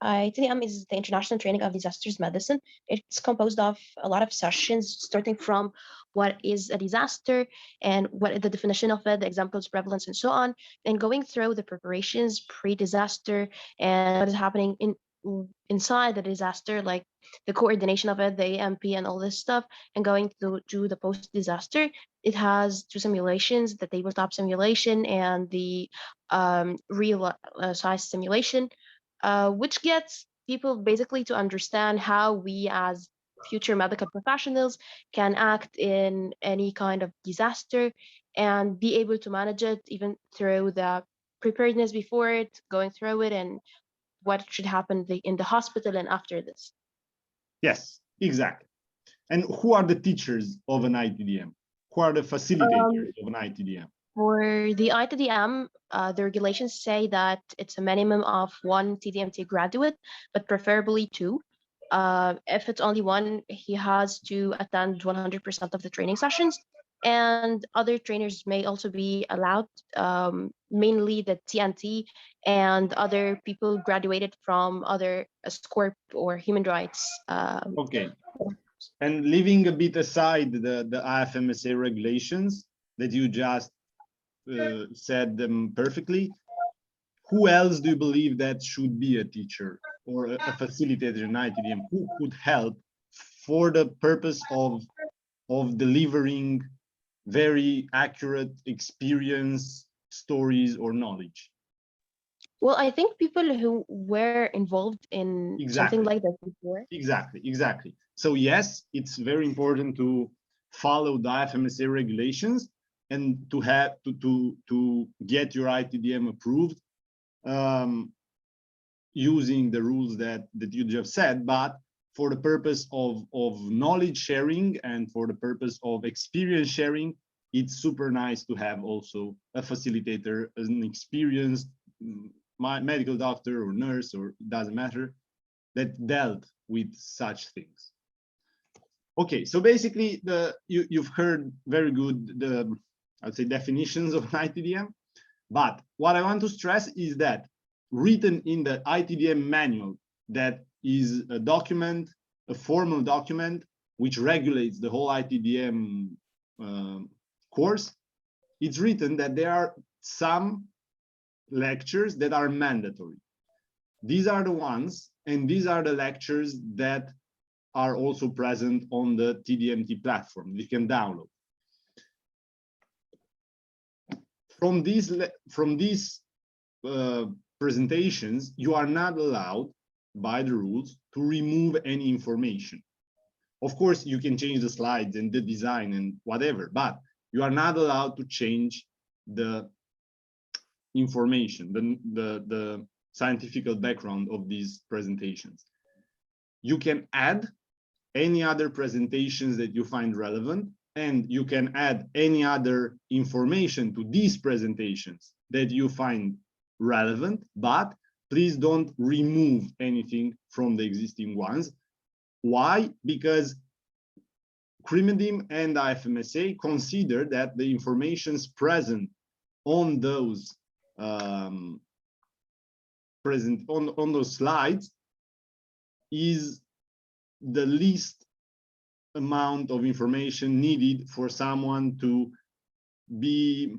ITDM is the International Training of Disasters Medicine. It's composed of a lot of sessions, starting from what is a disaster and what is the definition of it, the examples, prevalence, and so on, and going through the preparations pre-disaster and what is happening inside the disaster, like the coordination of it, the AMP, and all this stuff, and going to the post-disaster. It has two simulations, the tabletop simulation and the real size simulation. Which gets people basically to understand how we as future medical professionals can act in any kind of disaster and be able to manage it even through the preparedness before it, going through it, and what should happen in the hospital and after this. Yes, exactly. And who are the teachers of an ITDM? Who are the facilitators of an ITDM? For the ITDM, the regulations say that it's a minimum of one TDMT graduate, but preferably two. If it's only one, he has to attend 100% of the training sessions. And other trainers may also be allowed, mainly the TNT and other people graduated from other SCORP or human rights. Okay. And leaving a bit aside the IFMSA regulations that you just said them perfectly, who else do you believe that should be a teacher or a facilitator in ITDM? Who could help for the purpose of delivering very accurate experience, stories, or knowledge? Well, I think people who were involved in something like that before. Exactly. So yes, it's very important to follow the IFMSA regulations, and to have to get your ITDM approved using the rules that you just said, but for the purpose of knowledge sharing and for the purpose of experience sharing, it's super nice to have also a facilitator, an experienced medical doctor or nurse, or it doesn't matter, that dealt with such things. Okay, so basically you've heard very good I'd say definitions of an ITDM, but what I want to stress is that written in the ITDM manual, that is a document, a formal document which regulates the whole ITDM course, it's written that there are some lectures that are mandatory. These are the ones, and these are the lectures that are also present on the TDMT platform. You can download. From these presentations, you are not allowed by the rules to remove any information. Of course, you can change the slides and the design and whatever, but you are not allowed to change the information, the scientific background of these presentations. You can add any other presentations that you find relevant, and you can add any other information to these presentations that you find relevant, but please don't remove anything from the existing ones. Why? Because CRIMEDIM and IFMSA consider that the informations present on those on those slides is the least amount of information needed for someone to be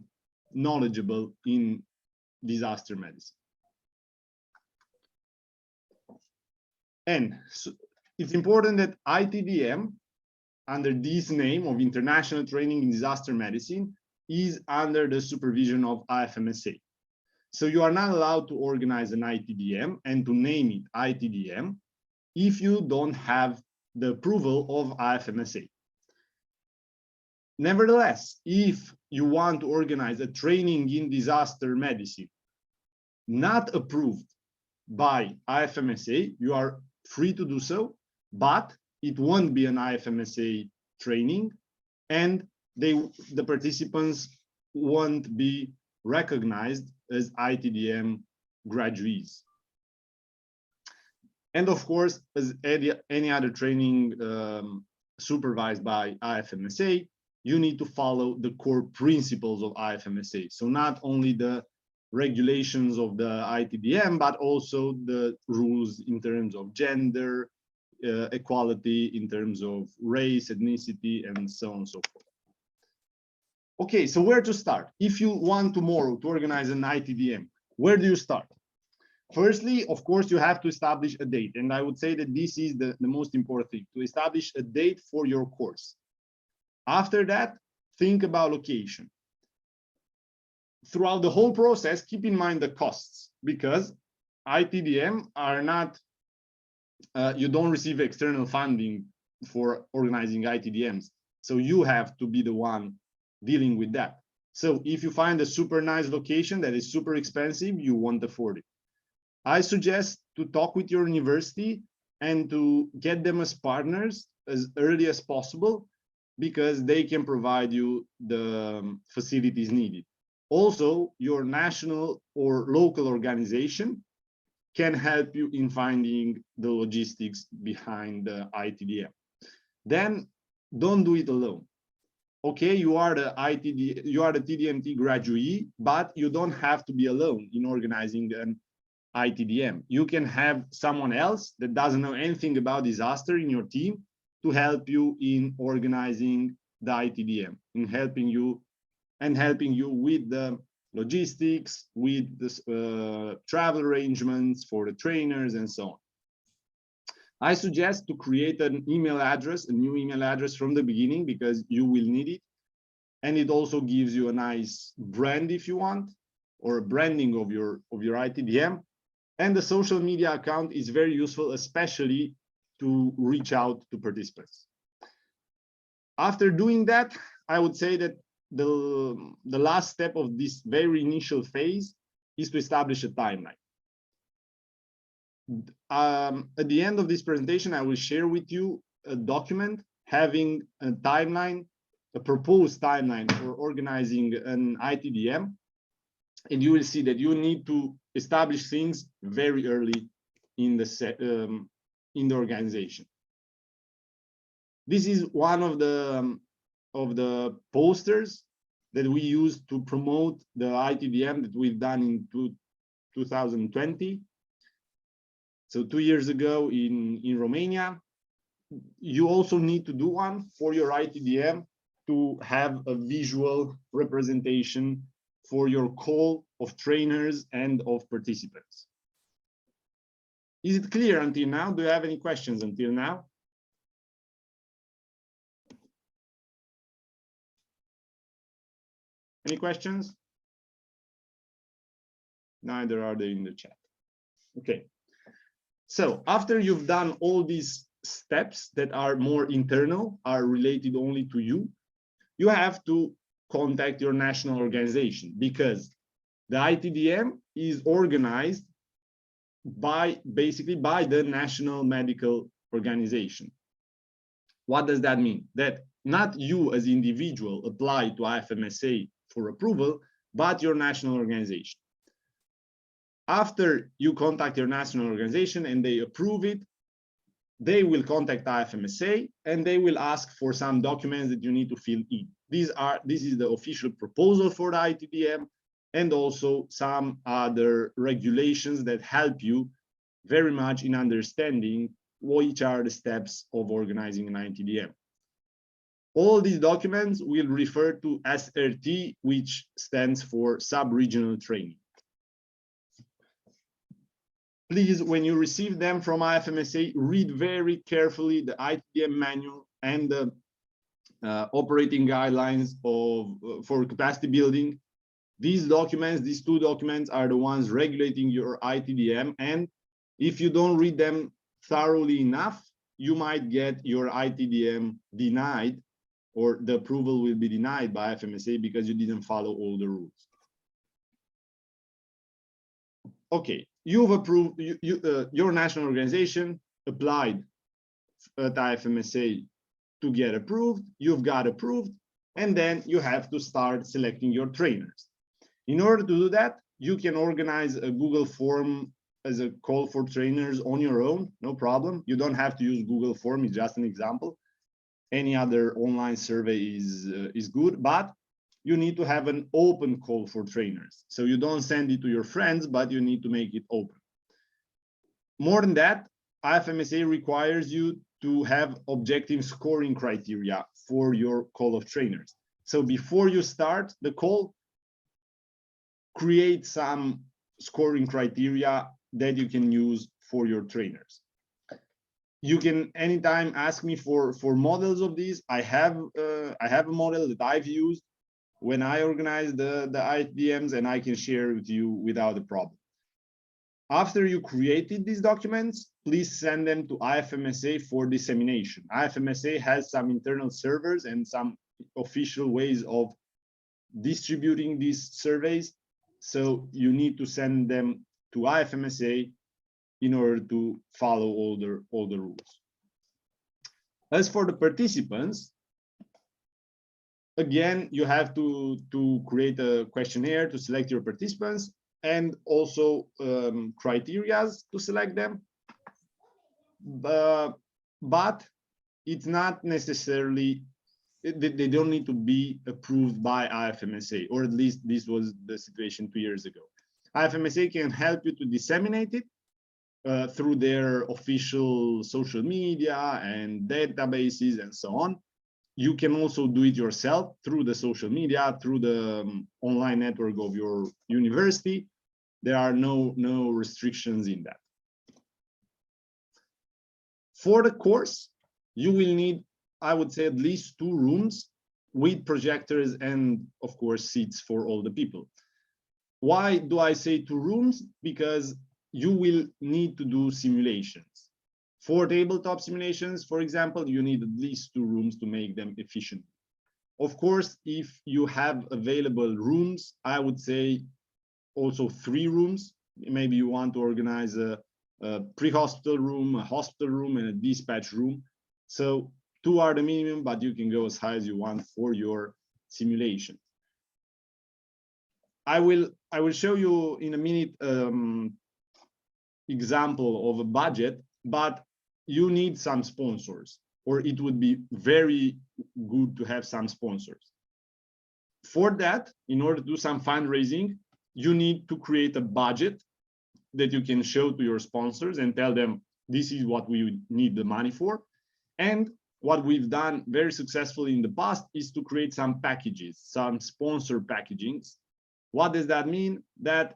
knowledgeable in disaster medicine. And so it's important that ITDM, under this name of International Training in Disaster Medicine, is under the supervision of IFMSA. So you are not allowed to organize an ITDM and to name it ITDM if you don't have the approval of IFMSA. Nevertheless, if you want to organize a training in disaster medicine not approved by IFMSA, you are free to do so, but it won't be an IFMSA training, and the participants won't be recognized as ITDM graduates. And of course, as any other training supervised by IFMSA, you need to follow the core principles of IFMSA. So not only the regulations of the ITDM, but also the rules in terms of gender, equality, in terms of race, ethnicity, and so on and so forth. Okay, so where to start? If you want tomorrow to organize an ITDM, where do you start? Firstly, of course, you have to establish a date. And I would say that this is the most important thing, to establish a date for your course. After that, think about location. Throughout the whole process, keep in mind the costs, because ITDM are not, you don't receive external funding for organizing ITDMs. So you have to be the one dealing with that. So if you find a super nice location that is super expensive, you won't afford it. I suggest to talk with your university and to get them as partners as early as possible, because they can provide you the facilities needed. Also, your national or local organization can help you in finding the logistics behind the ITDM. Then don't do it alone. Okay, you are the TDMT graduate, but you don't have to be alone in organizing an ITDM. You can have someone else that doesn't know anything about disaster in your team to help you in organizing the ITDM, in helping you with the logistics, with the travel arrangements for the trainers and so on. I suggest to create an email address, a new email address from the beginning, because you will need it. And it also gives you a nice brand if you want, or a branding of your ITDM. And the social media account is very useful, especially to reach out to participants. After doing that, I would say that the last step of this very initial phase is to establish a timeline. At the end of this presentation, I will share with you a document having a timeline, a proposed timeline for organizing an ITDM. And you will see that you need to establish things very early in the organization. This is one of the posters that we used to promote the ITDM that we've done in 2020. So 2 years ago in Romania. You also need to do one for your ITDM to have a visual representation for your call of trainers and of participants. Is it clear until now? Do you have any questions until now? Any questions? Neither are they in the chat. Okay. So after you've done all these steps that are more internal, are related only to you, you have to contact your national organization, because the ITDM is organized basically by the National Medical Organization. What does that mean? That not you as individual apply to IFMSA for approval, but your national organization. After you contact your national organization and they approve it, they will contact IFMSA and they will ask for some documents that you need to fill in. This is the official proposal for the ITDM, and also some other regulations that help you very much in understanding which are the steps of organizing an ITDM. All these documents will refer to SRT, which stands for Sub-Regional Training. Please, when you receive them from IFMSA, read very carefully the ITDM manual and the operating guidelines for capacity building. These documents, these two documents, are the ones regulating your ITDM, and if you don't read them thoroughly enough, you might get your ITDM denied, or the approval will be denied by IFMSA because you didn't follow all the rules. Okay, you've approved, your national organization applied at IFMSA to get approved, you've got approved, and then you have to start selecting your trainers. In order to do that, you can organize a Google form as a call for trainers on your own, no problem. You don't have to use Google form, it's just an example. Any other online survey is good, but you need to have an open call for trainers. So you don't send it to your friends, but you need to make it open. More than that, IFMSA requires you to have objective scoring criteria for your call of trainers. So before you start the call, create some scoring criteria that you can use for your trainers. You can anytime ask me for models of these. I have a model that I've used when I organize the ITDMs, and I can share with you without a problem. After you created these documents, please send them to IFMSA for dissemination. IFMSA has some internal servers and some official ways of distributing these surveys. So you need to send them to IFMSA in order to follow all the rules. As for the participants, again, you have to create a questionnaire to select your participants, and also criteria to select them. But it's not necessarily, they don't need to be approved by IFMSA, or at least this was the situation 2 years ago. IFMSA can help you to disseminate it through their official social media and databases and so on. You can also do it yourself through the social media, through the online network of your university. There are no restrictions in that. For the course, you will need, I would say, at least 2 rooms with projectors and, of course, seats for all the people. Why do I say 2 rooms? Because you will need to do simulations. For tabletop simulations, for example, you need at least 2 rooms to make them efficient. Of course, if you have available rooms, I would say also 3 rooms. Maybe you want to organize a pre-hospital room, a hospital room, and a dispatch room. So 2 are the minimum, but you can go as high as you want for your simulation. I will show you in a minute example of a budget, but you need some sponsors, or it would be very good to have some sponsors. For that, in order to do some fundraising, you need to create a budget that you can show to your sponsors and tell them, this is what we need the money for. And what we've done very successfully in the past is to create some packages, some sponsor packagings. What does that mean? That,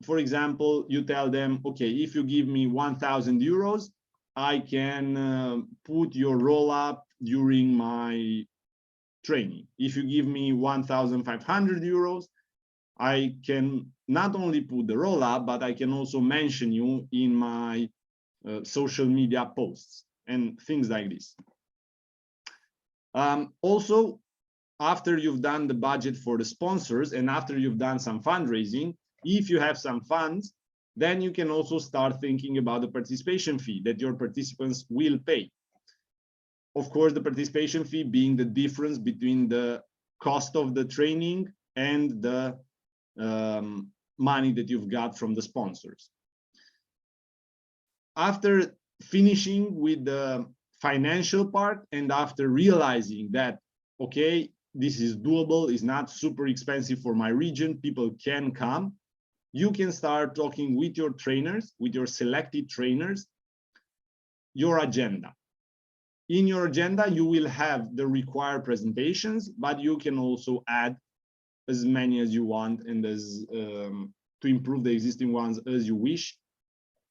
for example, you tell them, okay, if you give me 1,000 euros, I can put your roll up during my training. If you give me 1,500 euros, I can not only put the roll up, but I can also mention you in my social media posts and things like this. Also, after you've done the budget for the sponsors and after you've done some fundraising, if you have some funds, then you can also start thinking about the participation fee that your participants will pay. Of course, the participation fee being the difference between the cost of the training and the money that you've got from the sponsors. After finishing with the financial part and after realizing that, okay, this is doable, it's not super expensive for my region, people can come, you can start talking with your trainers, with your selected trainers, your agenda. In your agenda, you will have the required presentations, but you can also add as many as you want and as to improve the existing ones as you wish.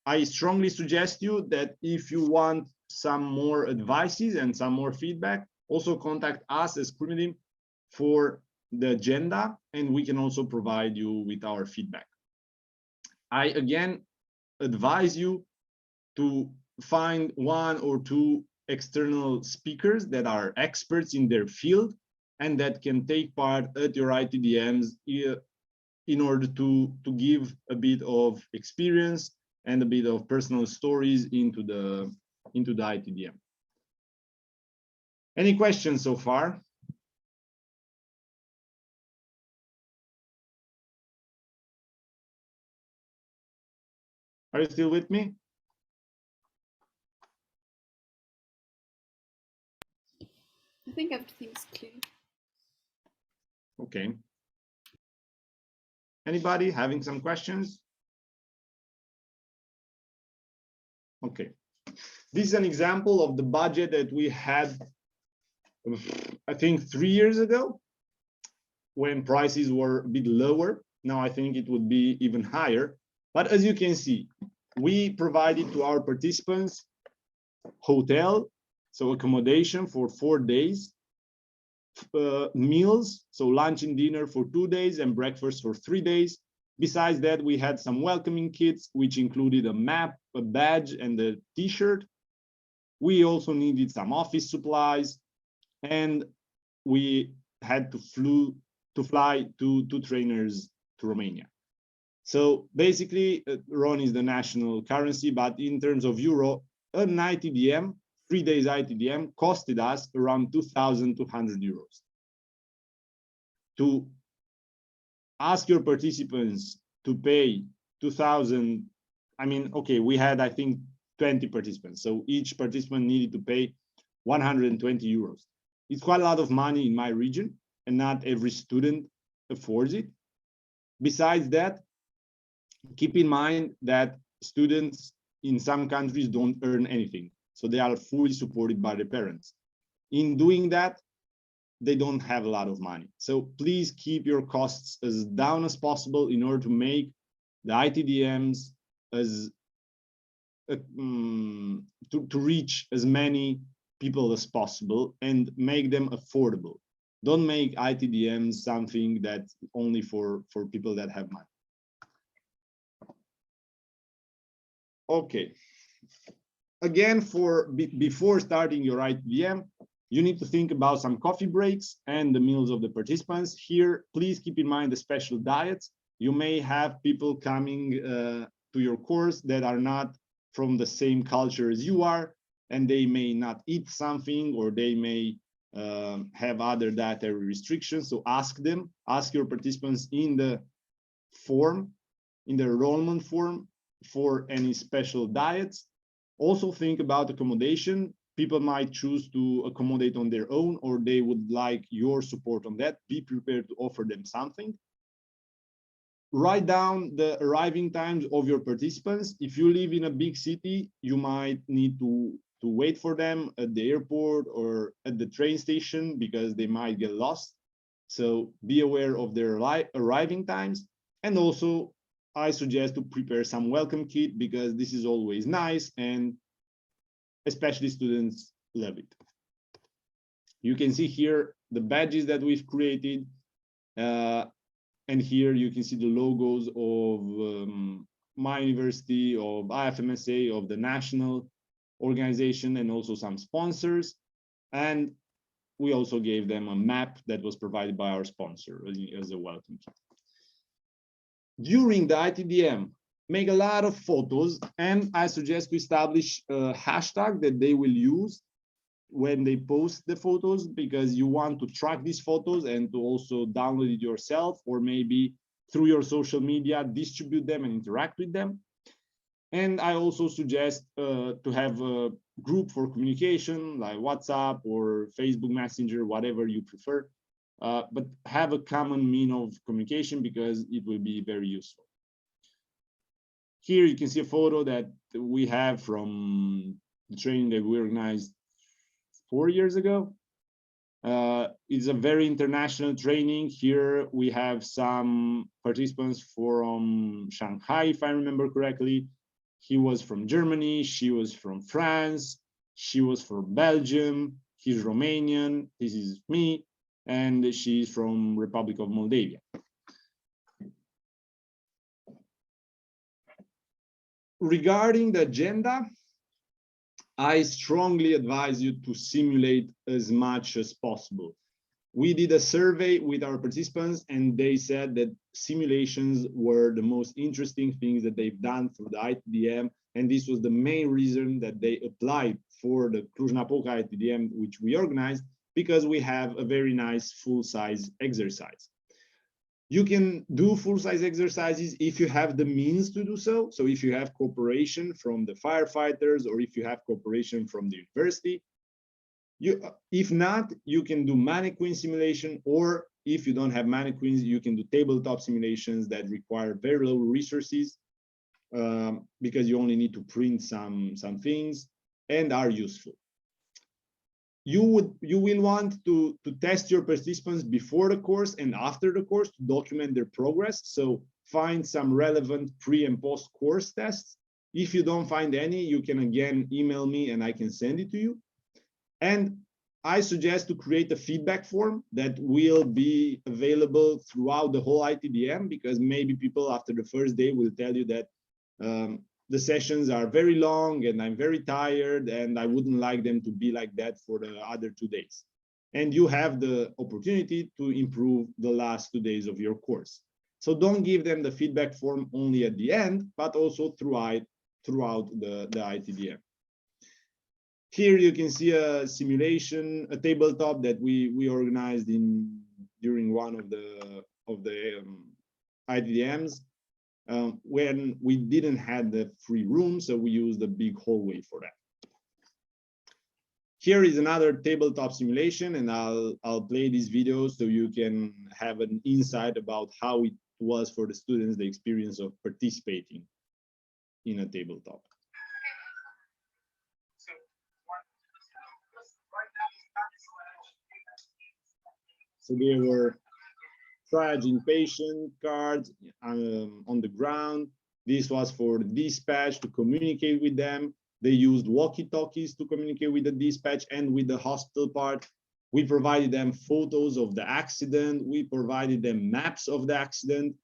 I strongly suggest you that if you want some more advices and some more feedback, also contact us as Crimidim for the agenda, and we can also provide you with our feedback. I again advise you to find 1 or 2 external speakers that are experts in their field and that can take part at your ITDMs in order to give a bit of experience and a bit of personal stories into the ITDM. Any questions so far? Are you still with me? I think everything's clear. Okay. Anybody having some questions? Okay. This is an example of the budget that we had, I think 3 years ago, when prices were a bit lower. Now I think it would be even higher. But as you can see, we provided to our participants hotel, so accommodation for 4 days, meals, so lunch and dinner for 2 days and breakfast for 3 days. Besides that, we had some welcoming kits, which included a map, a badge, and a t-shirt. We also needed some office supplies, and we had to fly 2 trainers to Romania. So basically, RON is the national currency, but in terms of euro, an ITDM, 3 days ITDM, costed us around 2,200 euros. To ask your participants to pay 2,000, I mean, okay, we had, I think, 20 participants, so each participant needed to pay 120 euros. It's quite a lot of money in my region, and not every student affords it. Besides that, keep in mind that students in some countries don't earn anything, so they are fully supported by their parents. In doing that, they don't have a lot of money. So please keep your costs as down as possible in order to make the ITDMs as to reach as many people as possible and make them affordable. Don't make ITDMs something that's only for people that have money. Okay. Again, before starting your ITDM, You need to think about some coffee breaks and the meals of the participants. Here, please keep in mind the special diets. You may have people coming to your course that are not from the same culture as you are, and they may not eat something, or they may have other dietary restrictions. So ask them, ask your participants in the form, in the enrollment form, for any special diets. Also think about accommodation. People might choose to accommodate on their own, or they would like your support on that. Be prepared to offer them something. Write down the arriving times of your participants. If you live in a big city, you might need to wait for them at the airport or at the train station because they might get lost. So be aware of their arriving times. And also, I suggest to prepare some welcome kit, because this is always nice, and especially students love it. You can see here the badges that we've created. And here you can see the logos of my university, of IFMSA, of the national organization, and also some sponsors. And we also gave them a map that was provided by our sponsor as a welcome kit. During the ITDM, make a lot of photos, and I suggest to establish a hashtag that they will use when they post the photos, because you want to track these photos and to also download it yourself, or maybe through your social media, distribute them and interact with them. And I also suggest to have a group for communication, like WhatsApp or Facebook Messenger, whatever you prefer, but have a common mean of communication, because it will be very useful. Here you can see a photo that we have from the training that we organized 4 years ago. It's a very international training. Here we have some participants from Shanghai, if I remember correctly. He was from Germany, she was from France, she was from Belgium, he's Romanian, this is me, and she's from Republic of Moldavia. Regarding the agenda, I strongly advise you to simulate as much as possible. We did a survey with our participants, and they said that simulations were the most interesting things that they've done through the ITDM, and this was the main reason that they applied for the Cluj-Napoca ITDM, which we organized, because we have a very nice full-size exercise. You can do full-size exercises if you have the means to do so. So if you have cooperation from the firefighters, or if you have cooperation from the university. If not, you can do mannequin simulation, or if you don't have mannequins, you can do tabletop simulations that require very low resources, because you only need to print some things and are useful. You will want to test your participants before the course and after the course to document their progress. So find some relevant pre and post course tests. If you don't find any, you can again email me and I can send it to you. And I suggest to create a feedback form that will be available throughout the whole ITDM, because maybe people after the first day will tell you that the sessions are very long and I'm very tired and I wouldn't like them to be like that for the other 2 days. And you have the opportunity to improve the last 2 days of your course. So don't give them the feedback form only at the end, but also throughout the ITDM. Here you can see a simulation, a tabletop that we organized during one of the ITDMs. When we didn't have the free room, so we used the big hallway for that. Here is another tabletop simulation, and I'll play this video so you can have an insight about how it was for the students, the experience of participating in a tabletop. So there were triaging patient cards on the ground. This was for the dispatch to communicate with them. They used walkie-talkies to communicate with the dispatch and with the hospital part. We provided them photos of the accident. We provided them maps of the accident.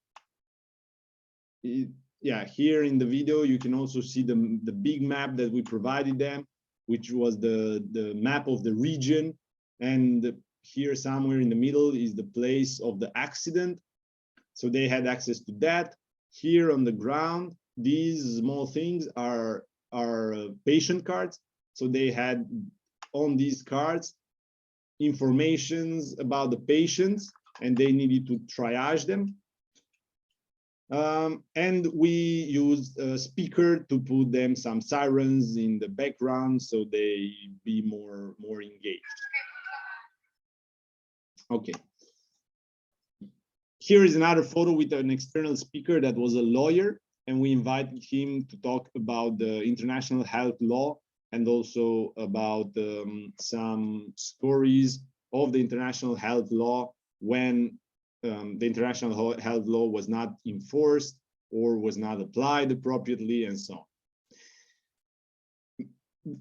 Yeah, here in the video, you can also see the big map that we provided them, which was the map of the region. And here somewhere in the middle is the place of the accident. So they had access to that. Here on the ground, these small things are patient cards. So they had on these cards informations about the patients, and they needed to triage them. And we used a speaker to put them some sirens in the background so they be more engaged. Okay. Here is another photo with an external speaker that was a lawyer, and we invited him to talk about the international health law and also about some stories of the international health law when the international health law was not enforced or was not applied appropriately, and so on.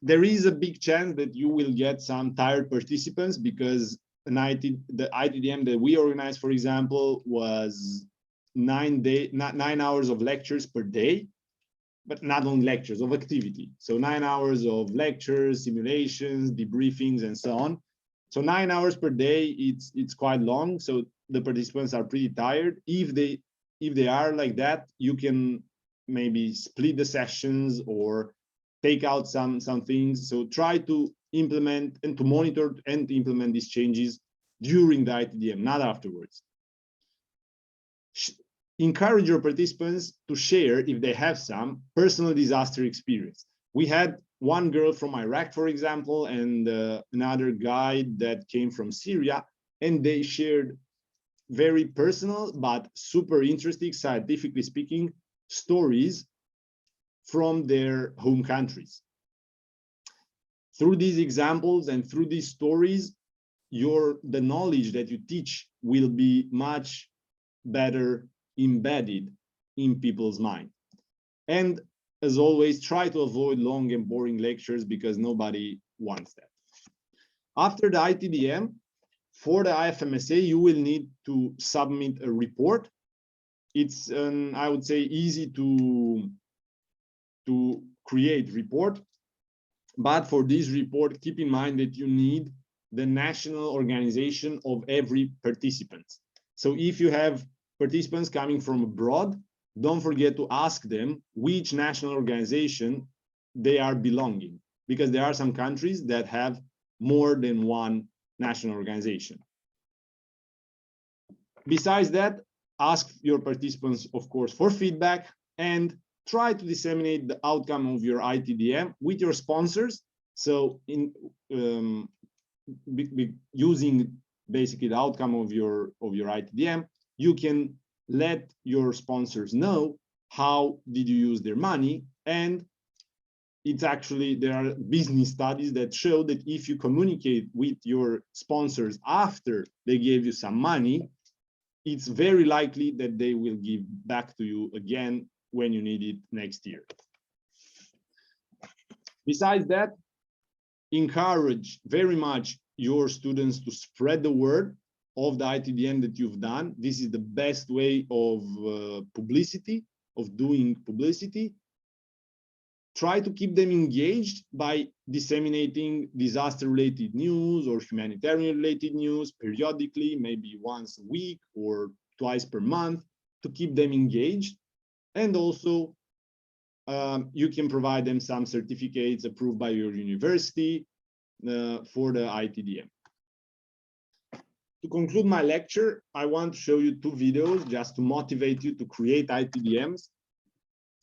There is a big chance that you will get some tired participants because the ITDM that we organized, for example, was 9 hours of lectures per day, but not only lectures, of activity. So 9 hours of lectures, simulations, debriefings, and so on. So 9 hours per day, it's quite long. So the participants are pretty tired. If they are like that, you can maybe split the sessions or take out some things. So try to implement and to monitor and to implement these changes during the ITDM, not afterwards. Encourage your participants to share, if they have some, personal disaster experience. We had one girl from Iraq, for example, and another guy that came from Syria, and they shared very personal but super interesting, scientifically speaking, stories from their home countries. Through these examples and through these stories, the knowledge that you teach will be much better embedded in people's mind. And as always, try to avoid long and boring lectures because nobody wants that. After the ITDM, for the IFMSA, you will need to submit a report. It's I would say, easy to create report. But for this report, keep in mind that you need the national organization of every participant. So if you have participants coming from abroad, don't forget to ask them which national organization they are belonging, because there are some countries that have more than one national organization. Besides that, ask your participants, of course, for feedback and try to disseminate the outcome of your ITDM with your sponsors. So using basically the outcome of your ITDM, you can let your sponsors know how did you use their money. And it's actually, there are business studies that show that if you communicate with your sponsors after they gave you some money, it's very likely that they will give back to you again when you need it next year. Besides that, encourage very much your students to spread the word of the ITDM that you've done. This is the best way of publicity, of doing publicity. Try to keep them engaged by disseminating disaster-related news or humanitarian-related news periodically, maybe once a week or twice per month, to keep them engaged. And also, you can provide them some certificates approved by your university for the ITDM. To conclude my lecture, I want to show you 2 videos just to motivate you to create ITDMs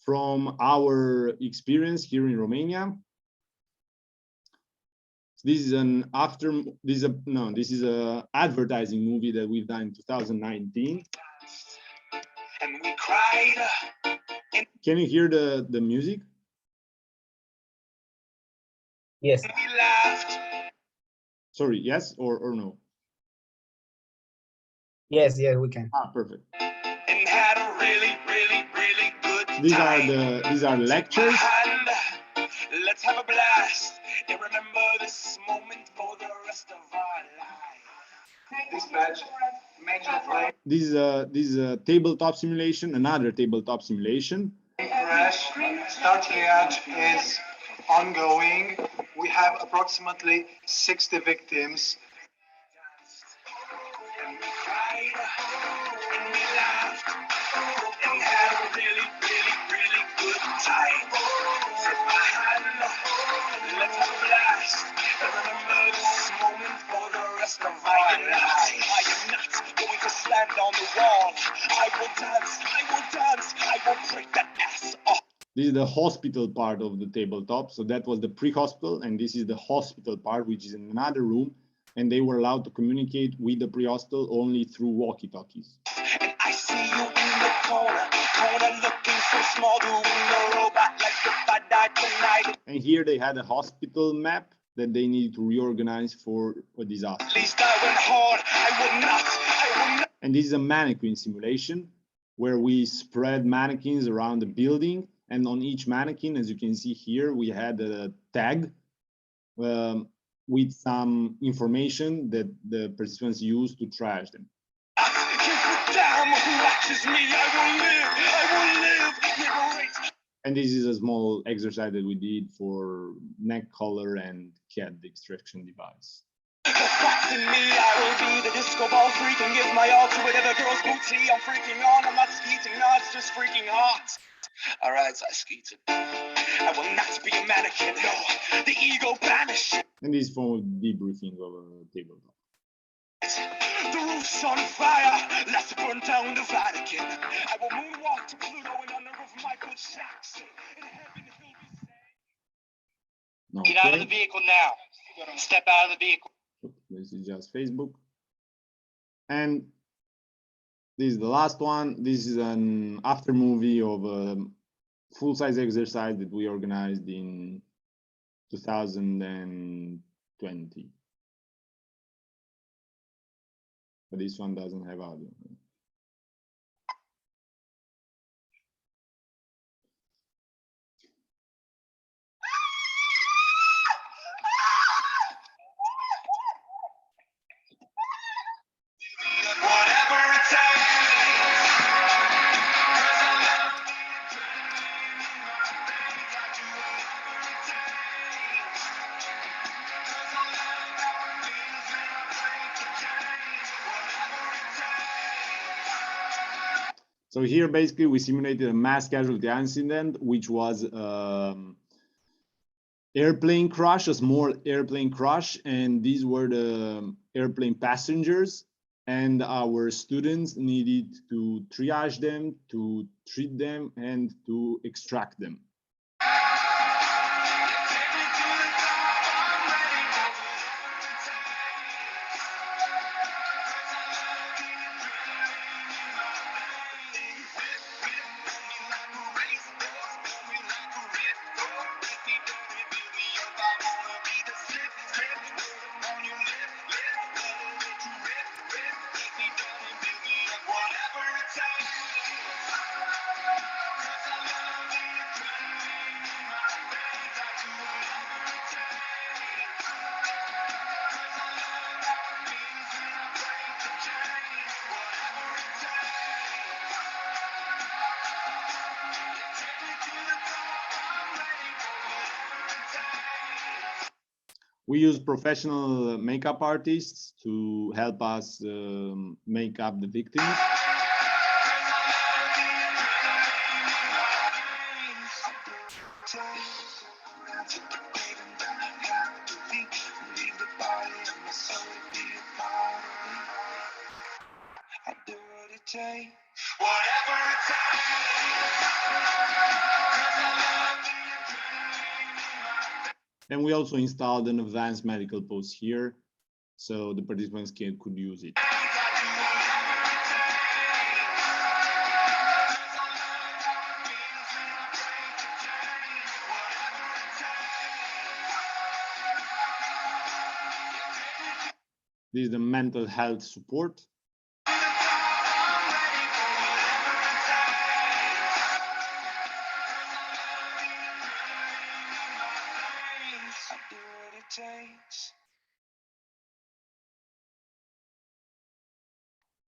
from our experience here in Romania. This is an advertising movie that we've done in 2019. And we cried. Can you hear the music? Yes. Sorry, yes or no? Yes, we can. Ah, perfect. And had a really good time. These are lectures. Let's have a blast and remember this moment for the rest of our lives. This is a tabletop simulation, another tabletop simulation. Crash, Starkey is ongoing. we have approximately 60 victims. And we cried, and we laughed, and we had a really, really, really good time. Take my hand, let's have a blast, and remember this moment for the rest of my life. I am not going to stand on the wall. I will dance, I will dance, I will break that ass off. This is the hospital part of the tabletop. So that was the pre-hospital, and this is the hospital part, which is in another room. And they were allowed to communicate with the pre-hospital only through walkie-talkies. And I see you in the corner looking so small, doing the robot like if I died tonight. And here they had a hospital map that they needed to reorganize for a disaster. At least I went hard, I will not. And this is a mannequin simulation where we spread mannequins around the building. And on each mannequin, as you can see here, we had a tag with some information that the participants used to trash them. And this is a small exercise that we did for neck collar and cat extraction device. The fox in me, I will be the disco ball freak and give my all to whatever girl's booty I'm freaking on. I'm not skeeting, no, it's just freaking hot. All right, I skeeted. I will not be a mannequin, no, the ego banished. And this is for debriefing of a tabletop. The roof's on fire, let's burn down the Vatican. I will moonwalk to Pluto in honor of Michael Jackson. In heaven he'll be saying... Okay. Get out of the vehicle now. Step out of the vehicle. This is just Facebook. And this is the last one. This is an after movie of a full-size exercise that we organized in 2020. But this one doesn't have audio. Whatever it takes. So here, basically, we simulated a mass casualty incident, which was airplane crash, a small airplane crash, and these were the airplane passengers, and our students needed to triage them, to treat them, and to extract them. We use professional makeup artists to help us make up the victims. And we also installed an advanced medical post here, so the participants could use it. This is the mental health support.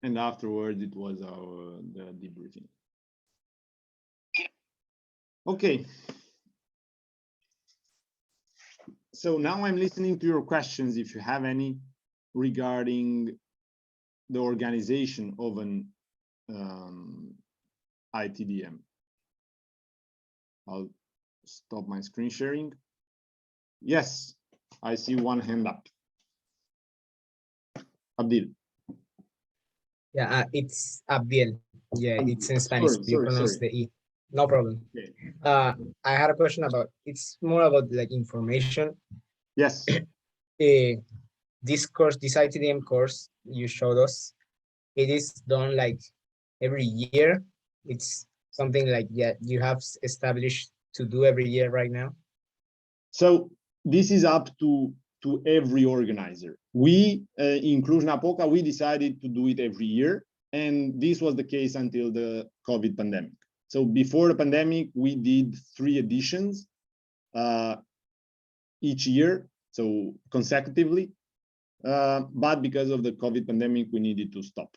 And afterwards, it was the debriefing. Okay. So now I'm listening to your questions, if you have any, regarding the organization of an ITDM. I'll stop my screen sharing. Yes, I see one hand up. Abdil. Yeah, it's Abdiel. Yeah, it's in Spanish. You pronounce the E. No problem. Okay. I had a question about, it's more about like information. Yes. This course, this ITDM course you showed us, it is done like every year. It's something like, yeah, you have established to do every year right now. So this is up to every organizer. We in Cluj-Napoca, we decided to do it every year, and this was the case until the COVID pandemic. So before the pandemic, we did 3 editions each year, so consecutively. But because of the COVID pandemic, we needed to stop.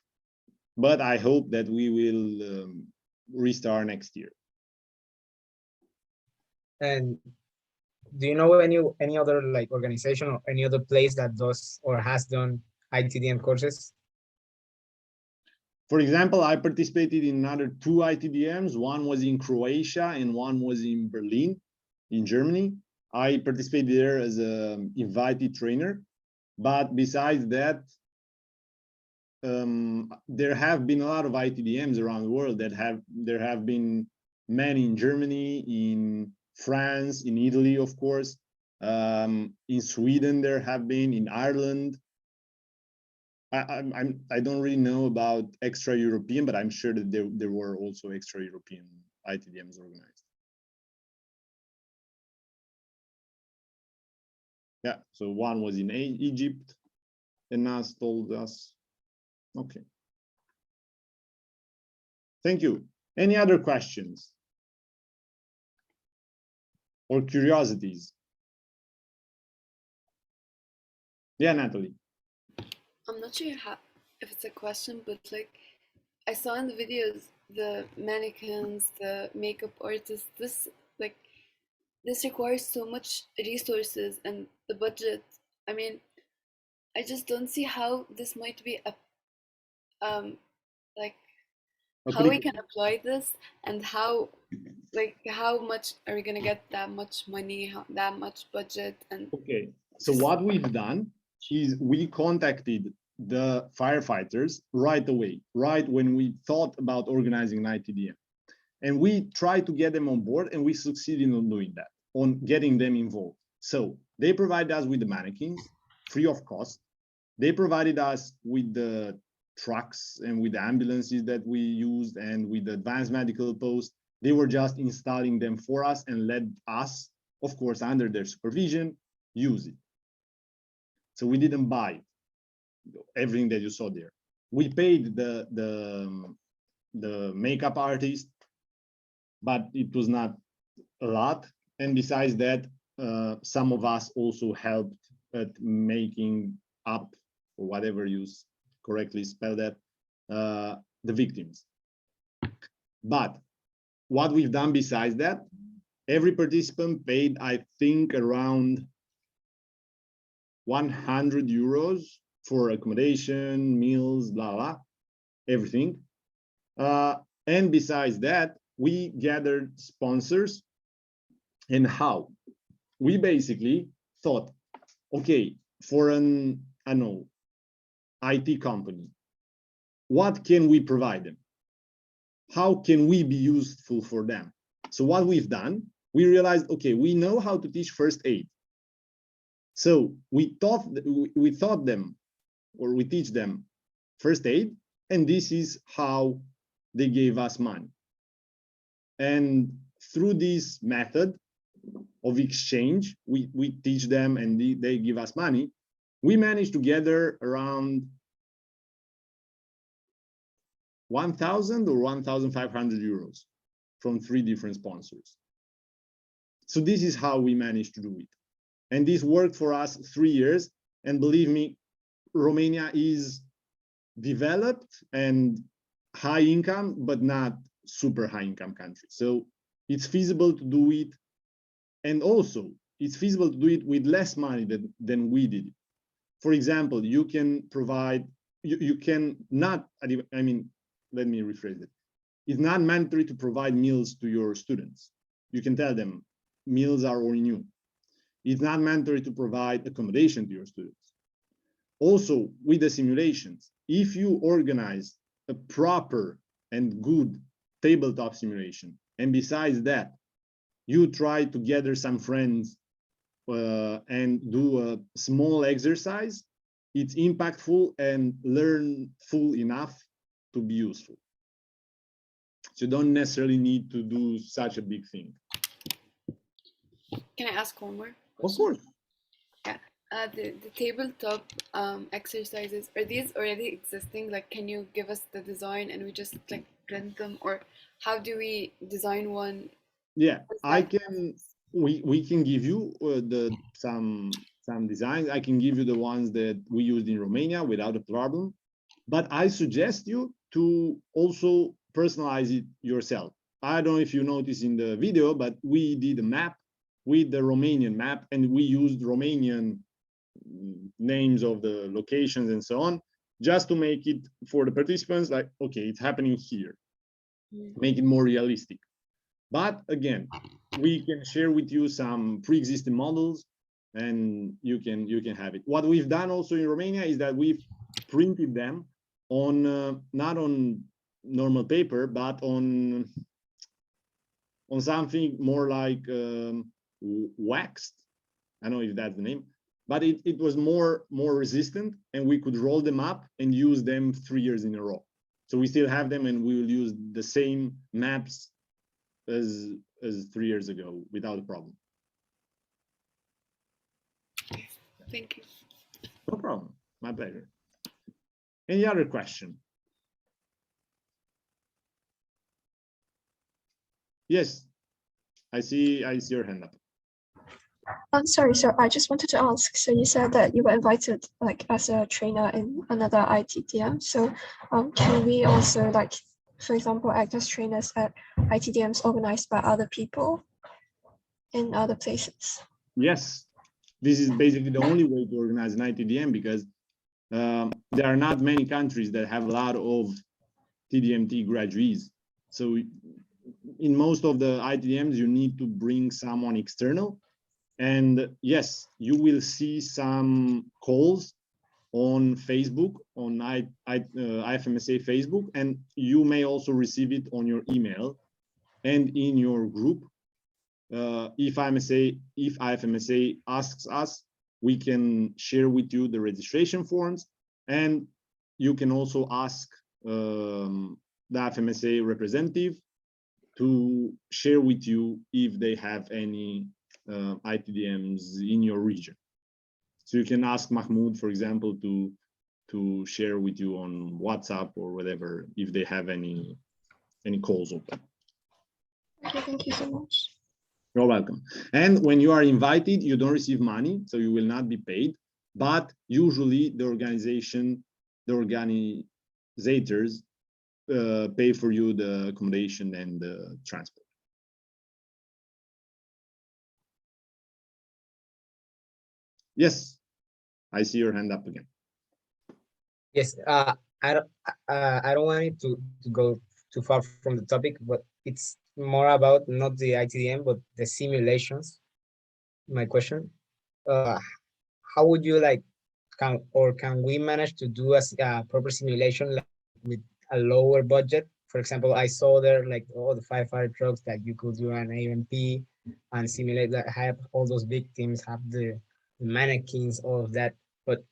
But I hope that we will restart next year. And do you know any other like organization or any other place that does or has done ITDM courses? For example, I participated in another 2 ITDMs. One was in Croatia and one was in Berlin, in Germany. I participated there as an invited trainer. But besides that, there have been a lot of ITDMs around the world there have been many in Germany, in France, in Italy, of course, in Sweden there have been, in Ireland. I don't really know about extra-European, but I'm sure that there were also extra-European ITDMs organized. Yeah, so one was in Egypt, and Nas told us. Okay. Thank you. Any other questions or curiosities? Yeah, Natalie. I'm not sure if it's a question, but like I saw in the videos, the mannequins, the makeup artists, this requires so much resources and the budget. I mean, I just don't see how this might be a like how we can apply this, and how much are we gonna get that much money, that much budget? And okay, so what we've done is we contacted the firefighters right away, right when we thought about organizing an ITDM, and we tried to get them on board, and we succeeded in doing that, on getting them involved. So they provided us with the mannequins free of cost. They provided us with the trucks and with the ambulances that we used and with the advanced medical post. They were just installing them for us and let us, of course, under their supervision, use it. So we didn't buy everything that you saw there. We paid the makeup artist, but it was not a lot. And besides that, some of us also helped at making up, or whatever you correctly spell that, the victims. But what we've done besides that, every participant paid, I think, around 100 euros for accommodation, meals, blah, blah, everything. And besides that, we gathered sponsors. And how? We basically thought, okay, for an, I don't know, IT company, what can we provide them? How can we be useful for them? So what we've done, we realized, okay, we know how to teach first aid. So we taught them, or we teach them first aid, and this is how they gave us money. And through this method of exchange, we teach them and they give us money. We managed to gather around 1,000 or 1,500 euros from 3 different sponsors. So this is how we managed to do it. And this worked for us 3 years. And believe me, Romania is developed and high income, but not super high income country. So it's feasible to do it. And also, it's feasible to do it with less money than we did it. For example, you can provide, you can not, I mean, let me rephrase it. It's not mandatory to provide meals to your students. You can tell them meals are on you. It's not mandatory to provide accommodation to your students. Also, with the simulations, if you organize a proper and good tabletop simulation, and besides that, you try to gather some friends and do a small exercise, it's impactful and learnful enough to be useful. So you don't necessarily need to do such a big thing. Can I ask one more? Of course. Yeah. The tabletop exercises, are these already existing? Like, can you give us the design and we just like print them, or how do we design one? Yeah, I can. We can give you some designs. I can give you the ones that we used in Romania without a problem. But I suggest you to also personalize it yourself. I don't know if you noticed in the video, but we did a map with the Romanian map, and we used Romanian names of the locations and so on, just to make it for the participants like, okay, it's happening here. Make it more realistic. But again, we can share with you some pre-existing models, and you can have it. What we've done also in Romania is that we've printed them on not on normal paper, but on something more like waxed. I don't know if that's the name, but it was more resistant, and we could roll them up and use them 3 years in a row. So we still have them, and we will use the same maps as 3 years ago without a problem. Thank you. No problem. My pleasure. Any other question? Yes, I see your hand up. I'm sorry, sir. I just wanted to ask. So you said that you were invited, like, as a trainer in another ITDM. So, can we also, like, for example, act as trainers at ITDMs organized by other people in other places? Yes, this is basically the only way to organize an ITDM, because there are not many countries that have a lot of TDMT graduates. So in most of the ITDMs, you need to bring someone external. And yes, you will see some calls on Facebook, on IFMSA Facebook, and you may also receive it on your email and in your group. If IFMSA asks us, we can share with you the registration forms, and you can also ask the IFMSA representative to share with you if they have any ITDMs in your region. So you can ask Mahmoud, for example, to share with you on WhatsApp or whatever if they have any calls open. Okay, thank you so much. You're welcome. And when you are invited, you don't receive money, so you will not be paid. But usually the organizers pay for you the accommodation and the transport. Yes, I see your hand up again. Yes, I don't want it to go too far from the topic, but it's more about not the ITDM, but the simulations. My question, how would you like, can we manage to do a proper simulation, like, with a lower budget? For example, I saw there like all the firefighter trucks that you could do an AMP and simulate that, have all those victims, have the mannequins, all of that. But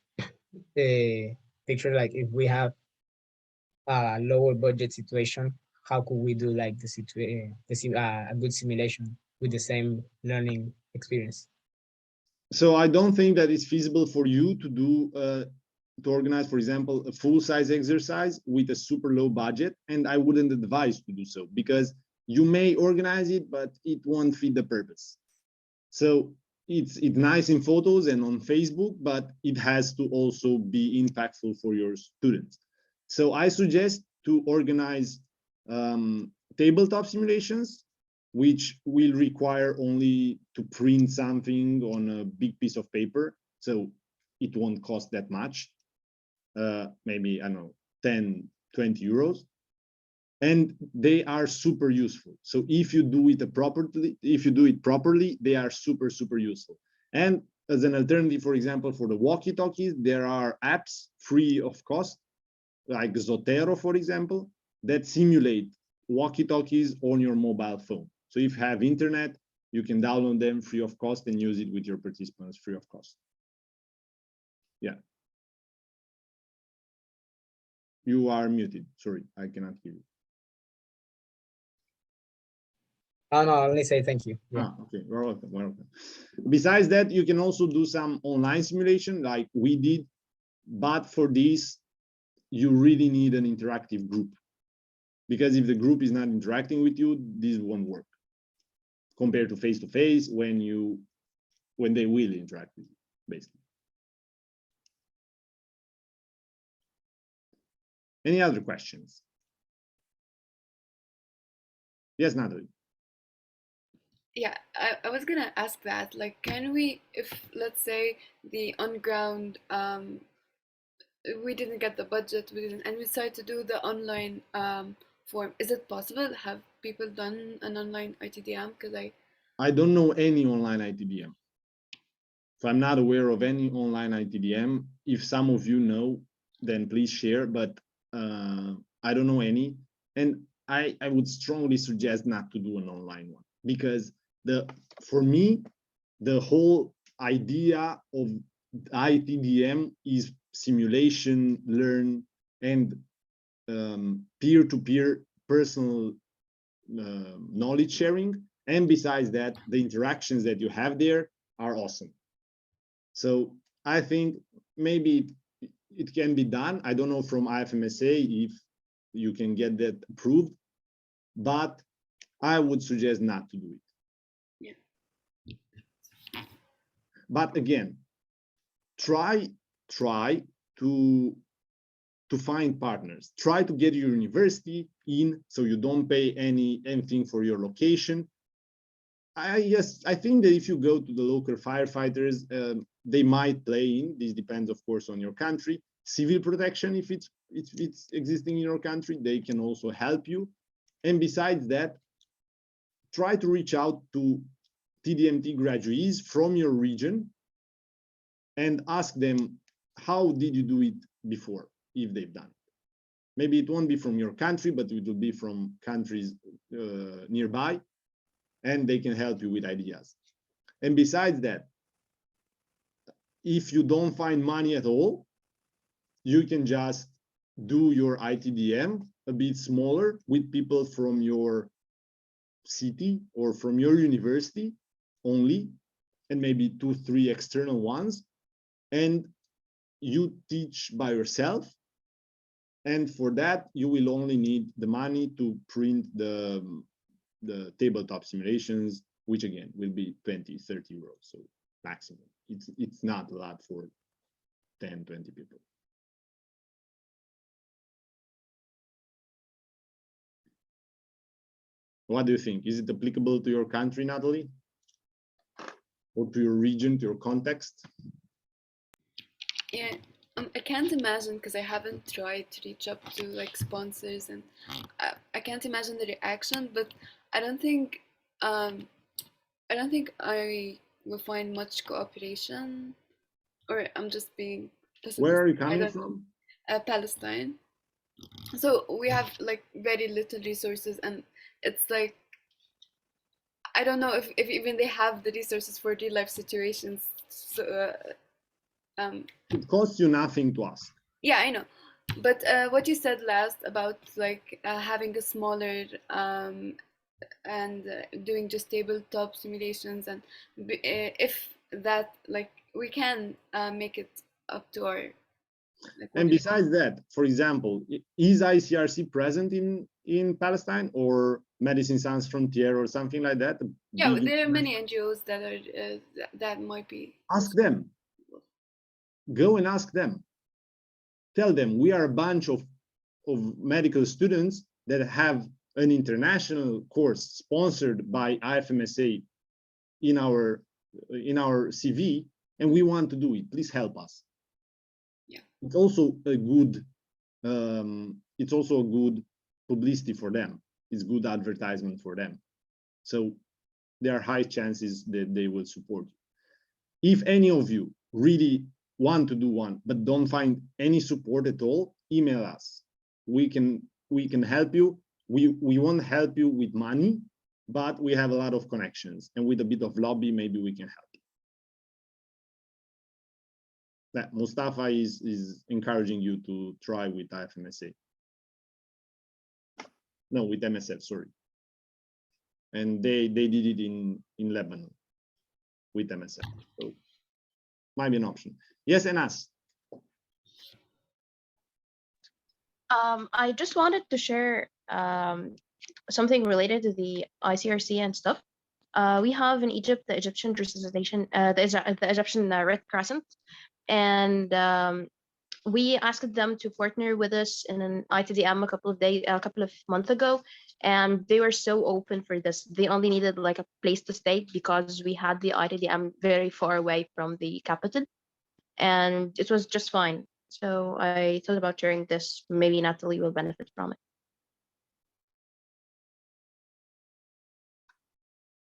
the picture, like, if we have a lower budget situation, how could we do like a good simulation with the same learning experience? So I don't think that it's feasible for you to do to organize, for example, a full-size exercise with a super low budget, and I wouldn't advise to do so, because you may organize it, but it won't fit the purpose. So it's nice in photos and on Facebook, but it has to also be impactful for your students. So I suggest to organize tabletop simulations which will require only to print something on a big piece of paper. So it won't cost that much. Maybe, I don't know, 10, 20 euros. And they are super useful. So if you do it properly, they are super, super useful. And as an alternative, for example, for the walkie-talkies, there are apps free of cost, like Zotero, for example, that simulate walkie-talkies on your mobile phone. So if you have internet, you can download them free of cost and use it with your participants free of cost. Yeah. You are muted. Sorry, I cannot hear you. Oh, no, only say thank you. Yeah. Okay, you're welcome, welcome. Besides that, you can also do some online simulation like we did, but for this, you really need an interactive group, because if the group is not interacting with you, this won't work compared to face-to-face when they will interact with you, basically. Any other questions? Yes, Natalie. Yeah, I was gonna ask that, like, can we, if let's say the on-ground, we didn't get the budget, and we decided to do the online form, is it possible? Have people done an online ITDM? Because I don't know any online ITDM. So I'm not aware of any online ITDM. If some of you know, then please share, but I don't know any. And I would strongly suggest not to do an online one, because for me, the whole idea of ITDM is simulation, learn, and peer-to-peer personal knowledge sharing. And besides that, the interactions that you have there are awesome. So I think maybe it can be done. I don't know from IFMSA if you can get that approved, but I would suggest not to do it. But again, try to find partners. Try to get your university in, so you don't pay anything for your location. I think that if you go to the local firefighters, they might play in. This depends, of course, on your country. Civil protection, if it's existing in your country, they can also help you. And besides that, try to reach out to TDMT graduates from your region and ask them, how did you do it before, if they've done it? Maybe it won't be from your country, but it will be from countries nearby, and they can help you with ideas. And besides that, if you don't find money at all, you can just do your ITDM a bit smaller with people from your city or from your university only, and maybe 2-3 external ones, and you teach by yourself. And for that, you will only need the money to print the tabletop simulations, which again will be 20-30 euros, so maximum. It's not a lot for 10-20 people. What do you think? Is it applicable to your country, Natalie? Or to your region, to your context? yeah, I can't imagine, because I haven't tried to reach up to like sponsors, and I can't imagine the reaction. But I don't think I will find much cooperation, or I'm just being pessimistic. Where are you coming from? Palestine. So we have like very little resources, and it's like, I don't know if even they have the resources for real life situations. So it costs you nothing to ask. Yeah, I know, but what you said last about like having a smaller and doing just tabletop simulations, and if that, like, we can make it up to our. Like, and besides that, for example, is ICRC present in Palestine, or Medicine Sans Frontier or something like that? Yeah, there are many NGOs that are that might be. Ask them. Go and ask them. Tell them, we are a bunch of medical students that have an international course sponsored by IFMSA in our CV, and we want to do it. Please help us. Yeah. It's also a good publicity for them. It's good advertisement for them. So there are high chances that they will support you. If any of you really want to do one but don't find any support at all, email us. We can help you. We won't help you with money, but we have a lot of connections, and with a bit of lobby, maybe we can help you. That Mustafa is encouraging you to try with IFMSA. No, with MSF, sorry. And they did it in Lebanon with MSF. So might be an option. Yes, Anas. I just wanted to share something related to the ICRC and stuff. We have in Egypt the Egyptian Resuscitation, the Egyptian Red Crescent, and we asked them to partner with us in an ITDM a couple of months ago, and they were so open for this. They only needed like a place to stay because we had the ITDM very far away from the capital, and it was just fine. So I thought about sharing this. Maybe Natalie will benefit from it.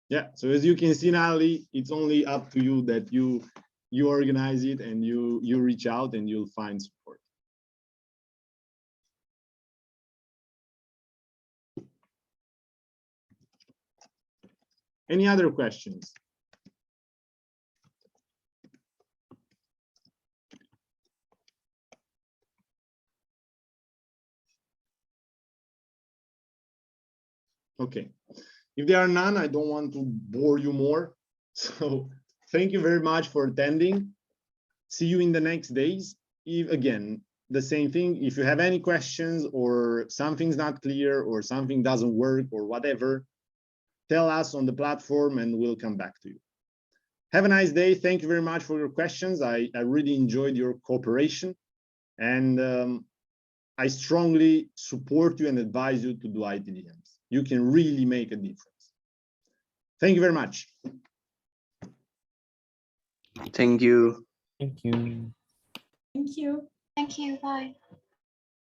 Yeah, so as you can see, Natalie, it's only up to you that you organize it and you reach out and you'll find support. Any other questions? Okay, if there are none, I don't want to bore you more. So thank you very much for attending. See you in the next days. Again, the same thing. If you have any questions or something's not clear or something doesn't work or whatever, tell us on the platform and we'll come back to you. Have a nice day. Thank you very much for your questions. I really enjoyed your cooperation, and I strongly support you and advise you to do ITDMs. You can really make a difference. Thank you very much. Thank you. Thank you. Thank you. Thank you. Bye.